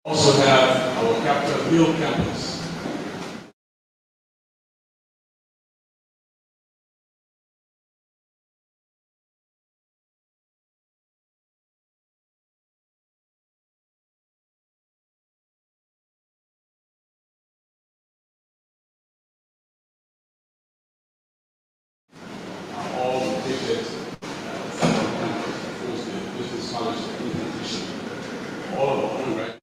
Also have our Capitol Hill campus. All located the business scholarship in addition. All of our undergraduates.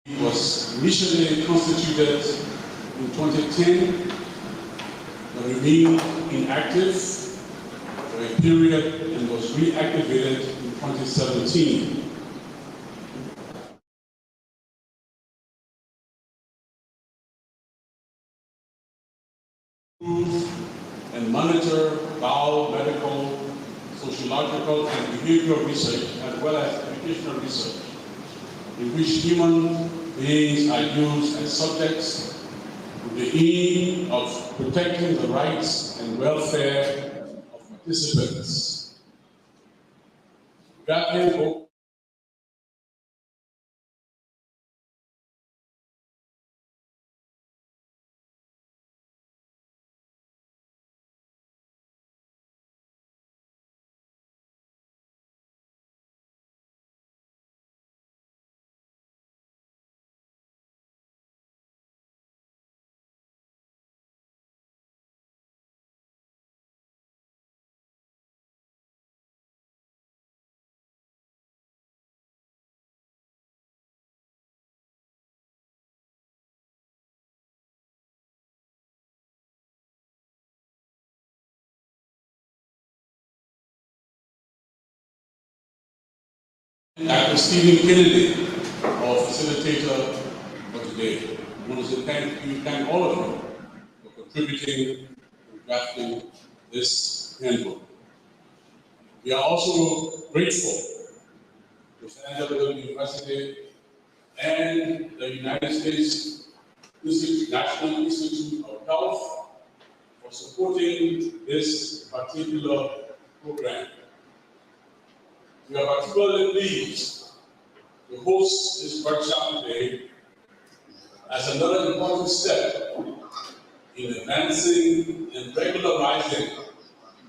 It was initially constituted in 2010, but remained inactive for a period and was reactivated in 2017. Improve and monitor biomedical, sociological, and behavioral research, as well as educational research, in which human beings are used as subjects with the aim of protecting the rights and welfare of participants. Drafting Dr. Stephen Kennedy, our facilitator for today. I want to thank all of you for contributing and drafting this handbook. We are also grateful to San Diego University and the United States National Institute of Health for supporting this particular program. We are particularly pleased to host this workshop today as another important step in advancing and regularizing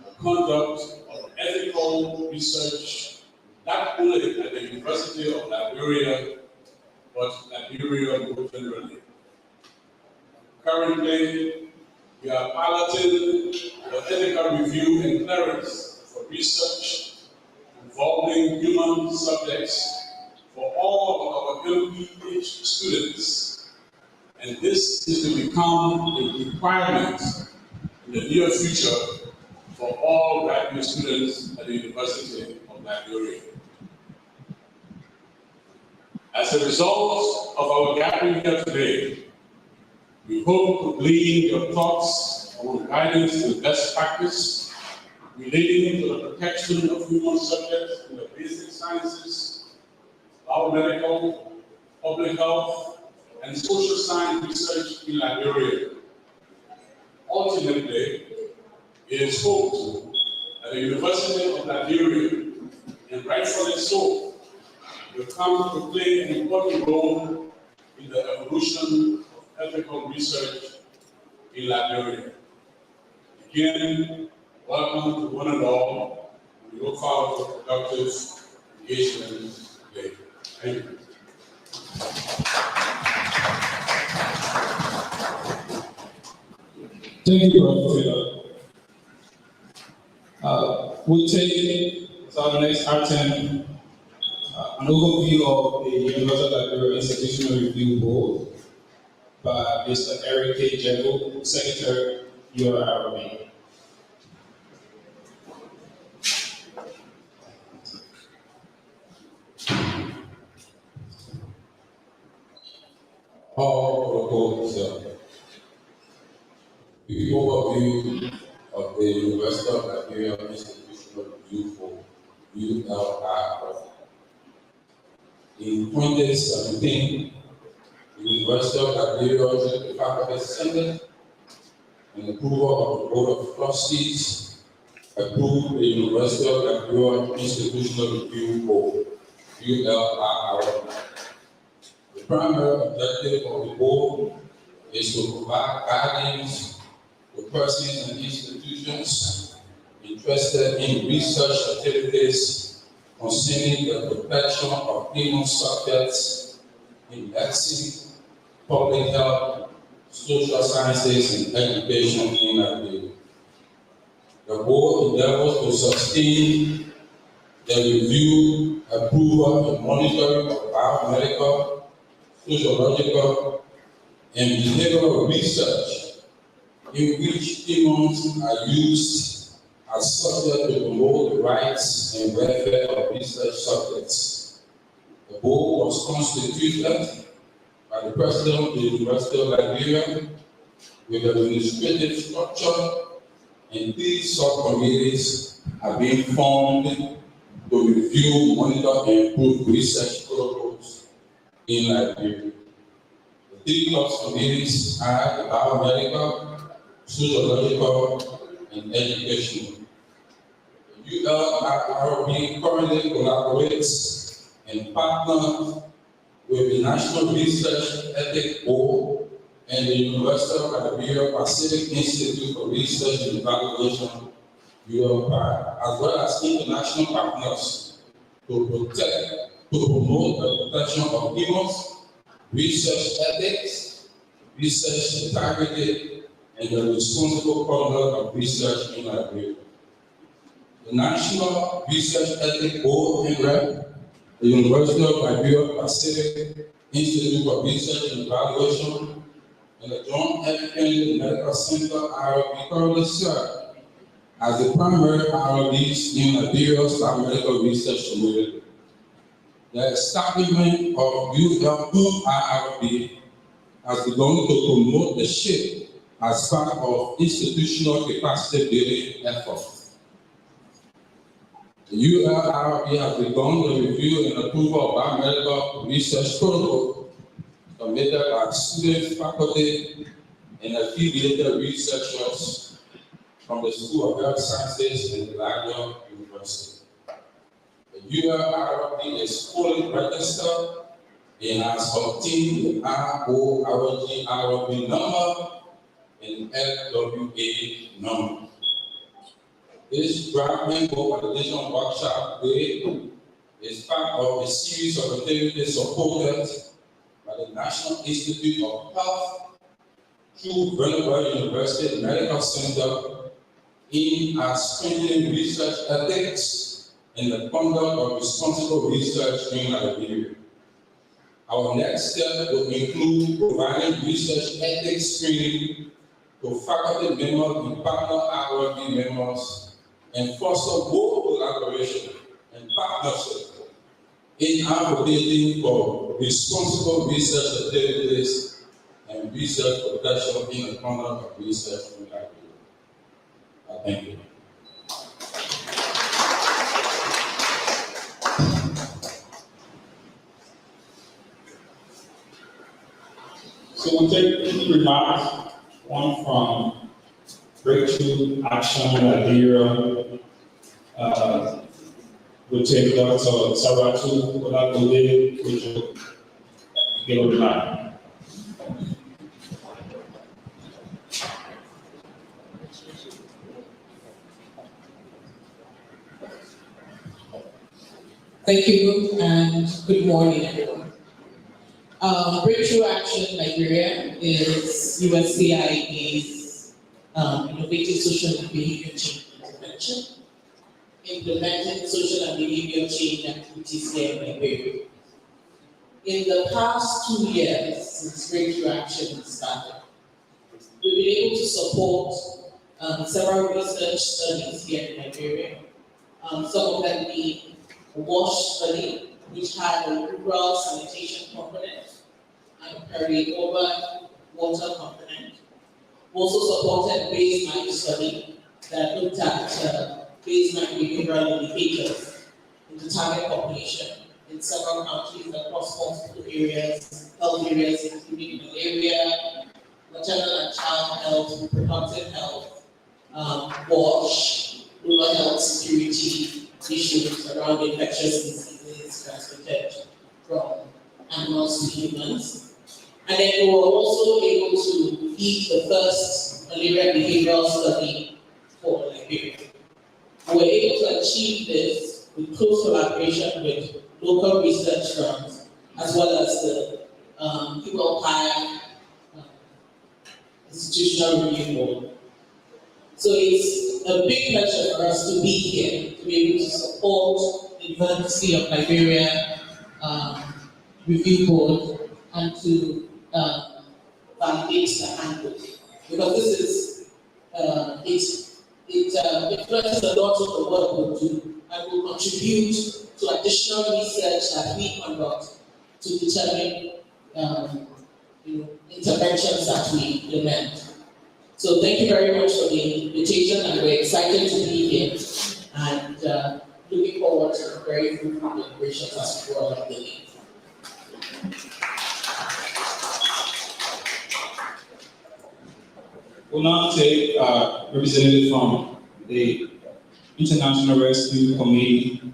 the conduct of ethical research, not only at the University of Liberia, but Liberia more generally. Currently, we are piloting the ethical review and clearance for research involving human subjects for all of our MPH students. And this is to become a requirement in the near future for all graduate students at the University of Liberia. As a result of our gathering here today, we hope to glean your thoughts on guidance to best practice relating to the protection of human subjects in the basic sciences, biomedical, public health, and social science research in Liberia. Ultimately, it is hoped that the University of Liberia, and rightfully so, will come to play an important role in the evolution of ethical research in Liberia. Again, welcome to one and all. We look forward to productive engagement today. Thank you. Thank you, Professor. We'll take as our next item an overview of the University of Liberia Institutional Review Board by Mr. Eric K. Jekyll, Secretary, ULIRB. The overview of the University of Liberia Institutional Review Board, ULIRB. In 2017, the University of Liberia took the faculty senate and approval of the Board of Trustees approved the University of Liberia Institutional Review Board, ULIRB. The primary objective of the board is to provide guidance to persons and institutions interested in research activities concerning the protection of human subjects in medicine, public health, social sciences, and education in Liberia. The board endeavors to sustain the review, approval, and monitoring of biomedical, sociological, and behavioral research in which humans are used as subject to promote the rights and welfare of research subjects. The board was constituted by the President of the University of Liberia with an administrative structure, and these subcommittees are being formed to review, monitor, and improve research protocols in Liberia. The three subcommittees are the biomedical, sociological, and educational. The ULIRB currently collaborates and partners with the National Research Ethics Board and the University of Liberia Pacific Institute for Research and Evaluation, ULIRB, as well as international partners to promote the protection of humans, research ethics, research integrity, and the responsible conduct of research in Liberia. The National Research Ethics Board and REP, the University of Liberia Pacific Institute for Research and Evaluation, and the John F. Kennedy Medical Center IRB currently serve as the primary IRBs in Liberia's biomedical research community. The establishment of ULIRB has begun to promote the shift as part of institutional capacity building efforts. The ULIRB has begun the review and approval of biomedical research protocol submitted by students, faculty, and affiliated researchers from the School of Health Sciences and Liberia University. The ULIRB is fully registered and has obtained the RORG number and FWA number. This draft handbook validation workshop today is part of a series of activities supported at the National Institute of Health through Liberia University Medical Center aimed at strengthening research ethics and the conduct of responsible research in Liberia. Our next step will include providing research ethics training to faculty members and partner R&D members and foster more collaboration and partnership in advocating for responsible research activities and research protection in the conduct of research in Liberia. Thank you. So we'll take 2 remarks, one from Breakthrough Action Liberia. We'll take Dr. Saratu Olagode, which will give a remark. Thank you, and good morning, everyone. Breakthrough Action Liberia is USCIA's innovative social and behavior change intervention, implementing social and behavior change activities here in Liberia. In the past 2 years since Breakthrough Action started, we've been able to support several research studies here in Liberia. Some of them being a WASH study, which had a rural sanitation component and a peri-urban water component. We also supported a baseline study that looked at baseline behavioral indicators in the target population in several countries across multiple areas, health areas including malaria, maternal and child health, reproductive health, WASH, rural health security issues around infectious diseases transmitted from animals to humans. And then we were also able to lead the first malaria behavioral study for Liberia. We were able to achieve this with close collaboration with local research firms, as well as the People High Institutional Review Board. So it's a big pleasure for us to be here, to be able to support the University of Liberia Review Board and to validate the handbook. Because this is, it influences a lot of the work we do and will contribute to additional research that we conduct to determine interventions that we implement. So thank you very much for the invitation, and we're excited to be here and looking forward to very fruitful deliberations as we go along the way. We'll now take a representative from the International Rescue Committee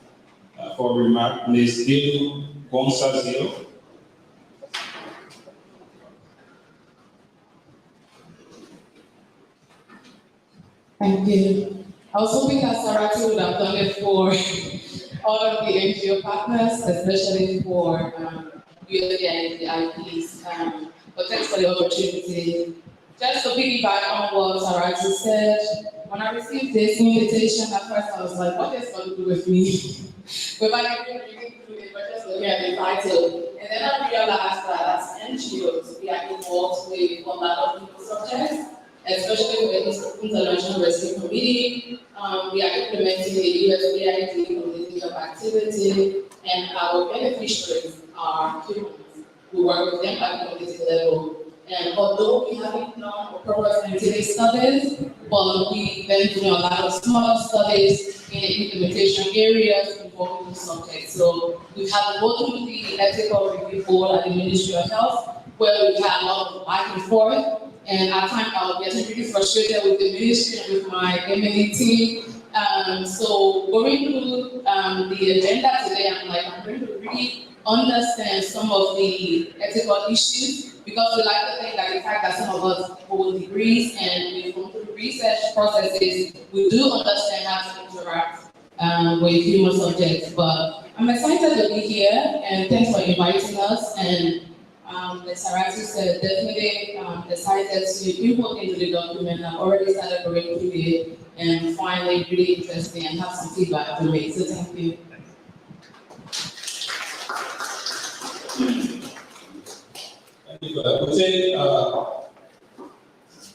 for a remark, Ms. Dilu Gonzalez. Thank you. I was hoping that Saratu would have done it for all of the NGO partners, especially for ULIRB and the IPs. But thanks for the opportunity. Just to piggyback on what Saratu said, when I received this invitation at first, I was like, what is going to do with me? But I didn't really include it, but just looking at the title. And then I realized that as NGOs, we are involved with a lot of people's subjects, especially with the International Rescue Committee. We are implementing the USAID community of activity, and our beneficiaries are humans. We work with them at the community level. And although we haven't done proper scientific studies, but we've been doing a lot of small studies in implementation areas involving the subject. So we've had to go through the ethical review board at the Ministry of Health, where we've had a lot of back and forth. And at times I was getting pretty frustrated with the ministry and with my M&E team. So going through the agenda today, I'm like, I'm going to really understand some of the ethical issues, because we like to think that the fact that some of us hold degrees and we go through research processes, we do understand how to interact with human subjects. But I'm excited to be here, and thanks for inviting us. And Ms. Saratu said, definitely decided to input into the document. I've already started going through it and finally really interesting and have some feedback to make. So thank you. Thank you for that. We'll take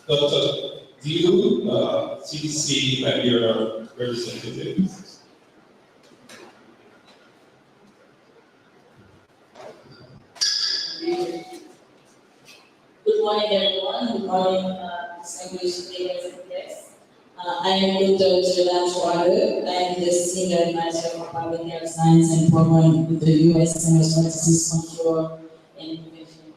Dr. Dilu, CDC Liberia representative. Good morning, everyone. Good morning, distinguished ladies and guests. I am Dr. Jolan Schwager. I am the Senior Advisor for Public Health Science and Program with the U.S. Centers for Disease Control and Prevention.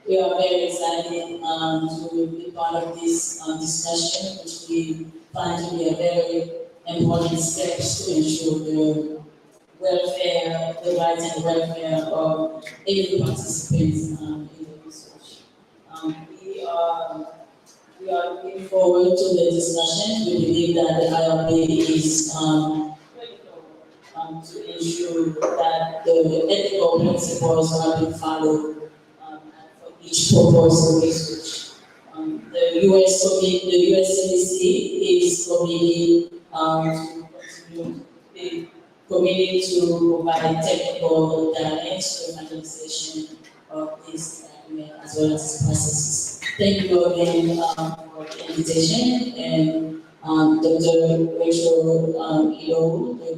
We are very excited to be part of this discussion, which we find to be a very important steps to ensure the welfare, the rights and welfare of every participants in the research. We are looking forward to the discussion. We believe that the IRB is to ensure that the ethical principles are being followed for each proposed research. The US CDC is committed to continue to provide technical guidance for finalization of this document as well as processes. Thank you again for the invitation, and Dr. Rachel Ilo, the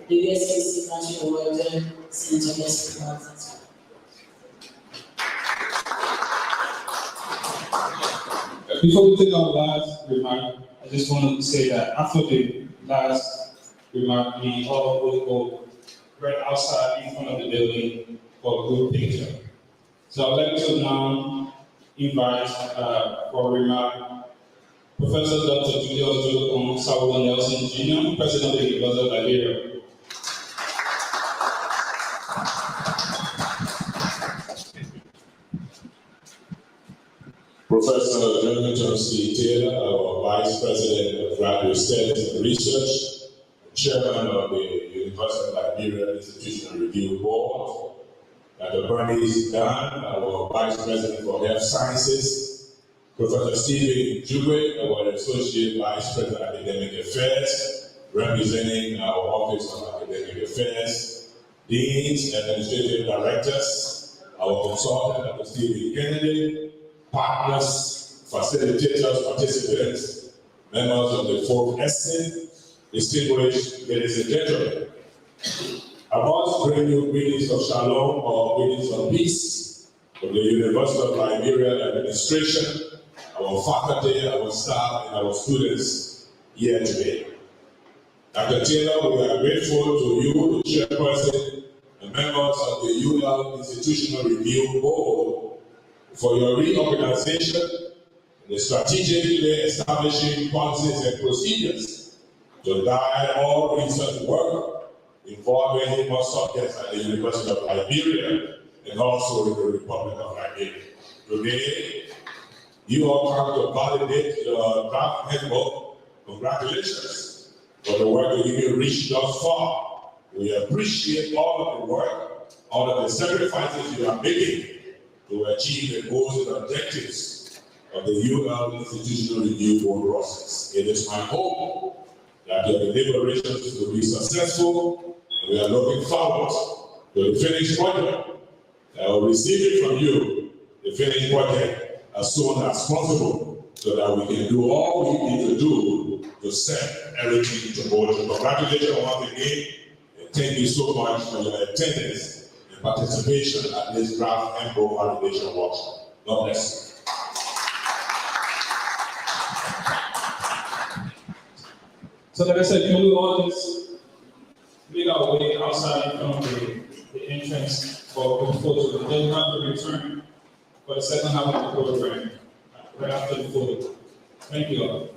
USCDC Country Director, Senator West Florida. Before we take our last remark, I just wanted to say that after the last remark, we all will go right outside in front of the building for a group picture. So I'd like to now invite for a remark Professor Dr. Julius Saul Nelson Jr., President of the University of Liberia. Professor Jonathan C. Taylor, our Vice President of Graduate Studies and Research, Chairman of the University of Liberia Institutional Review Board, Dr. Bernice Dunn, our Vice President for Health Sciences, Professor Stephen Jugwe, our Associate Vice President of Academic Affairs, representing our Office of Academic Affairs, Deans, Administrative Directors, our consultant, Dr. Stephen Kennedy, partners, facilitators, participants, members of the fourth estate, distinguished ladies and gentlemen. I must bring you greetings of shalom or greetings of peace from the University of Liberia administration, our faculty, our staff, and our students here today. Dr. Taylor, we are grateful to you, the chairperson, and members of the ULIRB Institutional Review Board, for your reorganization and the strategically establishing policies and procedures to guide all research work involving human subjects at the University of Liberia and also in the Republic of Liberia. Today, you all come to validate your draft handbook. Congratulations for the work that you have reached thus far. We appreciate all of the work, all of the sacrifices you are making to achieve the goals and objectives of the ULIRB Institutional Review Board process. It is my hope that your deliberations will be successful, and we are looking forward to the finished project. I will receive it from you, the finished project, as soon as possible, so that we can do all we need to do to set everything to motion. Congratulations once again, and thank you so much for your attendance and participation at this draft handbook validation workshop. God bless you. So like I said, can we all just make our way outside from the entrance for the photo, and then have to return for the second half of the program, right after the photo. Thank you all.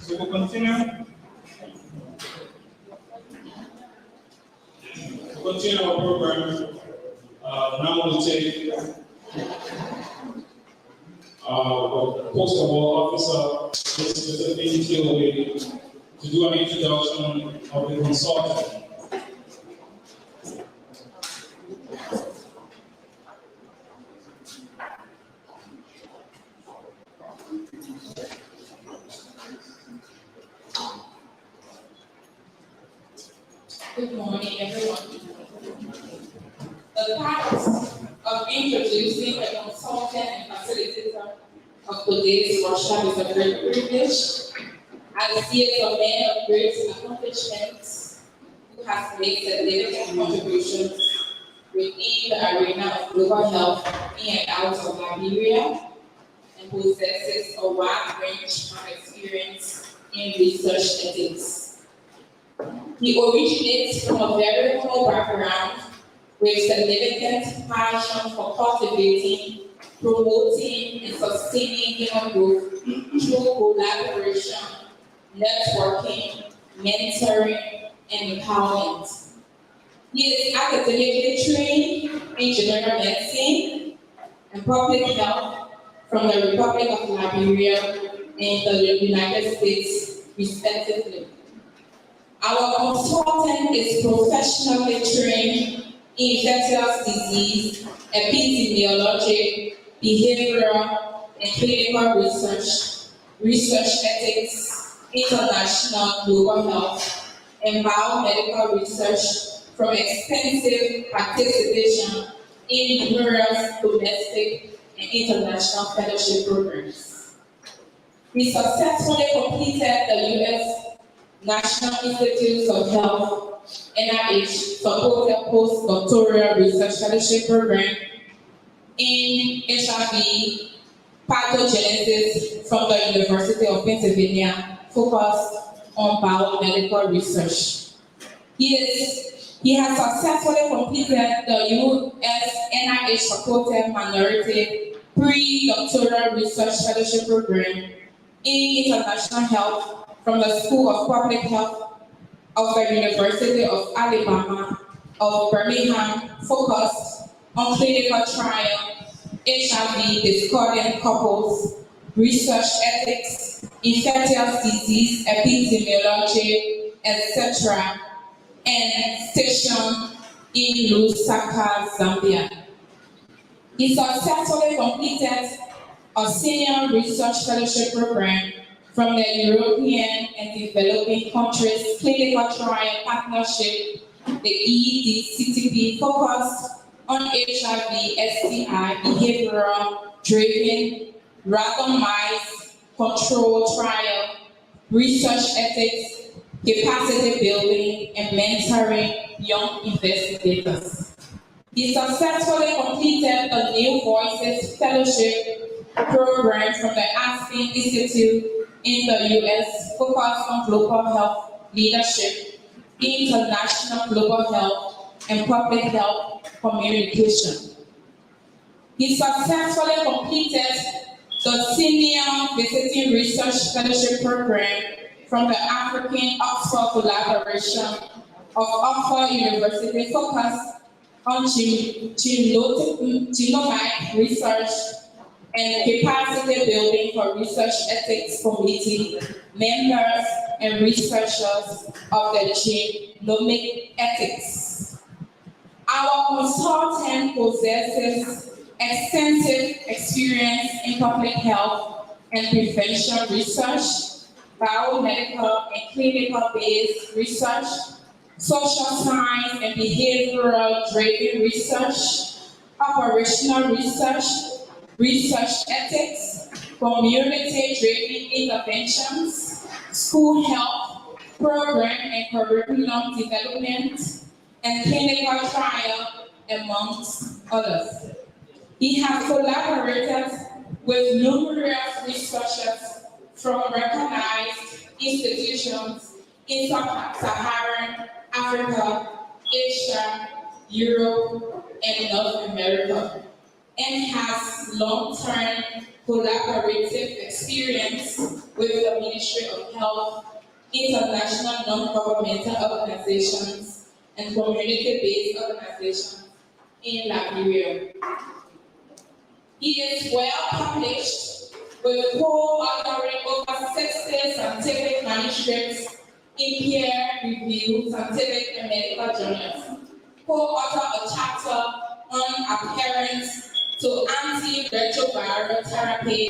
So we'll continue. We'll continue our program. Now we'll take the post of all officer, Mr. Josephine, to do an introduction of the consultant. Good morning, everyone. The task of introducing the consultant and facilitator of today's workshop is a great privilege. I see it as a man of great accomplishments who has made significant contributions within the arena of global health in and out of Liberia and possesses a wide range of experience in research ethics. He originates from a very humble background with significant passion for cultivating, promoting, and sustaining human growth through collaboration, networking, mentoring, and empowerment. He is academically trained in general medicine and public health from the Republic of Liberia and the United States, respectively. Our consultant is professionally trained in infectious disease, epidemiology, behavioral and clinical research, research ethics, international global health, and biomedical research from extensive participation in numerous domestic and international fellowship programs. He successfully completed the U.S. National Institutes of Health, NIH, supported postdoctoral research fellowship program in HIV pathogenesis from the University of Pennsylvania, focused on biomedical research. He has successfully completed the U.S. NIH supported minority pre-doctoral research fellowship program in international health from the School of Public Health of the University of Alabama of Birmingham, focused on clinical trial, HIV discordant couples, research ethics, infectious disease, epidemiology, etc., and stationed in Lusaka, Zambia. He successfully completed a senior research fellowship program from the European and Developing Countries Clinical Trial Partnership, the EDCTP, focused on HIV, STI, behavioral-driven, randomized control trial, research ethics, capacity building, and mentoring young investigators. He successfully completed the New Voices Fellowship program from the Aspen Institute in the U.S., focused on global health leadership, international global health, and public health communication. He successfully completed the Senior Visiting Research Fellowship program from the African Oxford Collaboration of Oxford University, focused on genomic research and capacity building for research ethics committee members and researchers of the genomic ethics. Our consultant possesses extensive experience in public health and prevention research, biomedical and clinical-based research, social science and behavioral-driven research, operational research, research ethics, community-driven interventions, school health, program and curriculum development, and clinical trial, amongst others. He has collaborated with numerous researchers from recognized institutions in Sub-Saharan Africa, Asia, Europe, and North America, and has long-term collaborative experience with the Ministry of Health, international non-governmental organizations, and community-based organizations in Liberia. He is well published, with co-authoring over 60 scientific manuscripts in peer-reviewed scientific and medical journals. Co-authored a chapter on adherence to antiretroviral therapy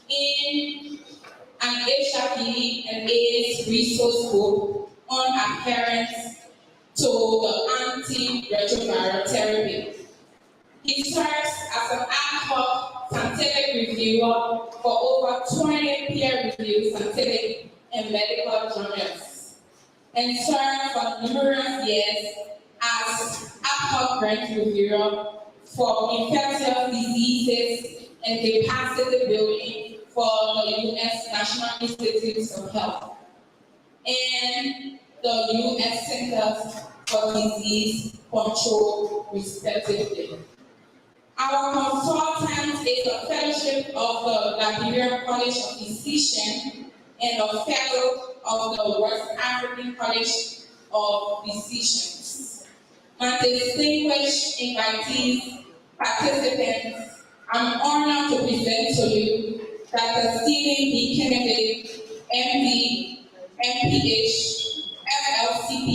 in an HIV and AIDS resource book on adherence to the antiretroviral therapy. He serves as an ad hoc scientific reviewer for over 20 peer-reviewed scientific and medical journals, and served for numerous years as ad hoc grant reviewer for infectious diseases and capacity building for the U.S. National Institutes of Health and the U.S. Centers for disease control, respectively. Our consultant is a fellowship of the Liberia College of Physicians and a fellow of the West African College of Physicians. My distinguished invitees, participants, I'm honored to present to you Dr. Stephen B. Kennedy, MD, MPH, FLCP,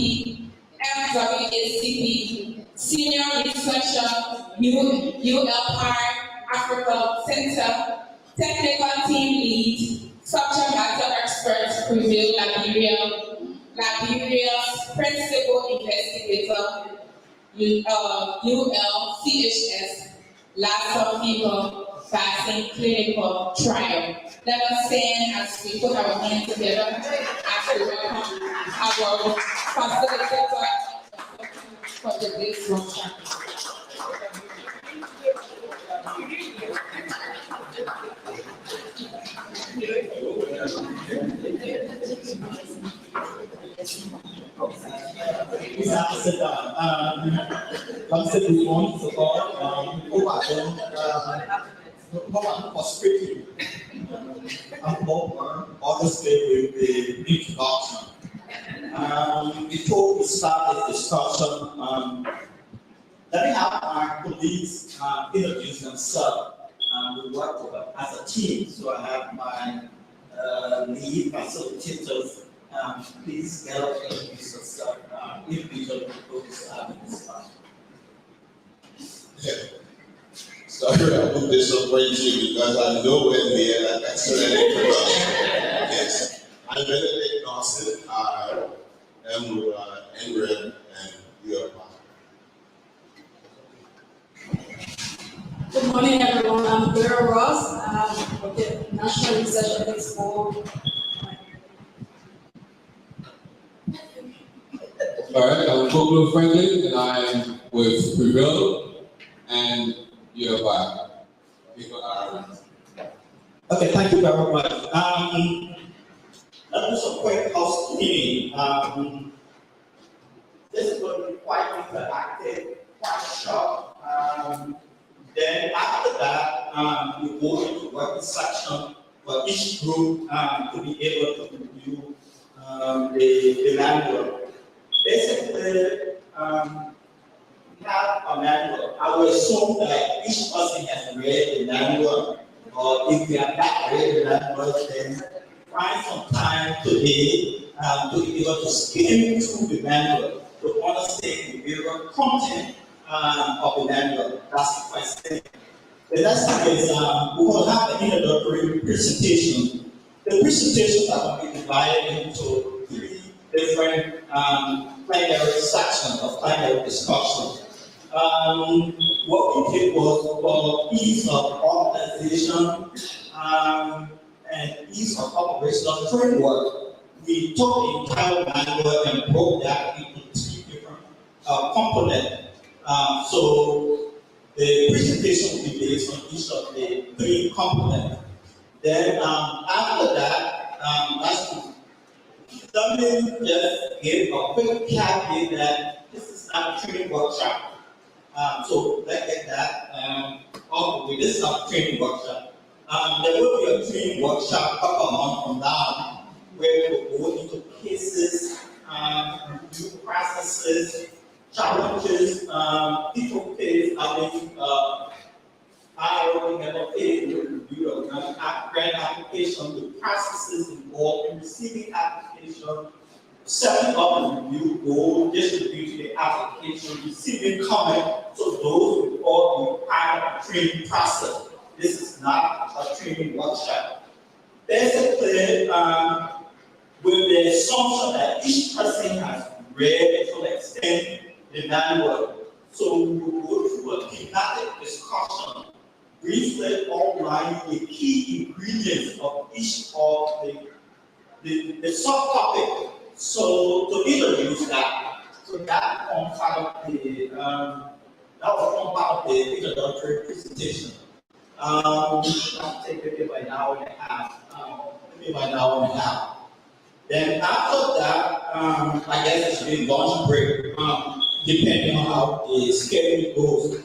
FWACP, Senior Researcher, ULIRB, Africa Center, Technical Team Lead, Subject Matter Expert, Prevail Liberia, Liberia's Principal Investigator, ULCHS, Lassa fever vaccine clinical trial. Let us stand as we put our hands together as we welcome our facilitator for the day's workshop. Please have to sit down. Come sit with one support. For speaking. I'm open, obviously, with the introduction. Before we start the discussion, let me have my colleagues introduce themselves. We work as a team, so I have my lead facilitators. Please get up and introduce yourself. Individual before we start the discussion. Sorry, I will disappoint you because I'm nowhere near that excellent introduction. Yes, I'm Benedict Dawson. I am with NRED and ULIRB. Good morning, everyone. I'm Vera Ross with the National Research Ethics Board. All right, I'm Pablo Franklin, and I'm with Prevail and ULIRB. Okay, thank you very much. Let me do some quick housekeeping. This is going to be quite interactive, quite short. Then after that, we go into working section for each group to be able to review the manual. Basically, we have a manual. I will assume that each person has read the manual, or if you have not read the manual, then find some time today to be able to skim through the manual to understand the real content of the manual. That's the first thing. The next thing is we will have an introductory presentation. The presentations are going to be divided into three different plenary sections of plenary discussion. What we did was for ease of organization and ease of operational framework, we took the entire manual and broke that into three different components. So the presentation will be based on each of the three components. Then after that, let me just give a quick caveat that this is not a training workshop. So let's get that out of the way. This is not a training workshop. There will be a training workshop a couple of months from now where we'll go into cases, review processes, challenges, people face, I already have a review of grant application, the processes involved in receiving application, setting up a review goal, distributing the application, receiving comment. So those will all be part of the training process. This is not a training workshop. Basically, with the assumption that each person has read to the extent the manual. So we will go through a thematic discussion, briefly outlining the key ingredients of each of the subtopic. So to introduce that, so that forms part of the introductory presentation. I'll take maybe by an hour and a half. Then after that, I guess it's been lunch break, depending on how the schedule goes.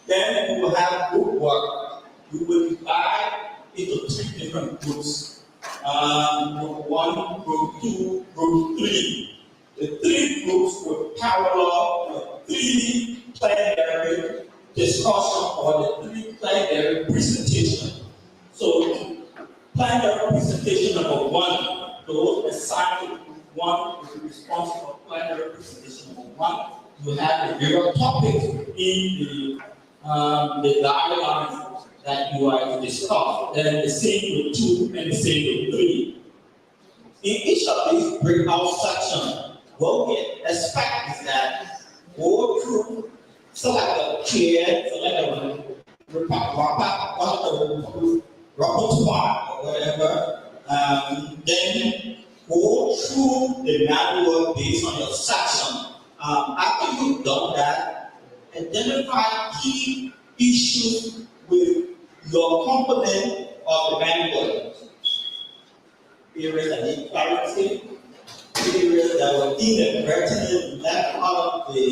Then we will have group work. We will divide into 3 different groups. Group 1, group 2, group 3. The 3 groups will parallel the 3 plenary discussion or the 3 plenary presentation. So, plenary presentation number 1, those assigned to group 1 will be responsible for plenary presentation number 1. You have the various topics in the guidelines that you are to discuss. Then the same with 2 and the same with 3. In each of these breakout sections, what we expect is that go through, select a chair, select a repertoire or whatever, then go through the manual based on your section. After you've done that, identify key issues with your component of the manual. Areas that need clarity, areas that were inadvertently left out of the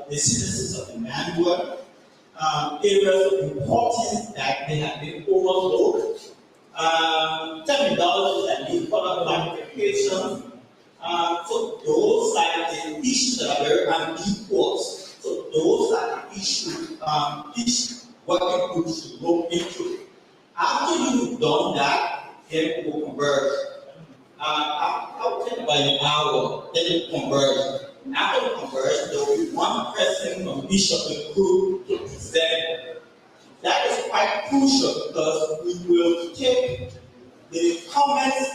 synthesis of the manual, areas of importance that may have been overlooked, terminology that need further clarification. So those are the issues that are very ambiguous. So those are the issues each working group should look into. After you've done that, then we will converge. I'll take about an hour, then we converge. After we converge, there will be one person from each of the group to present. That is quite crucial because we will take the comments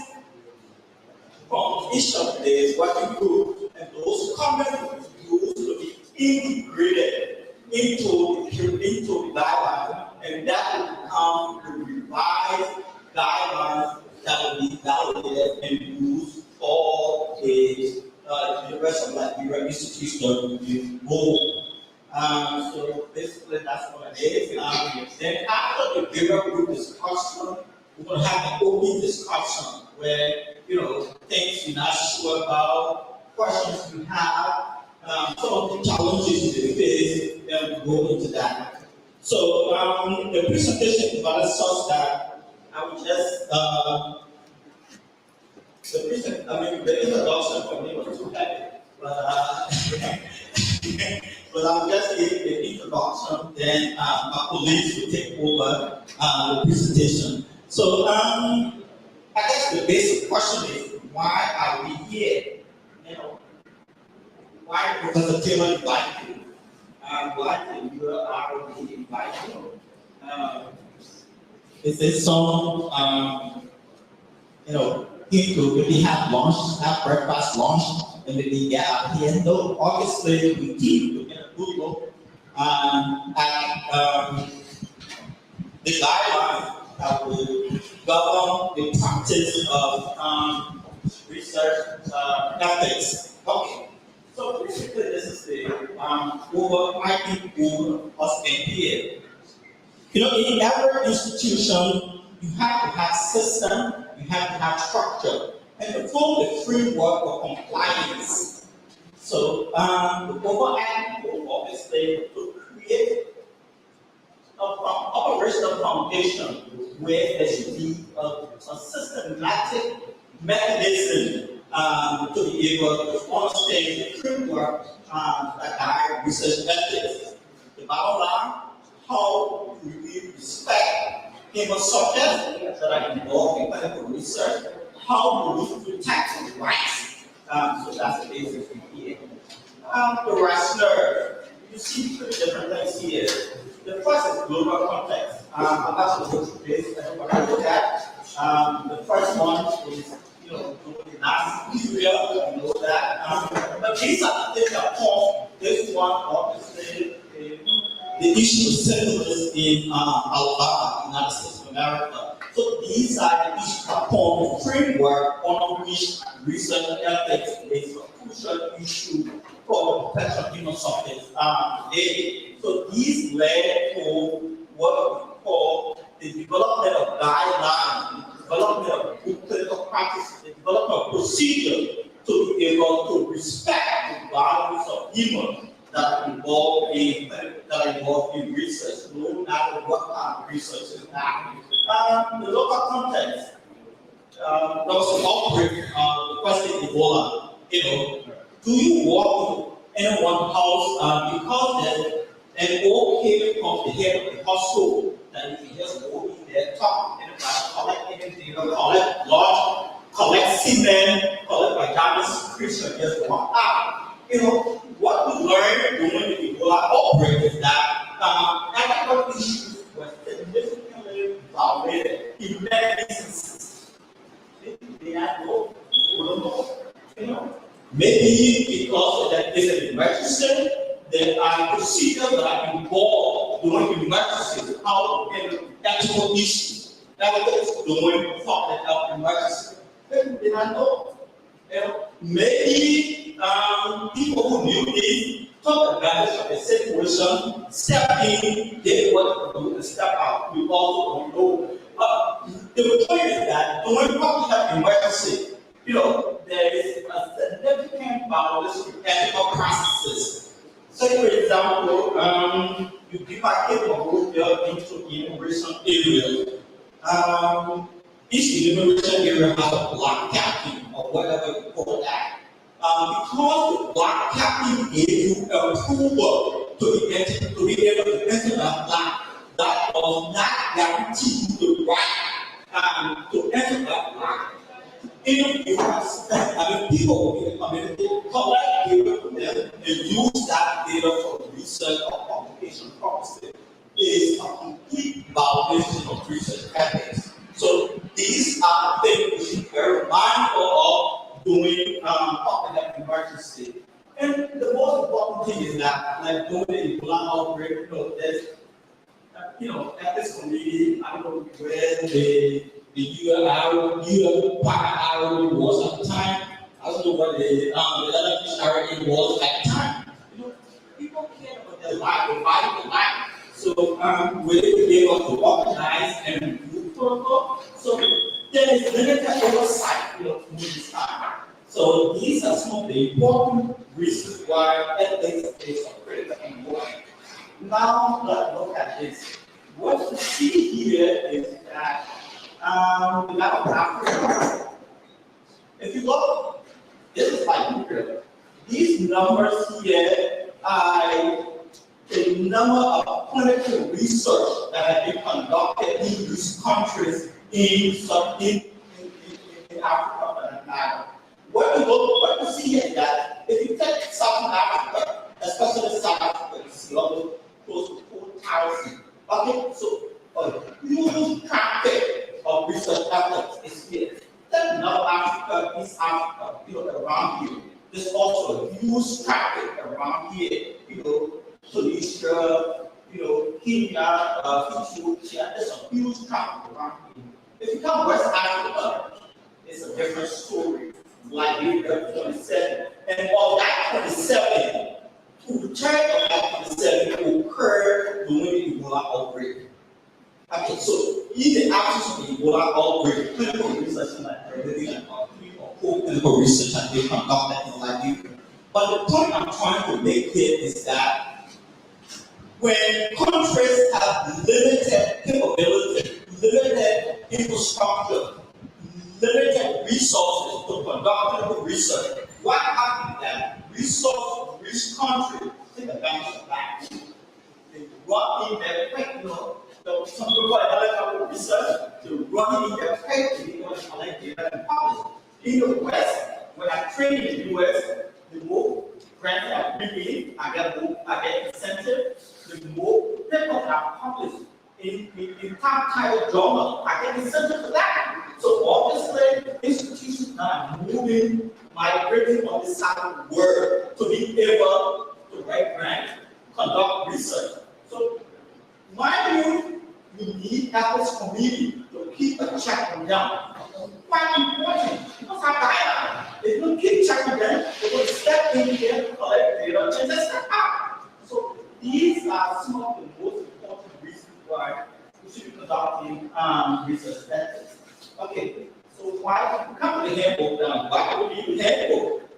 from each of the working group, and those comments will be integrated into the guidelines, and that will become the revised guidelines that will be validated and used for the University of Liberia institutional review board. So basically that's what it is. Then after the bigger group discussion, we're going to have an open discussion where, things you're not sure about, questions you have, some of the challenges you face, then we'll go into that. So the presentation is about such that I would just, the introduction for me was too heavy, but I'll just give the introduction, then my colleagues will take over the presentation. So I guess the basic question is, why are we here? Why Professor Taylor invited you? Why did you ROD invite you? Is this some, into maybe have lunch, have breakfast, lunch, and maybe get out here? No, obviously we keep looking at Google at the guidelines that will govern the practice of research ethics. Okay, so basically this is the overarching goal of NPA. In every institution, you have to have system, you have to have structure, and to form the framework for compliance. So the overarching goal obviously to create an operational foundation where there should be a systematic mechanism to be able to understand the framework that guide research ethics. The bottom line, how do we respect human subjects that are involved in clinical research? How do we protect rights? So that's the basis here. The rationale, you see 3 different things here. The first is global context. I'm not going to go through this. I don't want to look at. The first one is, the last period, you know that. But these are the things that form this one, obviously, the issue of syphilis in Alabama, United States of America. So these are the issues that form the framework on which research ethics is a crucial issue for the protection of human subjects today. So these led to what we call the development of guidelines, the development of good clinical practice, the development develop a procedure to be able to respect the values of human that are involved in research, no matter what kind of research is happening. The local context, there was an outbreak, the question Ebola, do you walk into anyone's house because there's an old kid from the head of the household that you can just go in there, talk, collect anything, collect cement, collect pajamas, Christian, just walk out. What we learned during the Ebola outbreak is that ethical issues were significantly violated in many instances. They had no, we don't know. Maybe because that is an emergency, there are procedures that are involved during emergencies, how to handle ethical issues. That is during public health emergency. They did not know. Maybe people who knew this took advantage of the situation, stepped in, did what to do, and stepped out. We also don't know. The point is that during public health emergency, there is a significant violation of ethical processes. So, for example, you give a kid a road into immigration area. Each enumeration area has a block captain or whatever you call that. Because the block captain gave you approval to be able to enter that block, that does not guarantee you the right to enter that block. If you have people in the community collect data from them and use that data for research or publication purposes is a complete violation of research ethics. So these are things we should be very mindful of doing public health emergency. And the most important thing is that, like during the Ebola outbreak, there's, at this community, I don't know where the ULIRB was at the time. I don't know what the LFHRA was at the time. People care about their life, the life. So we're able to organize and do protocol. So there is limited oversight, in this time. So these are some of the important reasons why ethics is critical and important. Now let's look at this. What you see here is that the map of Africa. If you look, this is like nuclear. These numbers here are the number of clinical research that have been conducted in these countries in Africa for that matter. What you see is that if you take Southern Africa, especially South Africa, you see almost close to 4,000. Okay, so a huge traffic of research efforts is here. Then North Africa, East Africa, around here. There's also a huge traffic around here, Tunisia, Kenya, Ethiopia. There's a huge traffic around here. If you come West Africa, it's a different story. Liberia 27, and of that 27, 2/3 of that 27 occurred during the Ebola outbreak. Okay, so in the absence of the Ebola outbreak, clinical research in Liberia and clinical research has been conducted in Liberia. But the point I'm trying to make here is that when countries have limited capability, limited infrastructure, limited resources to conduct clinical research, what happens that resource-rich countries take advantage of that? They run in their some people are helicopter research, they run in their paper, they want to collect data and publish. In the West, when I train in the US, the more grants I bring in, I get incentive, the more papers are published in top-title journals, I get incentive for that. So obviously, institutions are moving, migrating on this side of the world to be able to write grants, conduct research. So, mind you need ethics committee to keep a check on them. Quite important, because our dialogue, if you keep checking them, they will step in here to collect data and then step out. So these are some of the most important reasons why we should be conducting research ethics. Okay, so why you come to the handbook now? Why would you need the handbook?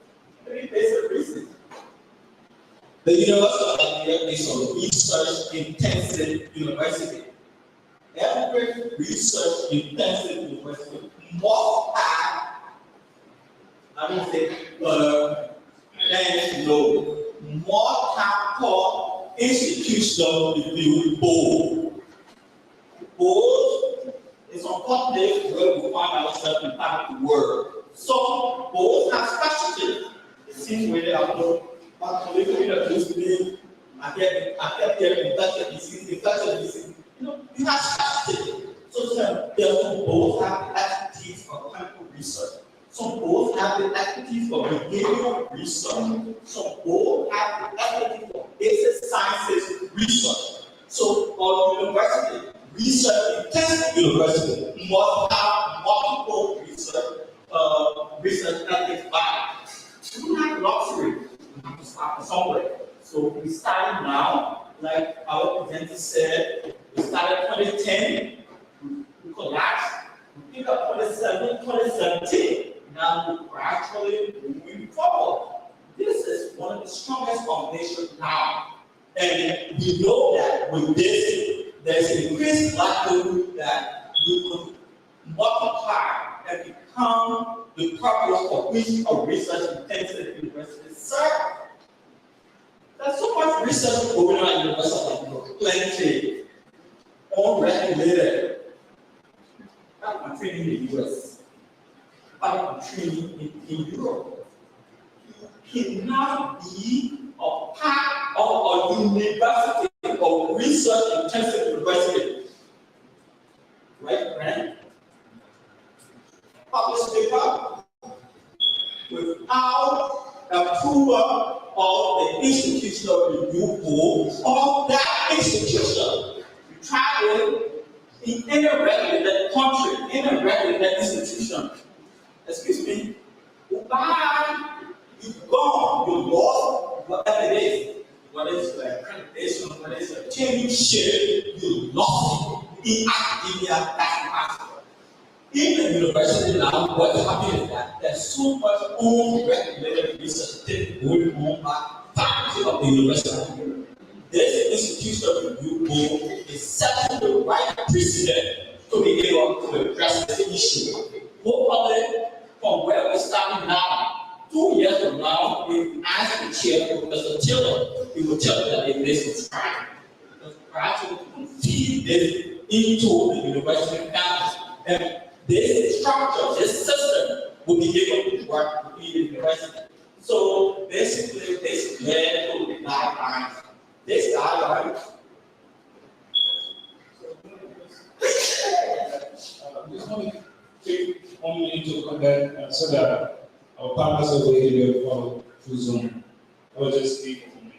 Very basic reason. The University of Liberia is a research-intensive university. Every research-intensive university must have, I don't say, multiple institutional review board. Board is on top place where we find ourselves in part of the world. Some boards have specialty. It seems where they are but politically that used to be, I kept hearing infectious disease. You have specialty. So therefore, both have expertise for clinical research. Some both have the expertise for behavioral research. Some both have the expertise for basic sciences research. So, our university, research-intensive university, must have multiple research ethics bodies. We don't have luxury. We have to start somewhere. So, we started now, like our presenter said, we started 2010, we collapsed, we picked up 2017. Now we're gradually moving forward. This is one of the strongest foundations now. And we know that with this, there's an increased likelihood that we will multiply and become the purpose for which a research-intensive university serves. There's so much research going on in the university, plenty, unregulated. I'm training in the US. I'm training in Europe. You cannot be a part of a university or research-intensive university. Right? Publish paper without approval of the institutional review board of that institution. You try it in any regulated country, any regulated institution. Excuse me, why you gone, you lost whatever it is, whether it's accreditation, whether it's a championship, you lost it. In academia, that's possible. In the university now, what's happening is that there's so much unregulated research going on by faculty of the university. This institutional review board is setting the right precedent to be able to address this issue. Hopefully, from where we're starting now, 2 years from now, if we ask the chair, Professor Taylor, he will tell you that this is right. Because gradually we can feed this into the university campus. And this structure, this system, will be able to work within the university. So basically, this led to the guidelines. This guideline. Just want to take 1 minute to come back so that our partners are waiting to follow through Zoom. I will just speak for me.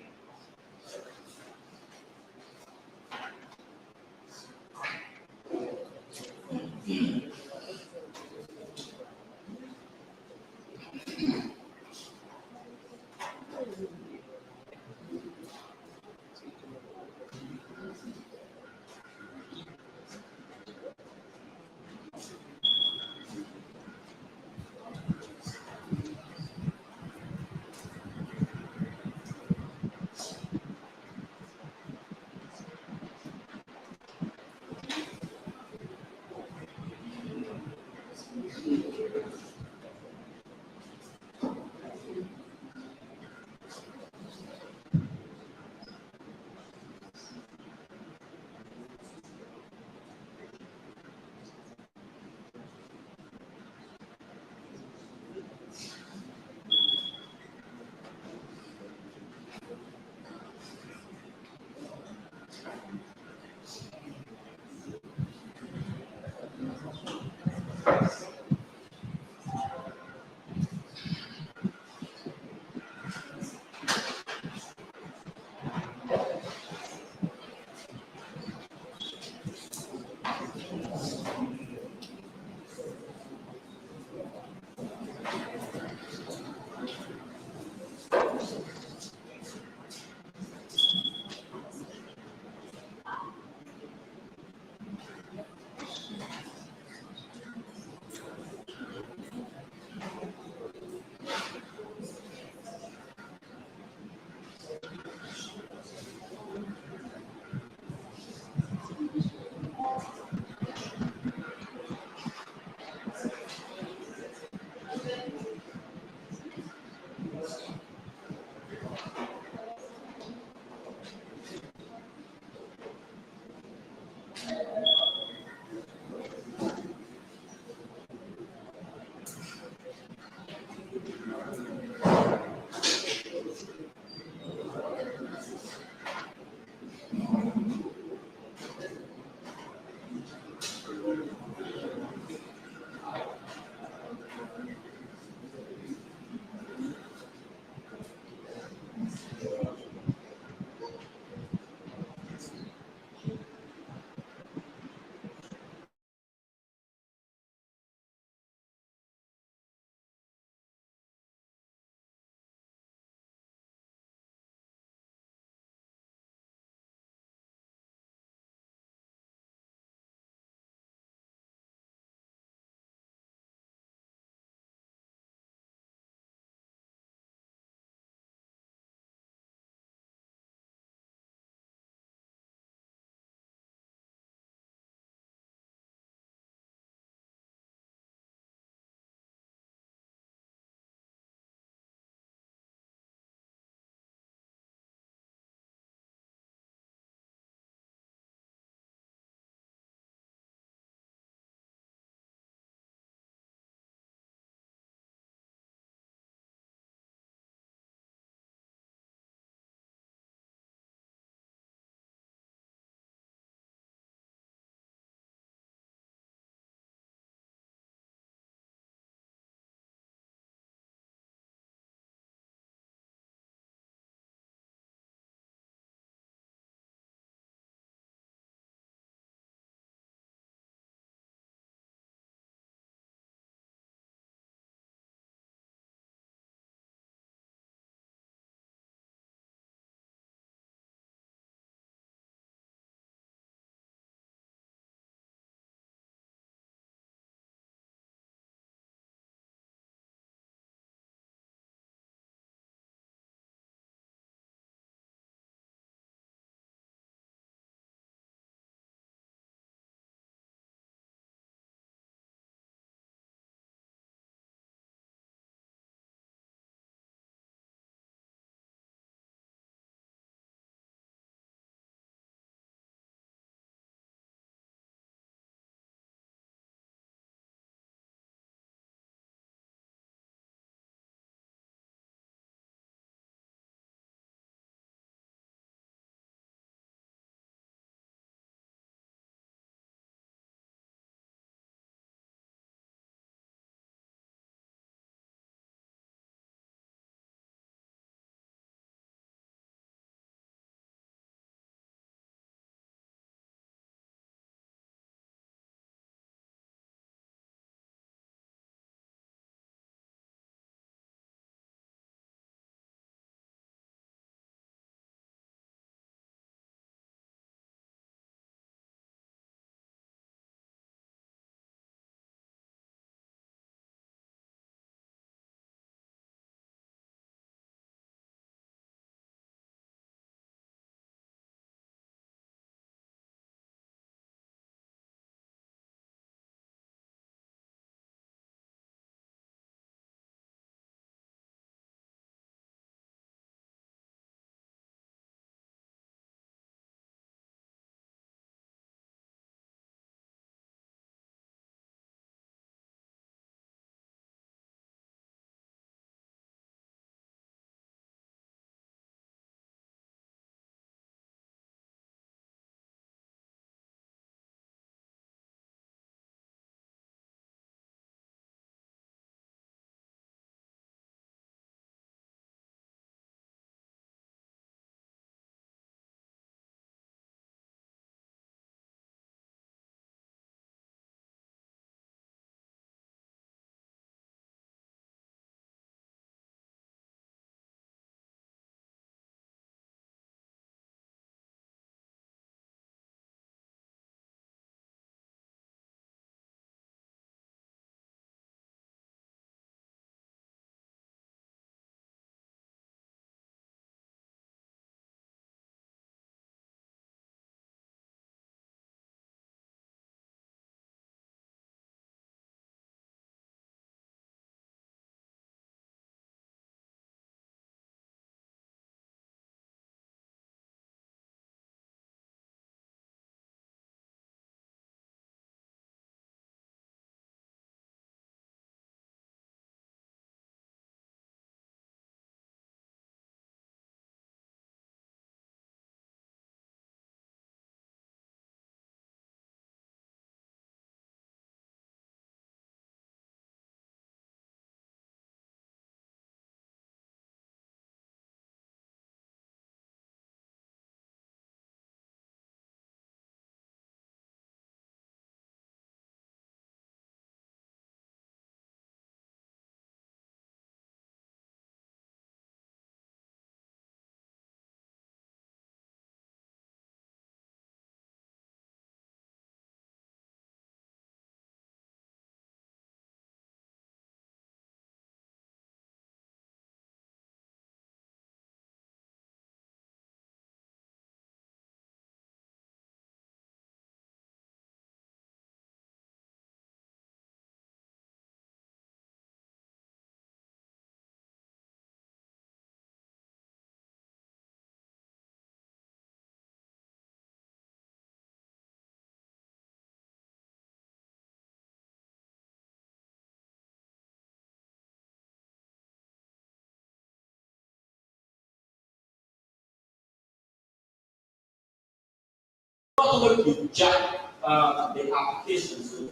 going to reject the application. So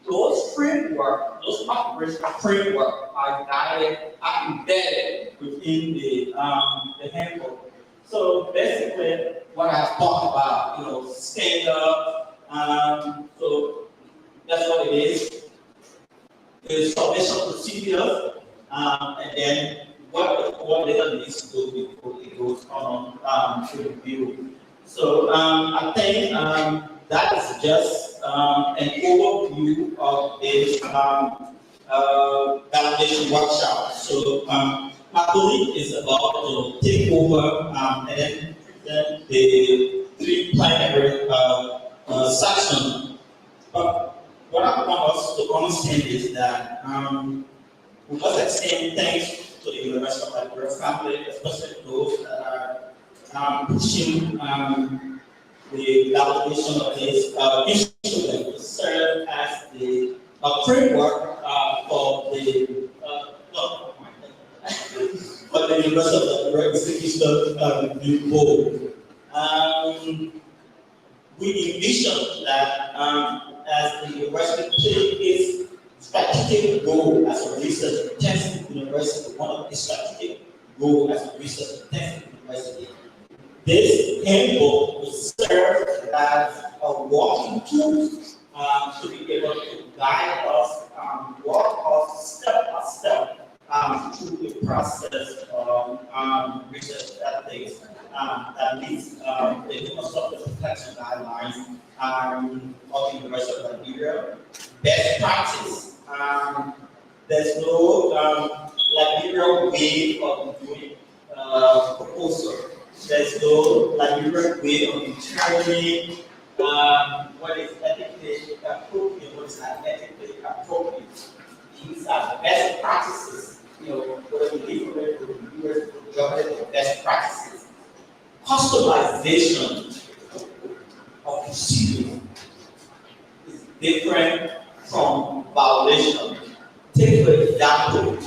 those framework, those operational framework are embedded within the handbook. So basically, what I've talked about, stand up. So that's what it is. The submission procedure, and then what data needs to go before it goes on to review. So I think that is just an overview of this validation workshop. So my belief is about to take over and then the three primary sections. But what I want us to understand is that we must extend thanks to the University of Liberia family, especially those that are pushing the validation of this instrument to serve as the framework for the for the University of Liberia Executive Review Board. We envision that as the university takes its strategic goal as a research intensive university, one of the strategic goals as a research intensive university, this handbook will serve as a walking tool to be able to guide us, walk us step by step through the process of research ethics that leads the constructive protection guidelines of the University of Liberia. Best practice. There's no Liberian way of doing proposal. There's no Liberian way of determining what is ethically appropriate, what is not ethically appropriate. These are the best practices. Whether we live with the US government, the best practices. Customization of procedure is different from violation. Take for example,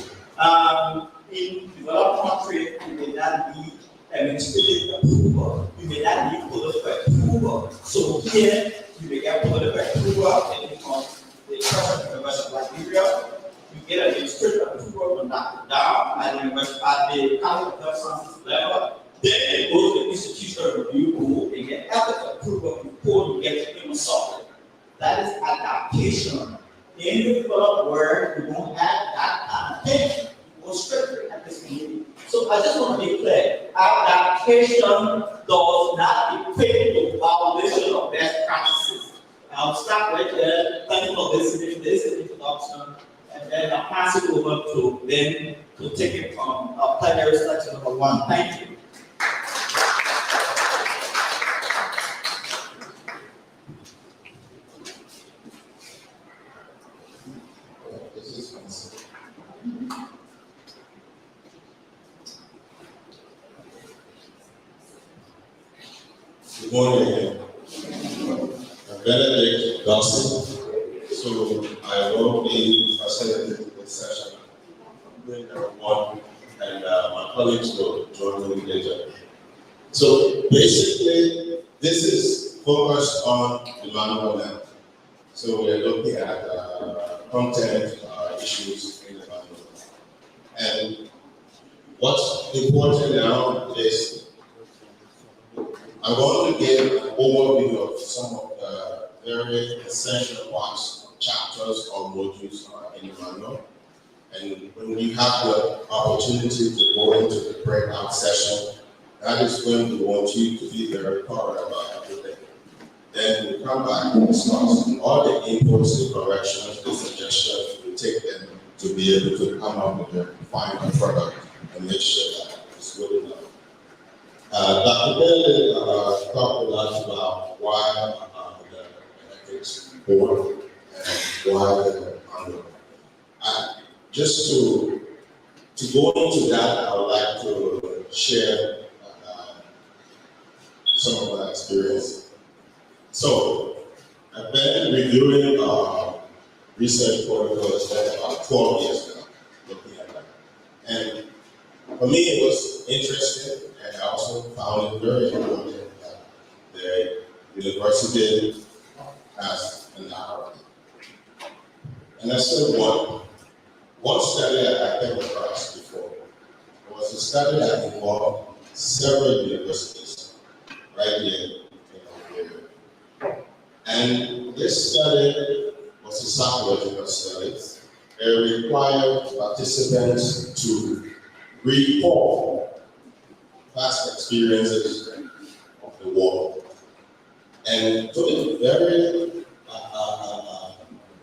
in developed countries, you may not need administrative approval. You may not need political approval. So here, you may get political approval, and because the President of the University of Liberia, you get administrative approval from knock down at the University at the College of Health Sciences level. Then they go to the institutional review board and get ethical approval before you get to human software. That is adaptation. In the developed world, we don't have that kind of thing. We go strictly at this meeting. So I just want to be clear. Adaptation does not equate to violation of best practices. I'll stop right there. Thank you for listening to this introduction. And then I'll pass it over to Ben to take it from plenary section number 1. Thank you. Good morning. I'm Benedict Dawson, so I will be facilitating this session. Everyone, and my colleagues will join me later. So basically, this is focused on the manual now. So we're looking at content issues in the manual. And what's important now is I want to give an overview of some of the very essential parts, chapters or modules in the manual. And when we have the opportunity to go into the breakout session, that is when we want you to be very thorough about everything. Then we come back and discuss all the inputs, the corrections, the suggestions, we take them to be able to come up with a final product and make sure that it's good enough. Dr. Bailey talked a lot about why the ethics board and why the manual. Just to go into that, I would like to share some of my experience. So, I've been reviewing research protocols for about 12 years now, looking at that. And for me, it was interesting, and I also found it very important that the university has an hour. And I said one study I came across before. It was a study that involved several universities right here in Liberia. And this study was a psychological study. It required participants to recall past experiences of the war. And to a very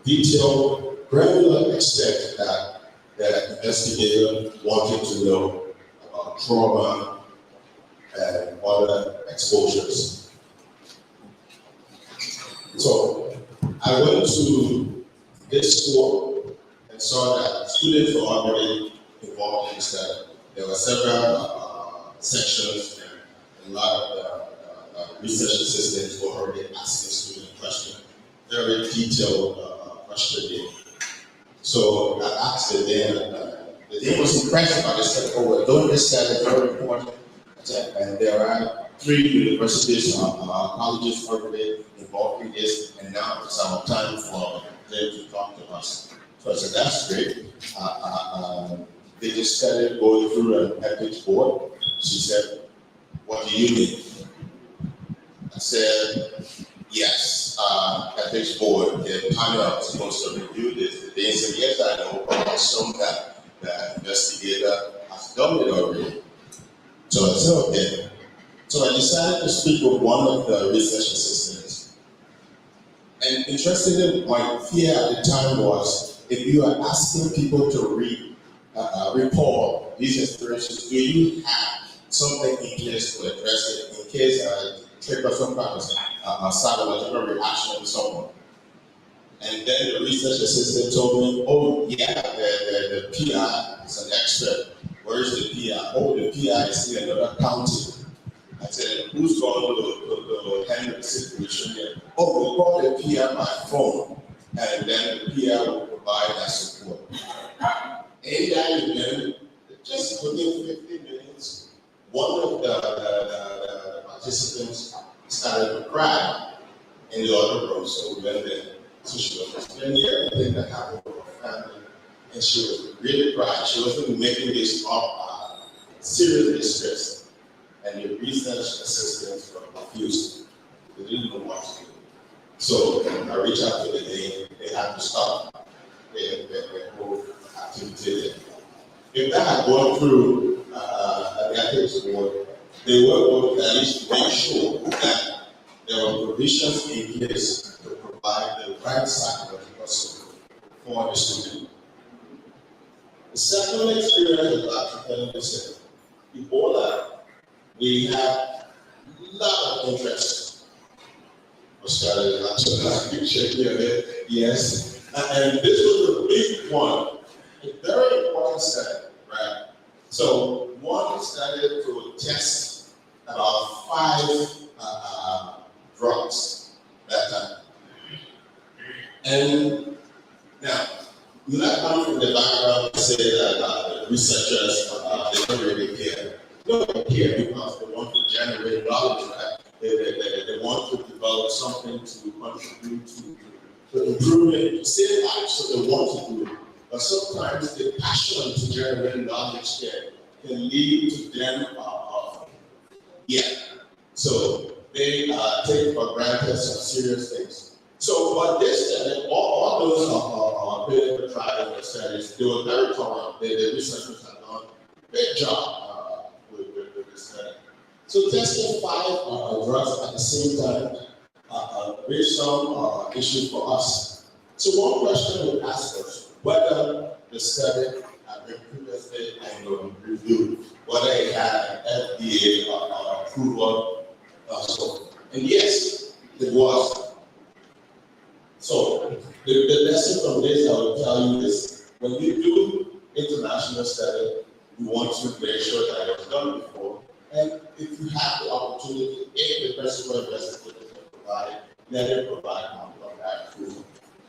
detailed, granular extent that the investigator wanted to know about trauma and other exposures. So I went to this school and saw that students were already involved in the study. There were several sections and a lot of research assistants were already asking students questions, very detailed questioning. So I asked the dean was impressed by this study. Oh, we're doing this study, very important. And there are 3 universities, colleges already involved in this, and now it's our time for them to talk to us. So I said, that's great. They just started going through an ethics board. She said, what do you mean? I said, yes, ethics board, the panel is supposed to review this. They said, yes, I know, but I assume that the investigator has done it already. So I said, okay. So I decided to speak with one of the research assistants. And interestingly, my fear at the time was, if you are asking people to report these experiences, do you have something in place to address it in case trigger some kind of psychological reaction with someone? And then the research assistant told me, oh yeah, the PI is an expert. Where is the PI? Oh, the PI is in another county. I said, who's going to handle the situation here? Oh, we call the PI by phone, and then the PI will provide that support. And then, just within 15 minutes, one of the participants started to cry in the other room. So we went there. So she was explaining everything that happened with her family, and she was really crying. She wasn't making this up seriously stressed. And the research assistants were confused. They didn't know what to do. So I reached out to the dean. They had to stop their whole activity there. If that had gone through the ethics board, they were going to at least make sure that there were provisions in place to provide the right psychological support for the student. The second experience of African descent, Ebola, we have a lot of interest. Australia, yes. And this was a big one, a very important study, right? So one study to test about 5 drugs that time. And now, you not come from the background to say that researchers, they don't really care. They don't care because they want to generate knowledge, right? They want to develop something to contribute to improvement, to save lives, so they want to do it. But sometimes the passion to generate knowledge can lead to them, So they take for granted some serious things. So what this study, all those clinical trials studies, they were very thorough. The researchers have done a great job with this study. So testing 5 drugs at the same time raised some issues for us. So one question we asked us, whether the study had been previously reviewed, whether it had an FDA approval. And yes, it was. So the lesson from this I will tell you is, when you do international study, you want to make sure that it was done before. And if you have the opportunity, if the person who investigated can provide, let it provide on that approval.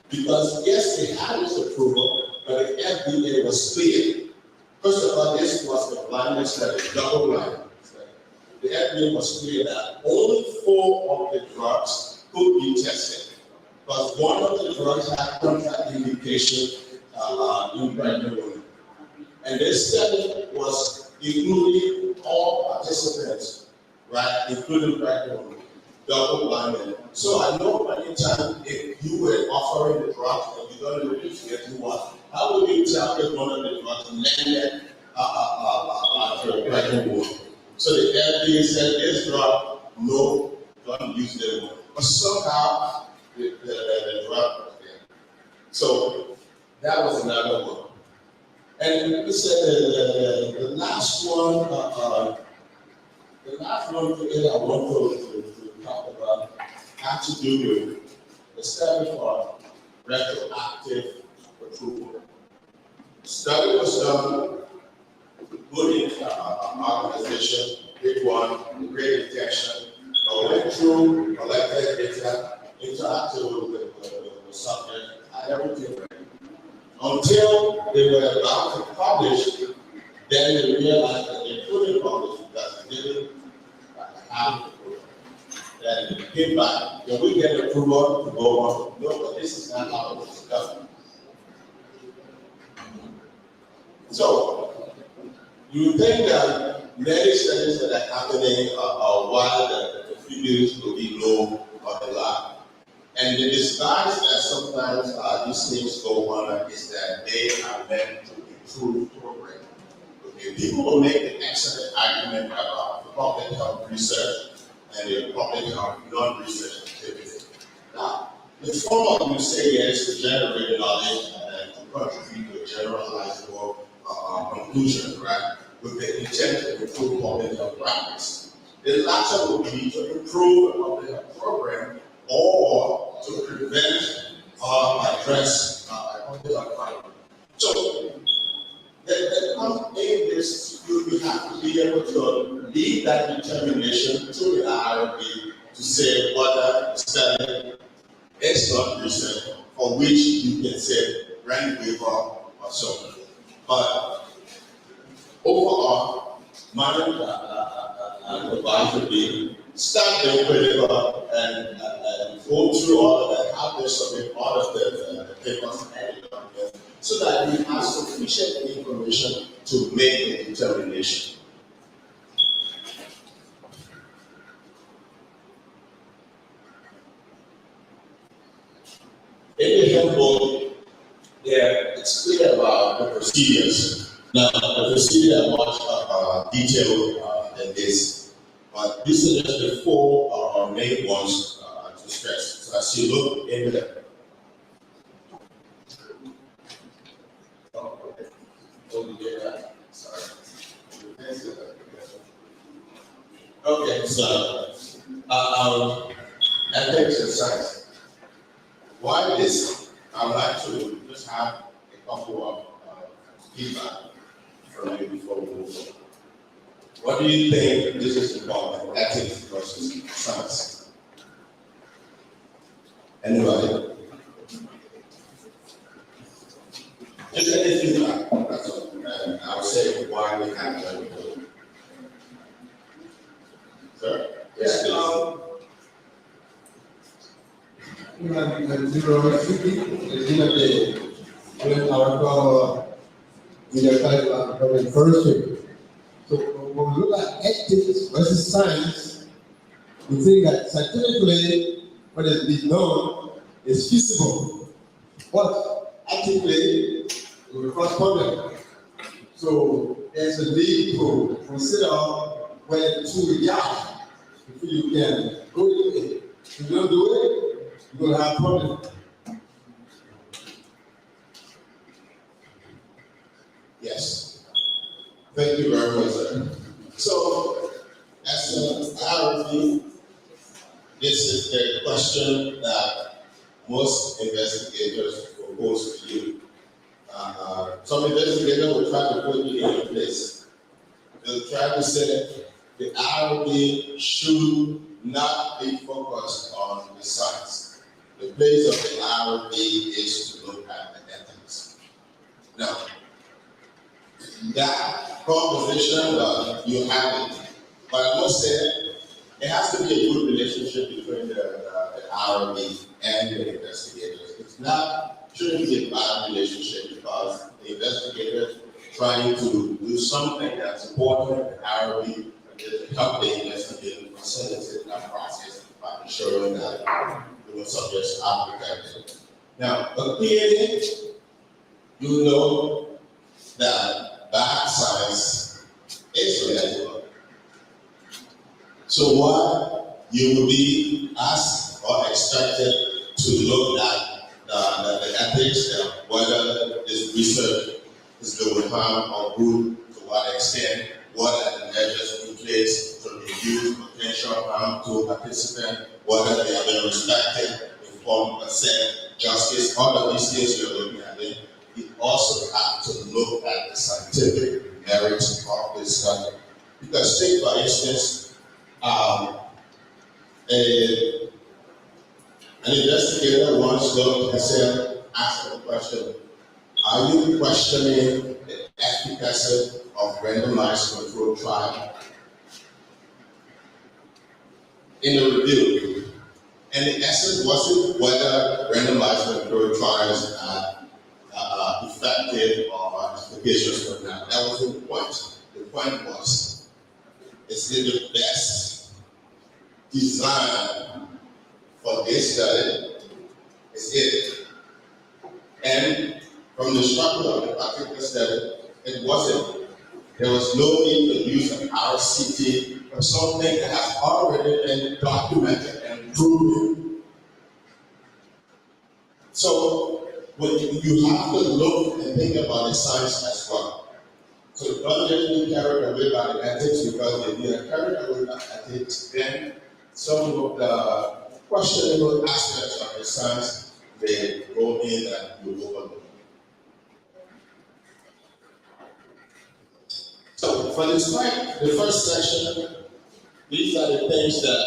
Because yes, they had this approval, but the FDA was clear. First of all, this was a blinded study, double-blind study. the FDA was clear that only 4 of the drugs could be tested. Because one of the drugs had contraindication in pregnant women. And this study was including all participants, right, including pregnant women, double-blinded. So I know anytime if you were offering the drug and you don't know if you get one, how would you tell if one of the drugs landed after a pregnant woman? So the FDA said this drug, no, don't use that one. But somehow the drug was there. So that was another one. And let me say the last one, really I want to talk about had to do with the study for retroactive approval. The study was done good organization, big one, great intention. Went through, collected data, interacted with the subject, and everything ready. Until they were about to publish, then they realized that they couldn't publish because they didn't have approval. Then they came back, can we get approval to go on? No, but this is not how it was done. So, you think that many studies that are happening are while the figures will be low or the line. And the disguise that sometimes these things go on is that they are meant to improve program. Okay, people will make an excellent argument about the public health research and the public health non-research activity. Now, the former you say yes to generate knowledge and to contribute to a generalizable conclusion, right? With the intent to improve public health practice. The latter will be to improve a public health program or to prevent or address public health problem. So, in this, you have to be able to lead that determination to the IRB to say whether the study is not research for which you can say rank waiver or so. But overall, my advice would be start the paper and go through all of that, have them submit all of the papers and documents so that you have sufficient information to make a determination. In the handbook, it's clear about the procedures. Now, the procedure are much detailed than this, but these are just the 4 main ones to stress. So as you look in the okay, so ethics and science. Why this? I would like to just have a couple of feedback from you before we move on. What do you think this is about, ethics versus science? Anybody? Just any feedback, that's all. And I'll say why we have to do it. Sir? Yes, please. So when we look at ethics versus science, we think that scientifically what is being known is feasible, but ethically it will cause problem. So there's a need to consider whether to react before you can go to it. If you don't do it, you're going to have problems. Yes. Thank you very much, sir. So, as an RFP, this is the question that most investigators will pose to you. Some investigators will try to put you in your place. They'll try to say the RFP should not be focused on the science. The place of the RFP is to look at the ethics. Now, that proposition, you have it. But I must say, it has to be a good relationship between the RRB and the investigators. It's not, shouldn't be a bad relationship because the investigators trying to do something that's important to RRB and just help the investigator facilitate that process by ensuring that the subjects are protected. Now, clearly, you know that bad science is relatable. So what you will be asked or expected to look at the ethics, whether this research is doing harm or good, to what extent, what are the measures in place to reduce potential harm to a participant, whether they have been respected, informed consent, justice, all of these things you're looking at. You also have to look at the scientific merits of this study. Because take, for instance, an investigator once looked and said, asked the question, are you questioning the efficacy of randomized controlled trial? In the review. And the essence wasn't whether randomized controlled trials are effective or efficacious or not. That wasn't the point. The point was, is it the best design for this study? Is it? And from the structure of the particular study, it wasn't. There was no need to use an RCT for something that has already been documented and proven. So you have to look and think about the science as well. So don't just be carried away by the ethics, because if you are carried away by ethics, then some of the questionable aspects of the science they go in and you overlook. So for this point, the first section, these are the things that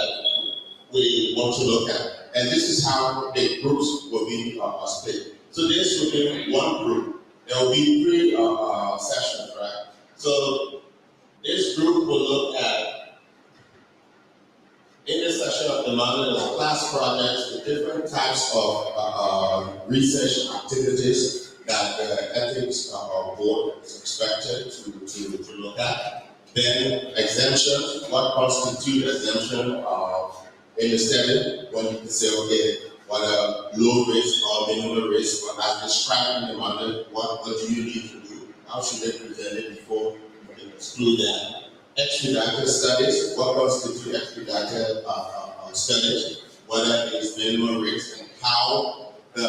we want to look at. And this is how the groups will be split. So this will be one group. There will be 3 sessions, right? So this group will look at, in this session of the model, the class projects, the different types of research activities that the ethics board is expected to look at. Then exemptions, what constitutes exemption in the study, when you can say, okay, what a low risk or minimal risk, or as described in the model, what do you need to do? How should they present it before you can exclude that? Expedited studies, what constitutes expedited studies, whether it is minimal risk, and how the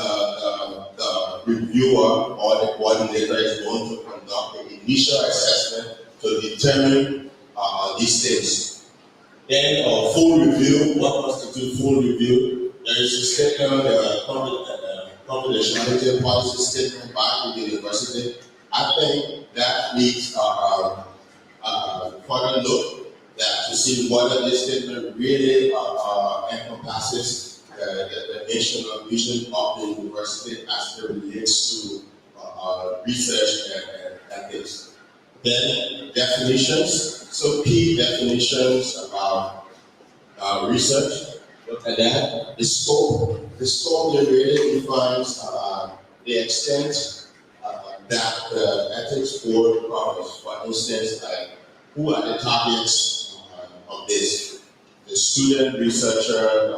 reviewer or the coordinator is going to conduct the initial assessment to determine these things. Then full review, what constitutes full review? There is a statement, confidentiality policy statement by the university. I think that needs further look to see whether this statement really encompasses the national vision of the university as it relates to research and ethics. Then definitions. So key definitions about research. Look at that. The scope. The scope really defines the extent that the ethics board covers. For instance, like who are the targets of this? The student, researcher,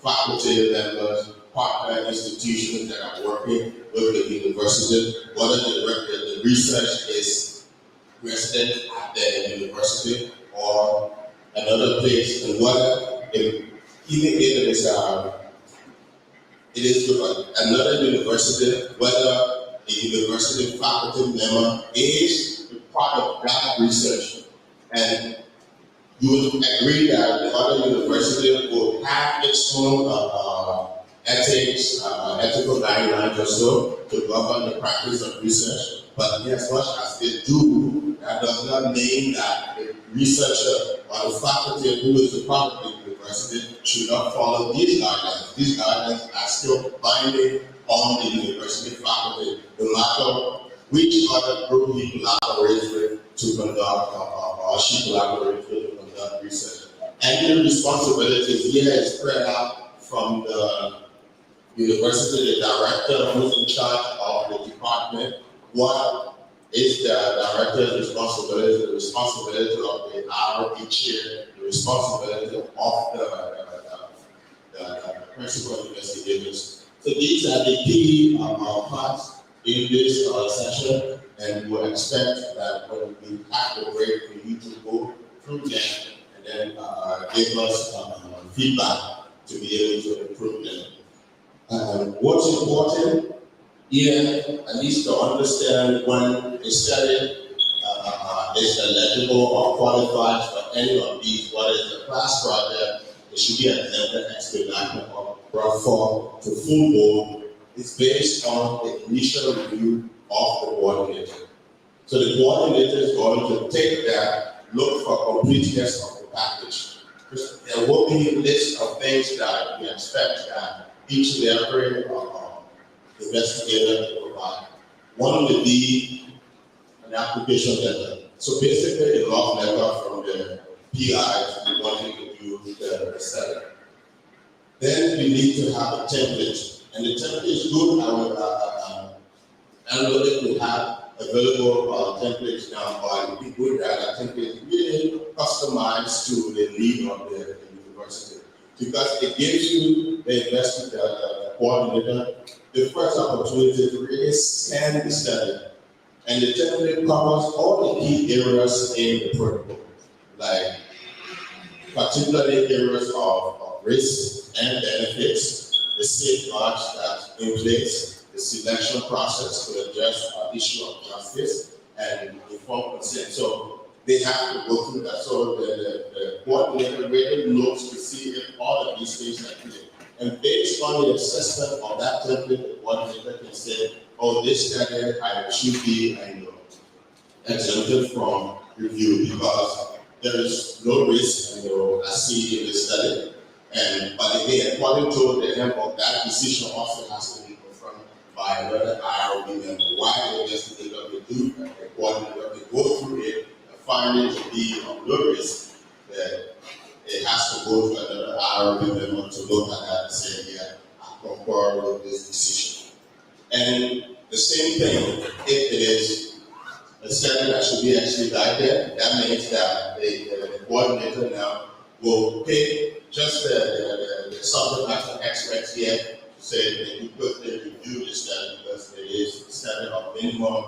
faculty members, partner institutions that are working with the university, whether the research is resident at the university or another place, and whether even if it is with another university, whether a university faculty member is part of that research, and you would agree that the other university will have its own ethics, ethical guidelines or so to govern the practice of research. But as much as they do, that does not mean that the researcher or the faculty who is a part of the university should not follow these guidelines. These guidelines are still binding on the university faculty, no matter which other group he collaborates with to conduct or she collaborates with to conduct conduct research. And the responsibilities here is spread out from the university, the director who's in charge of the department. What is the director's responsibility? The responsibility of the RRB chair, the responsibility of the principal investigators. So these are the key parts in this session, and we'll expect that when we have the break, for you to go through them and then give us feedback to be able to improve them. What's important here, at least to understand when a study is eligible or qualifies for any of these, what is the class project, it should be exempted, expedited, or brought forth to full board. It's based on the initial review of the coordinator. So the coordinator is going to take that, look for completeness of the package. There will be a list of things that we expect that each and every investigator to provide. One would be an application letter. So basically a log letter from the PI wanting to do the study. Then we need to have a template. And the template is good. I don't know if we have available templates now, but it would be good that a template is really customized to the need of the university. Because it gives you the investment, the coordinator, the first opportunity to really scan the study. And the template covers all the key areas in the protocol, like particularly areas of risk and benefits, the safeguards that's in place, the selection process to address the issue of justice and informed consent. So they have to go through that. So the coordinator really looks to see if all of these things are clear. And based on the assessment of that template, the coordinator can say, oh, this study I should be exempted from review because there is no risk I see in this study. And but again, according to the Handbook, that decision also has to be confirmed by another IRB member. Why the investigator will do that, the coordinator will go through it and find it to be of no risk, that it has to go to another IRB member to look at that and say, yeah, I concur with this decision. And the same thing, if it is a study that should be expedited, that means that the coordinator now will pick just the subject matter experts here to say that you quickly review the study because it is a study of minimum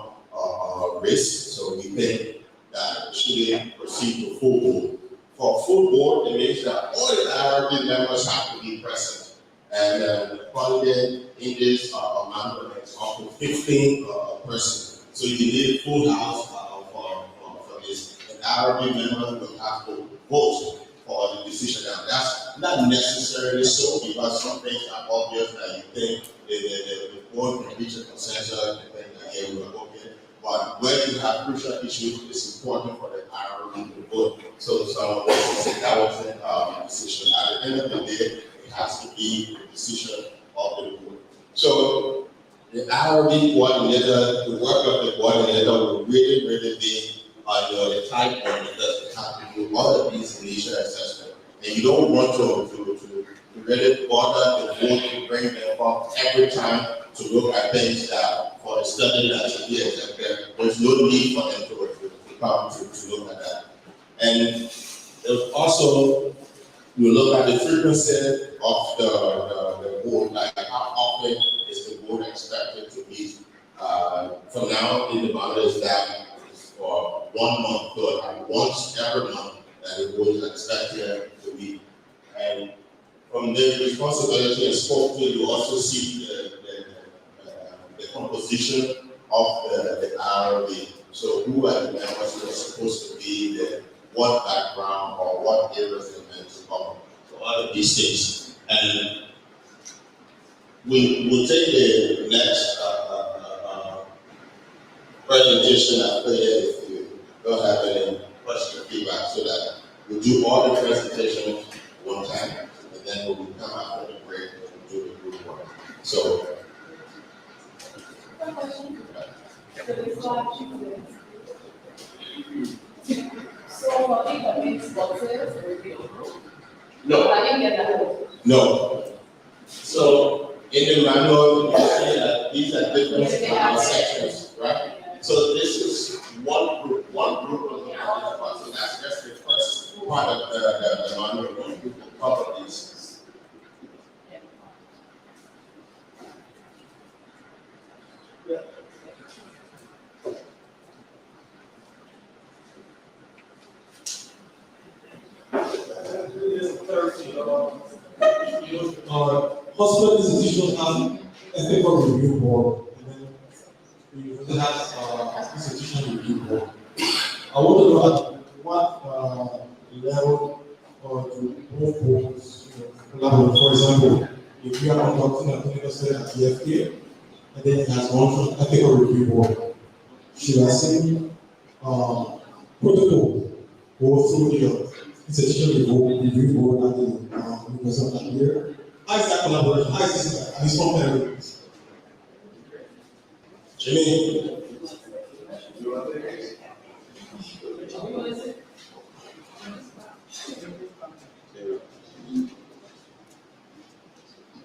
risk. So we think that it should proceed to full board. For full board, it means that all the IRB members have to be present. And the quality in this amount is up to 15 persons. So you need a full house for this. And IRB members will have to vote for the decision. Now, that's not necessarily so because some things are obvious that you think the board can reach a consensus and think that hey, we're okay. But when you have crucial issues, it's important for the IRB to vote. So some say that wasn't a decision. At the end of the day, it has to be the decision of the board. So the IRB coordinator, the work of the coordinator will really be the type of because they have to do all of these initial assessments. And you don't want to really bother the board to bring them up every time to look at things that for a study that should be accepted. There's no need for them to come to look at that. And also, you look at the frequency of the board, like how often is the board expected to meet. For now, in the model is that for 1 month, so once every month that the board is expected to meet. And from the responsibility and scope, you also see the composition of the IRB. So who are the members who are supposed to be there, what background or what areas they're meant to cover. So all of these things. And we'll take the next presentation after if you don't have any question or feedback, so that we'll do all the presentations one time, and then we'll come after the break and do the group work. So, So in the mix boxes, didn't get that. No. So in the manual, you see that these are different sections, right? So this is one group of the part. So that's just the first part of the manual. One group will cover these. Hospital institutions have ethical review board, and then the university has institutional review board. I want to know at what level or do both boards collaborate? For example, if you are conducting a clinical study at GFK, and then it has one ethical review board, should I see protocol go through the institutional review board at the University of Liberia? How is that collaboration? How is this at this company? Jimmy.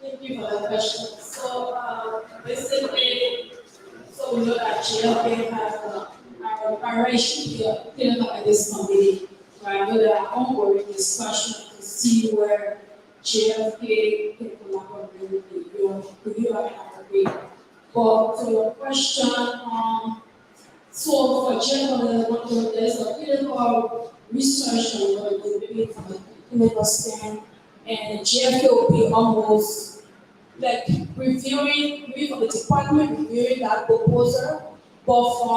Thank you for the question. So, basically, so we know that GFK has a preparation here, clinical ethics committee, where I know there are ongoing discussions to see where GFK can collaborate with the ULIRB. But to your question, so for general, there's a clinical research that we're going to do from a clinical stand, and the GFK will be almost like reviewing from the department, reviewing that proposal, but for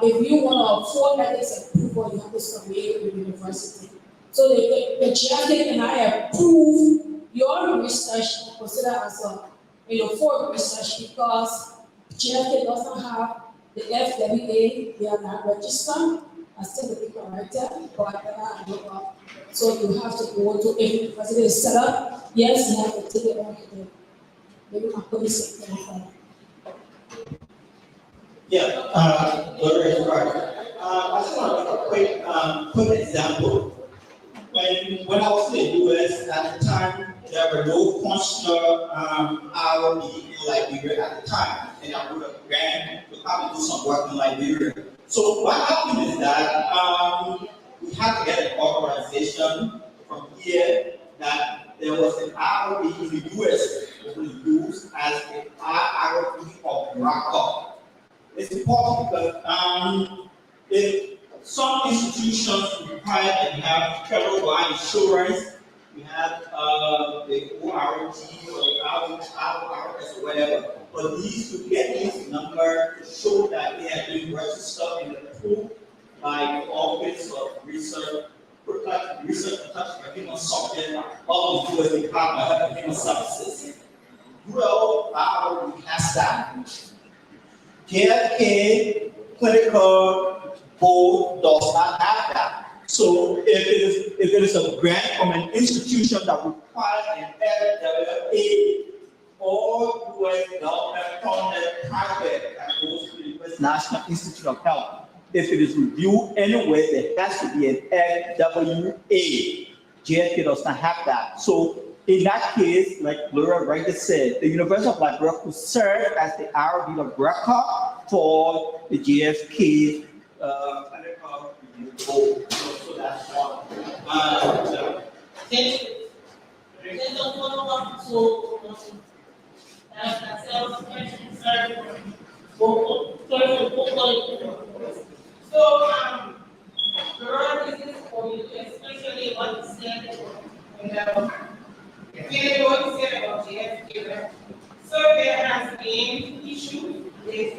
if you want a full ethics approval, you have to submit with the university. So the GFK and I approve your research and consider as a for research because GFK doesn't have the FWA, they are not registered. I still the people right there, but so you have to go to a university is set up. Yes, you have to take it on to maybe my police sector. Yeah, Gloria is right. I just want to give a quick example. When I was in the US at the time, there were no consular ROB in Liberia at the time, and I would have grant to come and do some work in Liberia. So what happened is that we had to get an authorization from here that there was an ROB in the US that was used as an ROB of record. It's important because if some institutions require that you have federal insurance, you have the ORG or the RRS or whatever, but these to get this number to show that they have been registered and approved by the Office of Research Protection Human Subject of the U.S. Department of Human Services. ULIRB has that. JFK Clinical Board does not have that. So if it is a grant from an institution that requires an FWA or US government funded private that goes to the US National Institute of Health, if it is reviewed anyway, there has to be an FWA. JFK does not have that. So in that case, like Laura rightly said, the University of Liberia could serve as the ROB of record for the JFK clinical review board. So that's one. Laura, this is for you, especially what you said, what you said about JFK. So there has been issues with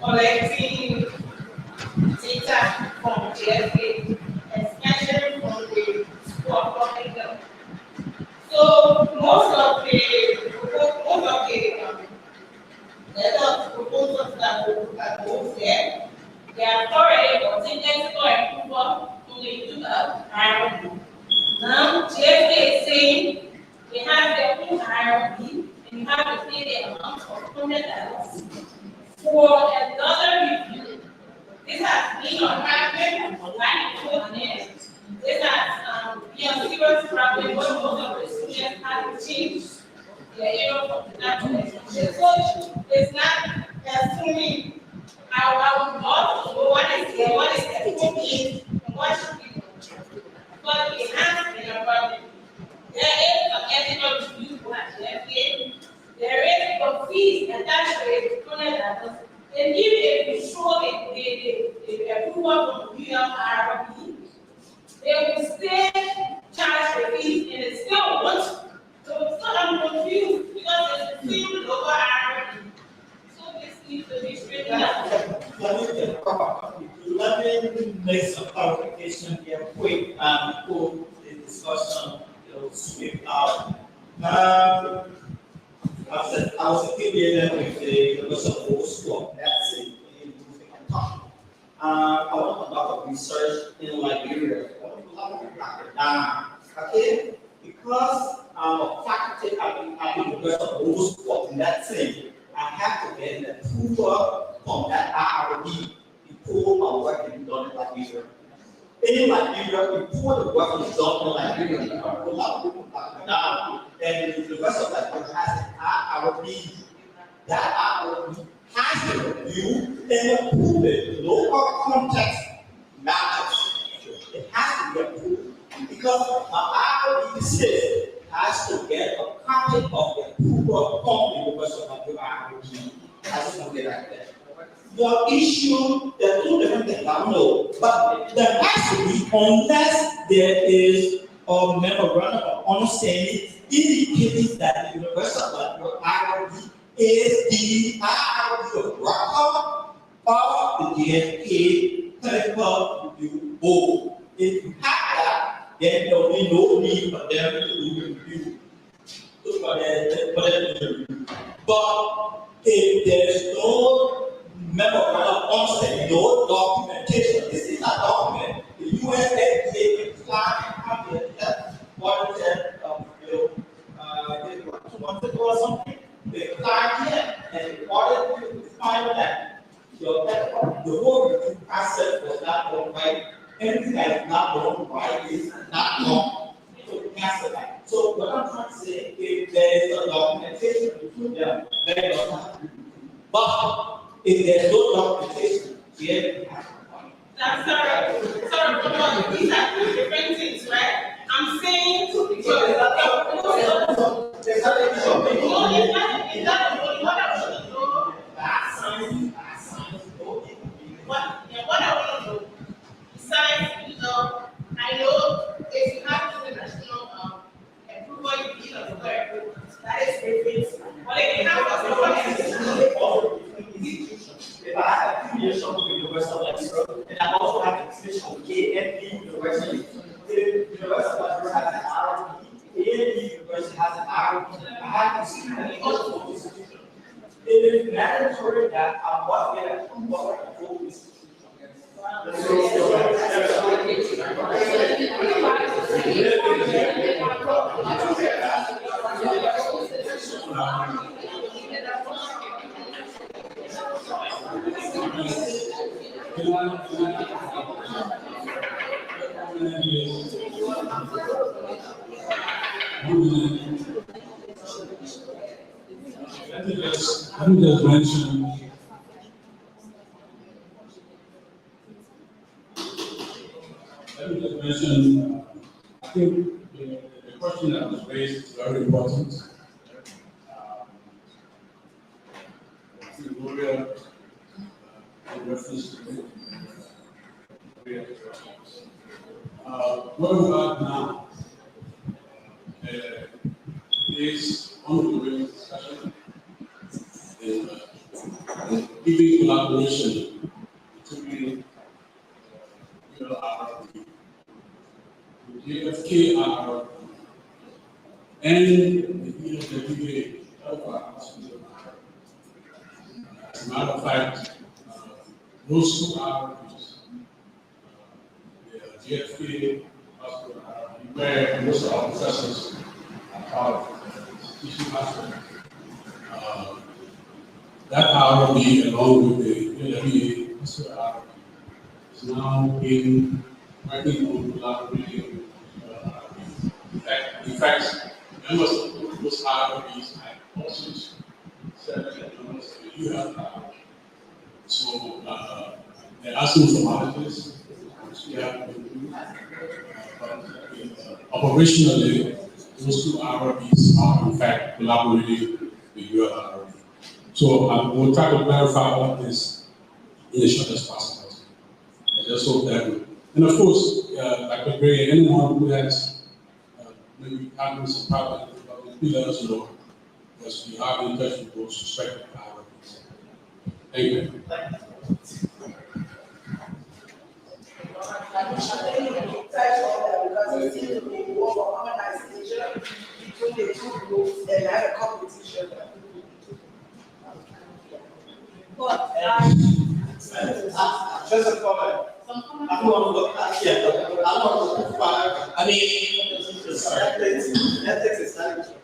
collecting data from JFK, especially from the School of Public Health. So most of the proposals that go there, they are already contingent for approval to the ROB. Now, JFK is saying they have their own ROB and you have to pay the amount of $100 for another review. This has been on record and online. This has been teams. Yeah, you know, so it's not assuming I would love to go what is the cooking and what should be done. But it has been a problem. There is some ethical review at the FDA. There is some fees attached to it, and if you show the approval from ULIRB, they will still charge the fees and it still won't. So I'm confused because it's still lower IRB. So this needs to be straightened out. Let me make some clarification here quick before the discussion sweep out. I was affiliated with the University of Oxford, that's it, in I want to conduct a research in Liberia. I want to break it down, okay? Because I'm a faculty at the University of Oxford, and that's it. I have to get an approval from that IRB before my work can be done in Liberia. In Liberia, before the work is done in Liberia, a lot of people back down, and the University of Liberia has an IRB. That IRB has to review and approve it. Local context matters. It has to be approved because my IRB says has to get a copy of the approval from the University of Liberia IRB. I just want to get that there. The issue, there are two different things, I know, but there has to be, unless there is a memorandum of understanding indicating that the University of Liberia IRB is the IRB of record of the GFK Clinical Review Board. If you have that, then there will be no need for them to do review. But if there is no memorandum of understanding, no documentation, this is a document. The US FDA flag and what is that? 2 months ago or something. They flagged here and in order to find that the whole review process was not done right. Anything that is not done right is not done. So cancel that. So what I'm trying to say, if there is a documentation between them, then it doesn't have to be. But if there's no documentation, then you have to. That's sorry, these are two different things, right? I'm saying it's what I want to do, besides, I know if you have international approval, you need a approval. That is different. But if you have a if I have affiliation with the University of Liberia, and I also have affiliation with AND University, the University of Liberia has an RP, AND University has an RP. I have to see the other institution. It is mandatory that I must get approval from both institutions. Let me just mention I think the question that was raised is very important. I think Gloria in reference to where we are now is ongoing discussion in giving collaboration between ULIRB, the GFK and the ULIRB. As a matter of fact, those two RRBs, the GFK hospital RRB, where most of our professors are part of the teaching hospital. That RRB, along with the ULIRB hospital RRB, is now working on collaborating with RRB. In fact, the members of those RRBs and also several members of the ULIRB. So there are some formalities which we have to do. Operationally, those two RRBs are in fact collaborating with ULIRB. So I will try to clarify all this in the shortest possible. I just hope that, and of course, like a very anyone who has maybe having some problem, please let us know, because we are in touch with those respective RRBs. Thank you. Because it seems to be more of harmonization between the two groups and not a competition. But just a comment. I want to look at I mean, ethics is not.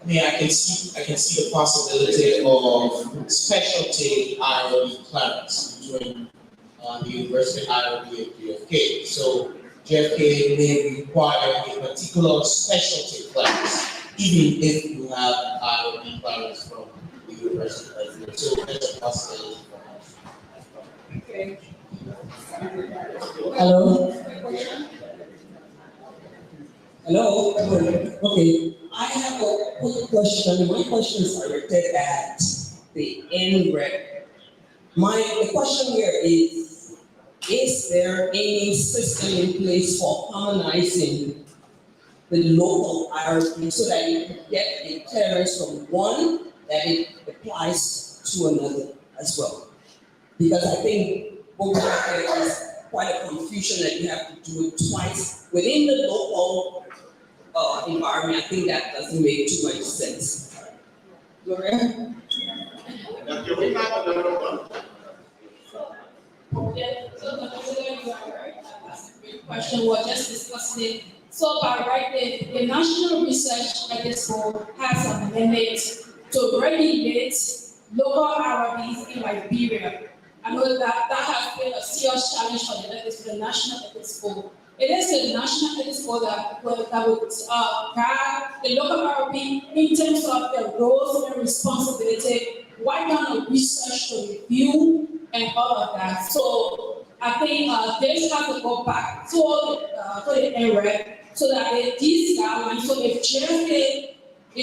I can see the possibility of specialty IRB plans between the University IRB and GFK. So GFK may require a particular specialty class, even if you have IRB plans from the University IRB. So that's a possibility for us. okay. Hello? Hello? Okay, I have a quick question. My question is directed at the NREC. The question here is there any system in place for harmonizing the local IRB so that you can get a clearance from one that it applies to another as well? Because I think what we have here is quite a confusion that you have to do it twice within the local environment. I think that doesn't make too much sense. Gloria? Yeah, so considering you are right, that's a great question. We're just discussing it. So by right, the National Research Expo has a mandate to regulate local RRBs in Liberia. I know that has been a serious challenge for the National Expo. It is the National Expo that would guide the local RRB in terms of their roles and responsibility, what kind of research to review, and all of that. So I think this has to go back to the NREC so that these guidelines, so if GFK,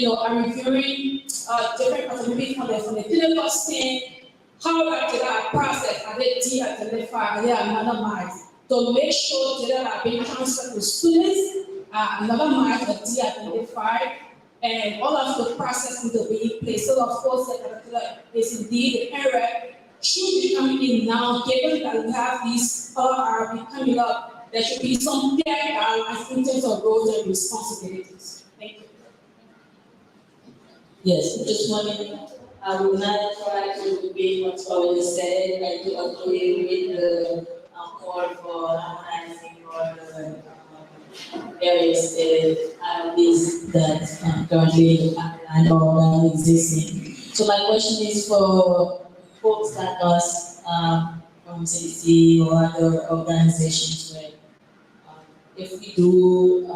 are reviewing different possibilities from the clinical stand, how that process are they de-identified, are they anonymized, to make sure data are being transferred to students, anonymized or de-identified, and all of the processes will be in place. So of course, that is indeed the NREC should be coming in now, given that we have these RRB coming up. There should be some clear guidelines in terms of roles and responsibilities. Thank you. Yes, just wanted, I will not try to repeat what's already said. I do agree with the call for harmonizing all the various IRBs that currently are existing. So my question is for folks like us from CDC or other organizations where if we do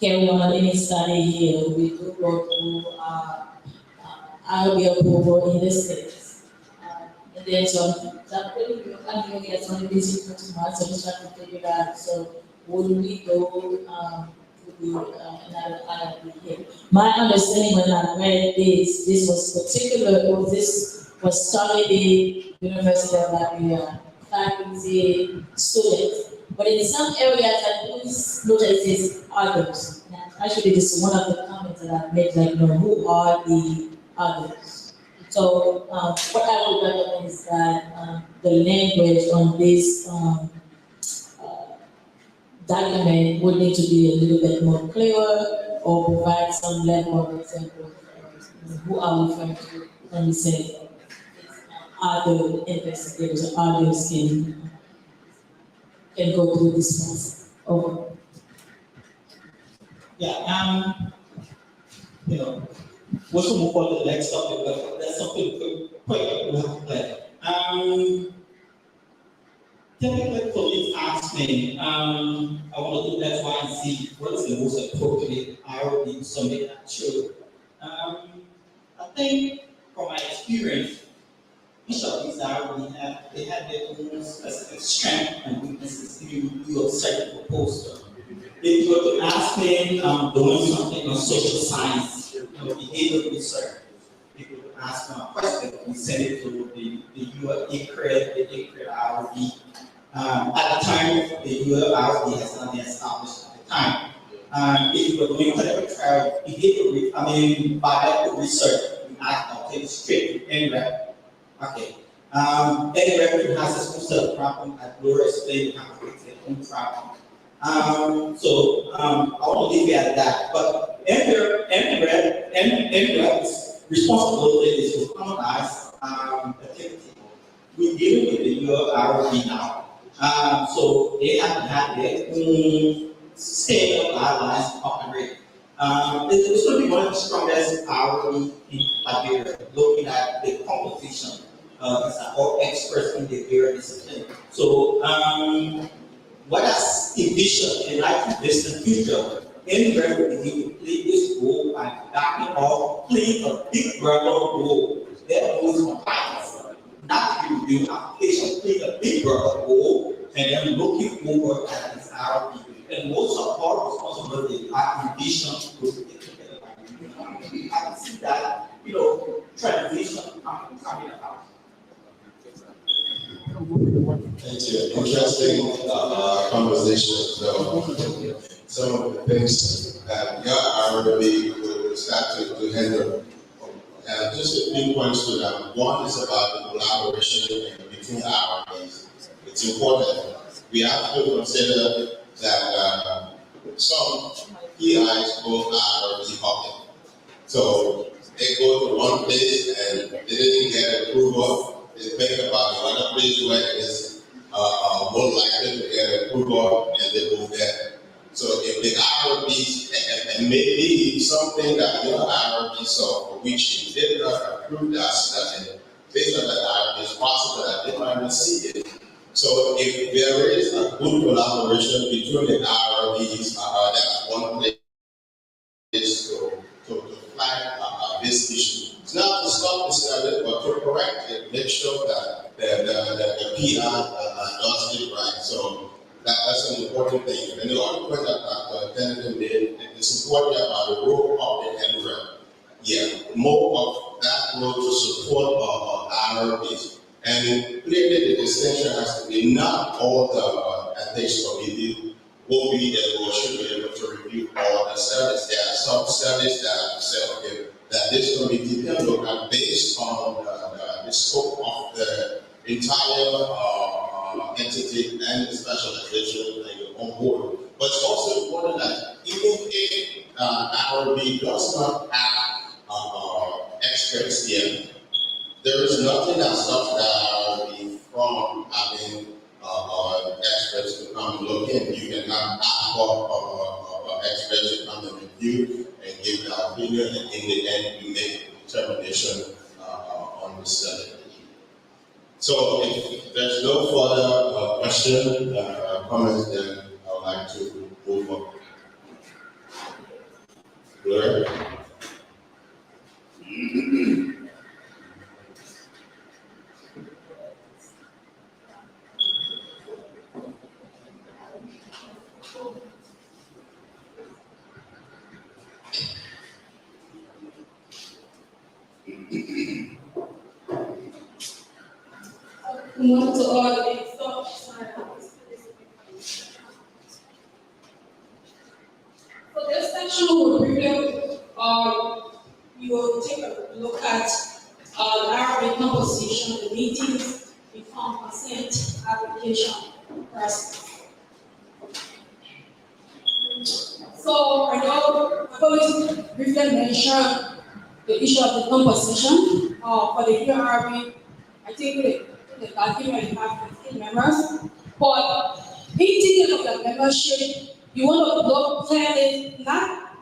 carry on any study here, we do go through IRB approval in the States. And then I'm going to get some busy for tomorrow, so just trying to figure out, so would we go to do another IRB here? My understanding when I read this was this was solely University of Liberia, faculty, students. But in some areas, I always notice is others. And actually, this is one of the comments that I've made, like, who are the others? So, what I would recommend is that the language on this document would need to be a little bit more clearer or provide some level of example of who are referring to when we say other investigators or others can go through this process. Over. Yeah, what's to move on to the next topic, but that's something quick we have to play. Typically, police ask me, I want to do X, Y, and Z. What is the most appropriate IRB to submit that to? I think from my experience, each of these IRB they have their own specific strength and weaknesses if you do a certain proposal. If you were to ask me, doing something on social science, behavioral research, if you were to ask me a question, we send it to the ULIRB, the IRB. At the time, the ULIRB has not been established at the time. If you were doing clinical trial biological research, you ask, I'll take it straight to NREP. Okay. NREP has its own set of problems, as Laura explained, it has its own problem. I want to leave it at that. But NREP's responsibility is to harmonize activity. We're dealing with the ULIRB now. So they have to have their own state of guidelines to operate. It's going to be one of the strongest IRB in Liberia, looking at the composition. These are all experts in the area discipline. So, what does envision in like distant future? Anywhere we need to play this role by backing off, playing a big brother role. They're always compliance. Not to review application, playing a big brother role, and then looking over at this IRB. And most of our responsibility are envision to I can see that, transition coming about. Thank you. Interesting conversation. So, some of the things that your IRB will start to handle. Just a few points to that. One is about the collaboration between IRBs. It's important. We have to consider that some PIs go IRB hopping. So they go to one place and they didn't get approval. They think about another place where it is more likely to get approval and they go there. So if the IRBs, and maybe something that your IRB saw for which you did not approve that study, based on that IRB, it's possible that they might not see it. So if there is a good collaboration between the IRBs, that's one place to flag this issue. It's not to stop the study, but to correct it, make sure that the PR does it right. So that's an important thing. And the other point that Kennedy made, it's important about the role of the NREP. Yeah, more of that role to support our IRBs. And clearly the distinction has to be not all the ethics committee will be able or should be able to review all the studies. There are some studies that say, okay, that this committee can look at based on the scope of the entire entity and the specialization on board. But it's also important that even if IRB does not have experts here, there is nothing that stops the IRB from having experts to come and look in. You can have ad hoc experts to come and review and give their opinion, and in the end, you make a determination on the study. So, if there's no further question, comments, then I would like to move on. Gloria? Want to all so this section will review, you will take a look at IRB composition, the meetings, informed consent, application process. So I know I'm going to briefly mention the issue of the composition for the ULIRB. I think the document have 15 members, but 18 of the membership, you want to look clearly not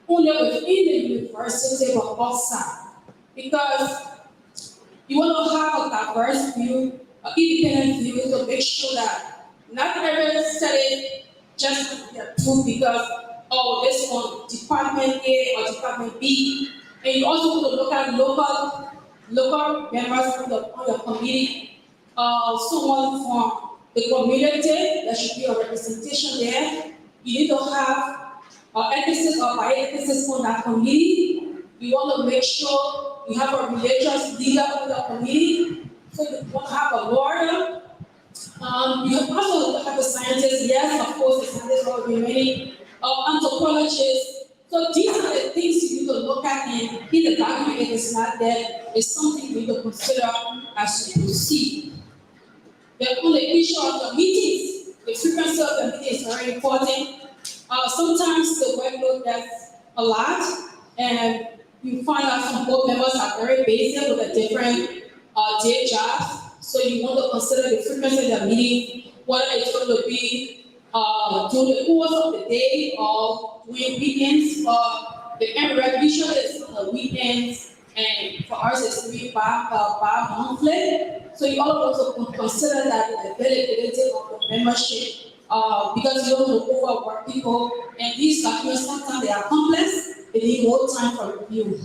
only within the university but outside, because you want to have a diverse view, independent view to make sure that Not every study just be approved because, oh, this one, Department A or Department B. And you also want to look at local members on your committee, someone from the community, there should be a representation there. You need to have emphasis or emphasis on that committee. You want to make sure you have a religious leader on the committee. So you want to have a lawyer. You also have a scientist. Yes, of course, the scientists will be many anthropologists. So these are the things you need to look at, and if the document is not there, it's something you need to consider as you proceed. On the issue of the meetings, the frequency of the meeting is very important. Sometimes the workload gets a lot, and you find out some board members are very busy with a different day jobs. So you want to consider the frequency of the meeting, whether it's going to be during the course of the day or during weekends. The NREC usually is on the weekends, and for us it's bi-monthly. So you also consider that the availability of the membership, because you don't want to overwork people, and these documents sometimes they are complex, they need more time for review.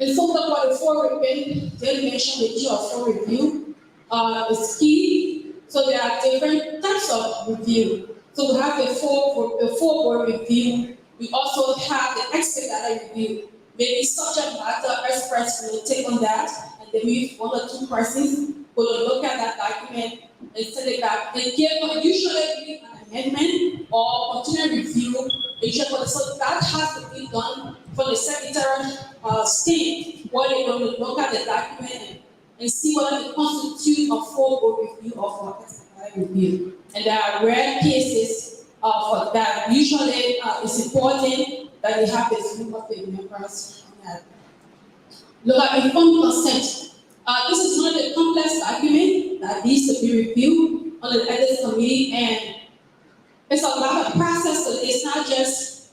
And so the 44 review, they mentioned the issue of full review is key. So there are different types of review. So we have the full board review. We also have the expert data review. Maybe subject matter experts will take on that, and then we one or two persons will look at that document and send it back. And usually an amendment or continuing review. So that has to be done for the secretary state, where they're going to look at the document and see whether it constitutes a full board review or for a review. And there are rare cases for that. Usually it's important that you have the group of the members on that. Look at informed consent. This is one of the complex documents that needs to be reviewed on the ethics committee, and it's a lot of process. So it's not just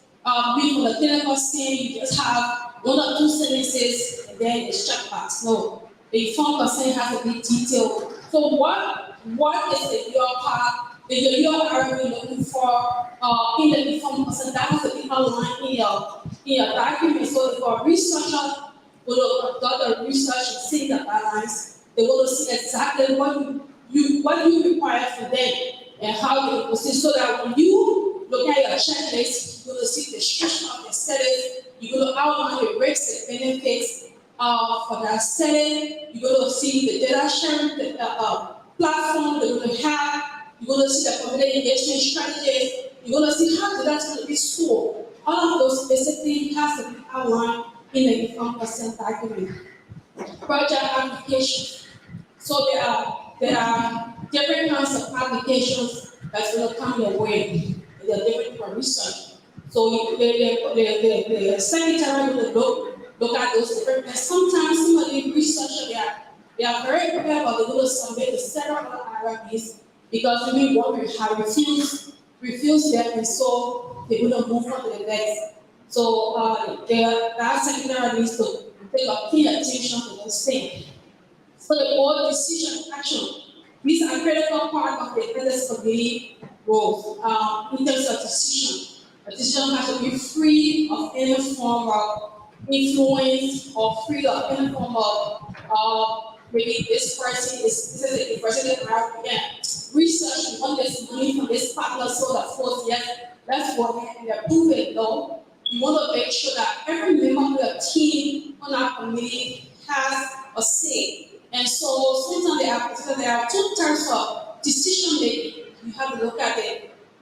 being from the clinical scene, you just have one or two sentences and then it's checkbox. No, the informed consent has to be detailed. So what is the ULIRB part? The ULIRB looking for in the informed consent that has to be outlined in your document. So for a researcher will have done the research and see the guidelines, they will see exactly what you require for them and how they proceed, so that when you look at your checklist, you're going to see the structure of the setting, you're going to outline the risks and benefits for that setting, you're going to see the data sharing platform they're going to have, you're going to see the community engagement strategies, you're going to see how that's going to be stored. All of those basically has to be outlined in the informed consent document. Project application. So there are different kinds of applications that's going to come your way. They're different for research. So the secretary will look at those different. And sometimes some of the researchers they are very prepared, but they're going to submit the several RFPs because we want to refuse them, and so they're going to move on to the next. So that secretary needs to take a key attention to those things. So the board decision action, these are critical part of the ethics committee role. In terms of decision, a decision has to be free of any form of influence or free of any form of maybe this person is the president research, we want this money from this partner, so that force, yes, that's what we approve it though. You want to make sure that every member of the team on our committee has a say. And so sometimes there are two types of decision making. You have to look at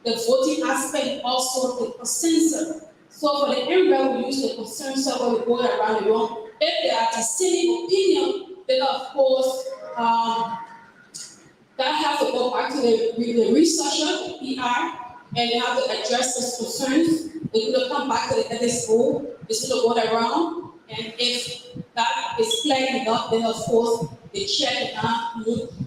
the voting aspect, also the consensus. So for the NREL, we use the consensus when we go around the room. If there are dissenting opinion, then of course that has to go back to the researcher, the PR, and they have to address those concerns. They're going to come back to the ethics board. It's going to go around, and if that is clear enough, then of course the chair cannot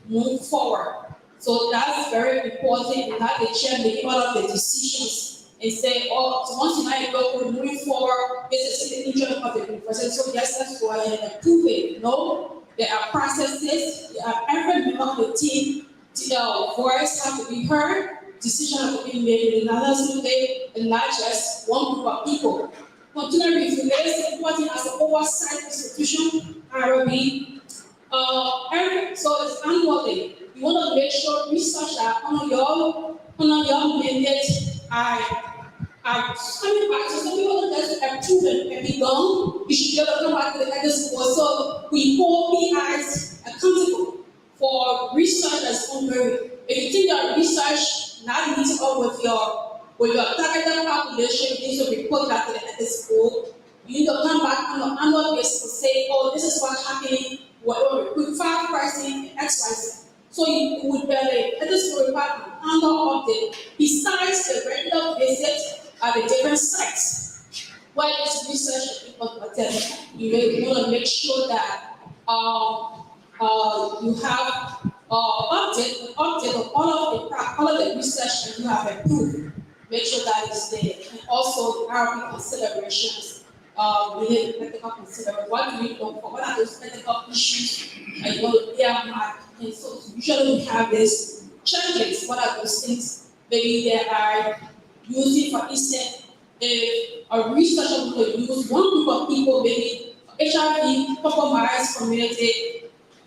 move forward. So that's very important, and that the chair make all of the decisions and say, oh, so once you know we're moving forward, this is the interest of the university. So yes, let's go ahead and approve it. No, there are processes. Every member of the team voice have to be heard, decision have to be made in another state, and not just one group of people. Continuing review is important as an oversight institution, IRB. So it's annually. You want to make sure research that on your mandate are coming back. So some people just approve and be done. You should be able to come back to the ethics board. So we hold PIs accountable for research that's ongoing. If you think that research not meets up with your targeted population, you need to report that to the ethics board. You need to come back on an annual basis to say, oh, this is what's happening, with file pricing, X, Y, Z. So you would get a ethics board department annual update besides the regular visit at the different sites. Where this research people attend, you want to make sure that you have update of all of the research that you have approved. Make sure that is there, and also RP considerations. We need ethical considerations. What do we look for? What are those ethical issues? And you know, and so usually we have this checklist. What are those things? Maybe they are using, for instance, if a researcher will use one group of people, maybe HIV compromised community.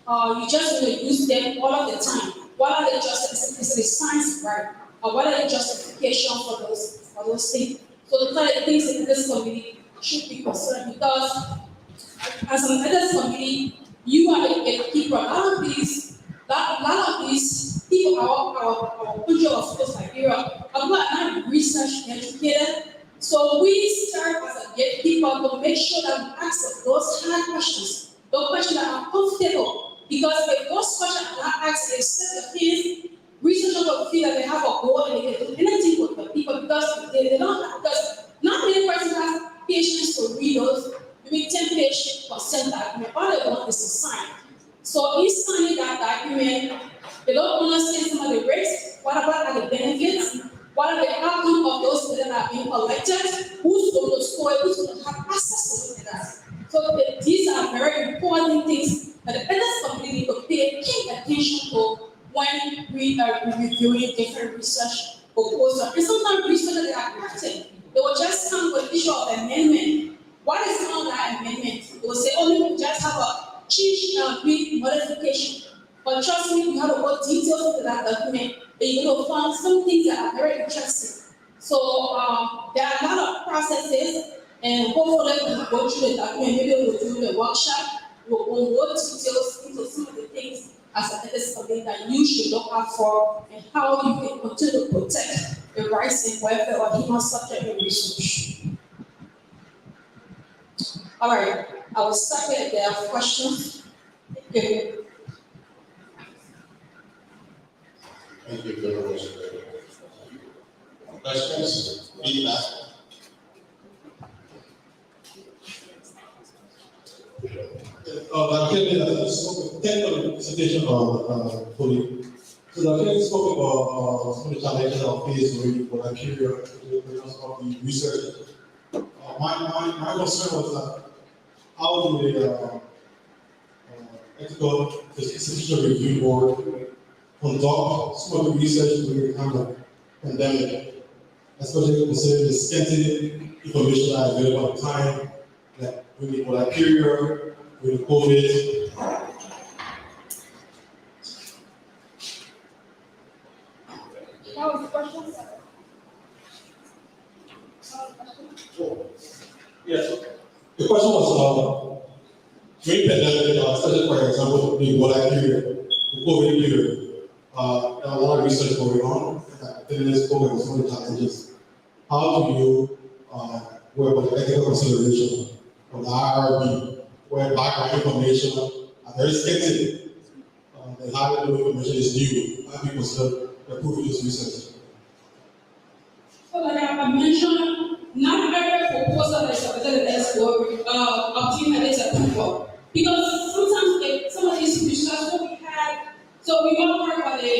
You just want to use them all of the time. What are the is it science, right? Or what are the justification for those things? So those are the things that this committee should be concerned, because as an ethics committee, you are the gatekeeper. A lot of these people, our country of course, Liberia, are not research educated. So we serve as a gatekeeper to make sure that we ask those hard questions, those questions that are comfortable. Because if those questions are not asked, they set the pace, researchers will feel that they have a goal and they can do anything with the people, because they don't have, because not many persons have patience to read those, maybe 10 page consent document. All they want is to sign. So in signing that document, they don't understand some of the risks. What about the benefits? What are the outcomes of those that are being collected? Who's going to store it? Who's going to have access to that? So these are very important things that the ethics community will pay keen attention to when we are reviewing different research proposals. And sometimes research that they are crafted, they will just come with the issue of amendment. What is on that amendment? They will say, oh, we just have a change big modification. But trust me, you have to go details into that document, and you're going to find some things that are very interesting. So there are a lot of processes, and hopefully we'll go through the document. Maybe we'll do the workshop. We'll go more details into some of the things as an ethics committee that you should look out for, and how you can continue to protect the rights and welfare of human subject and research. All right, I will start if there are questions. Okay. Thank you very much. Questions? Feedback? Kevin spoke technical presentation on fully. So Kevin spoke about some of the challenges of phase when I'm curious of the research. My concern was that how do the ethical institutional review board conduct some of the research during the kind of pandemic, especially considering the scanty information that is available at the time, like when the Ebola period, when the COVID. That was the question. Yes. The question was during pandemic, especially for example, the Ebola period, the COVID period. There are a lot of research going on in this program, some of the challenges. How do you work with ethical consideration of the IRB, where background information are very scarce, and how the information is new, how people still approve this research? So like I mentioned, not every proposal that is submitted as obtain its approval. Because sometimes some of these research we had, so we want to work on the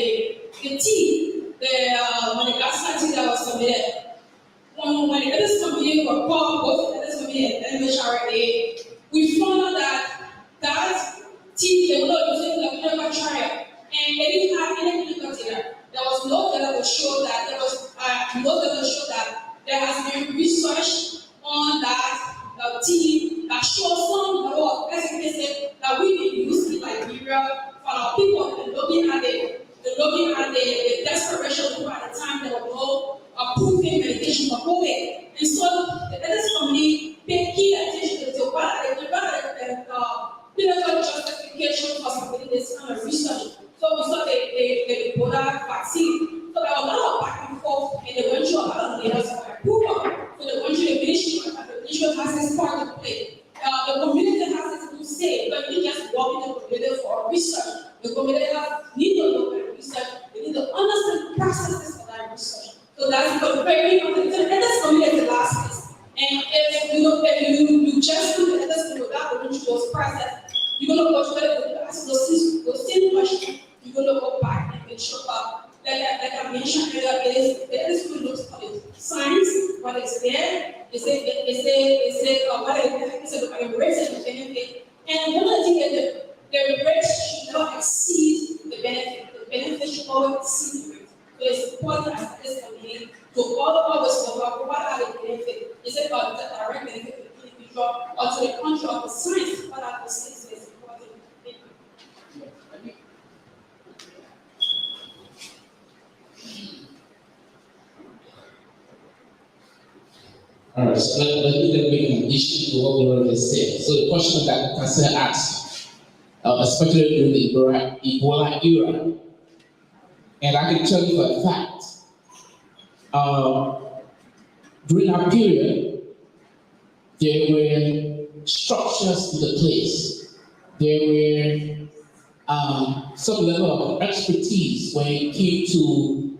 team, when the gas team that was submitted. When the ethics committee were called, both the ethics committee and MHRA, we found out that team, they were not using the clinical trial. And and they didn't have any clinical data. There was no data to show that there has been research on that team that shows some level of efficacy that we can use in Liberia for our people. And looking at the desperation people at the time, there were no approving medication for COVID. And so the ethics committee paid key attention to what are the clinical justification for submitting this kind of research. So we saw the Ebola vaccine. So there was a lot of back and forth, and they went through a lot of data for approval. So they went through the ministry, and the ministry has this part to play. The community has its own say, but we just walk in the community for research. The community need to look at research. They need to understand processes for that research. So that's very important. So ethics committee is the last place. And if you just do the ethics committee without going through those processes, you're gonna go to ask those same questions. You're gonna go back and make sure like I mentioned earlier, it is good looks for the science, what is there, is what it rates and benefit. And one of the things is the rates should not exceed the benefit. The benefit should always exceed the rate. So it's important as this community to always know about what are the benefits. Is it about the direct benefit to the individual or to the country of the science? What are the science that is important? All right, so let me then make an addition to what we already said. So the question that Councillor asked, especially during the Ebola era, and I can tell you for a fact, during our period, there were structures in the place. There were some level of expertise when it came to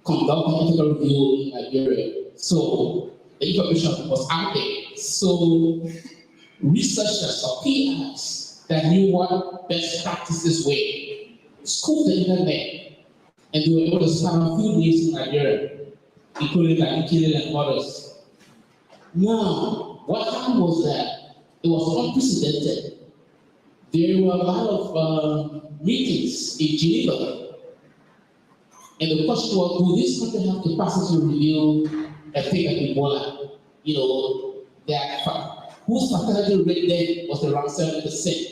conducting ethical review in Liberia. So the information was out there. So researchers or PIs that knew what best practices were scooped the internet, and they were able to find a few names in Liberia, including Nigeria and others. Now, what happened was that it was unprecedented. There were a lot of meetings in Geneva, and the question was, do this country have the capacity to review a thing like Ebola? You know, that whose fatality rate then was around 7%.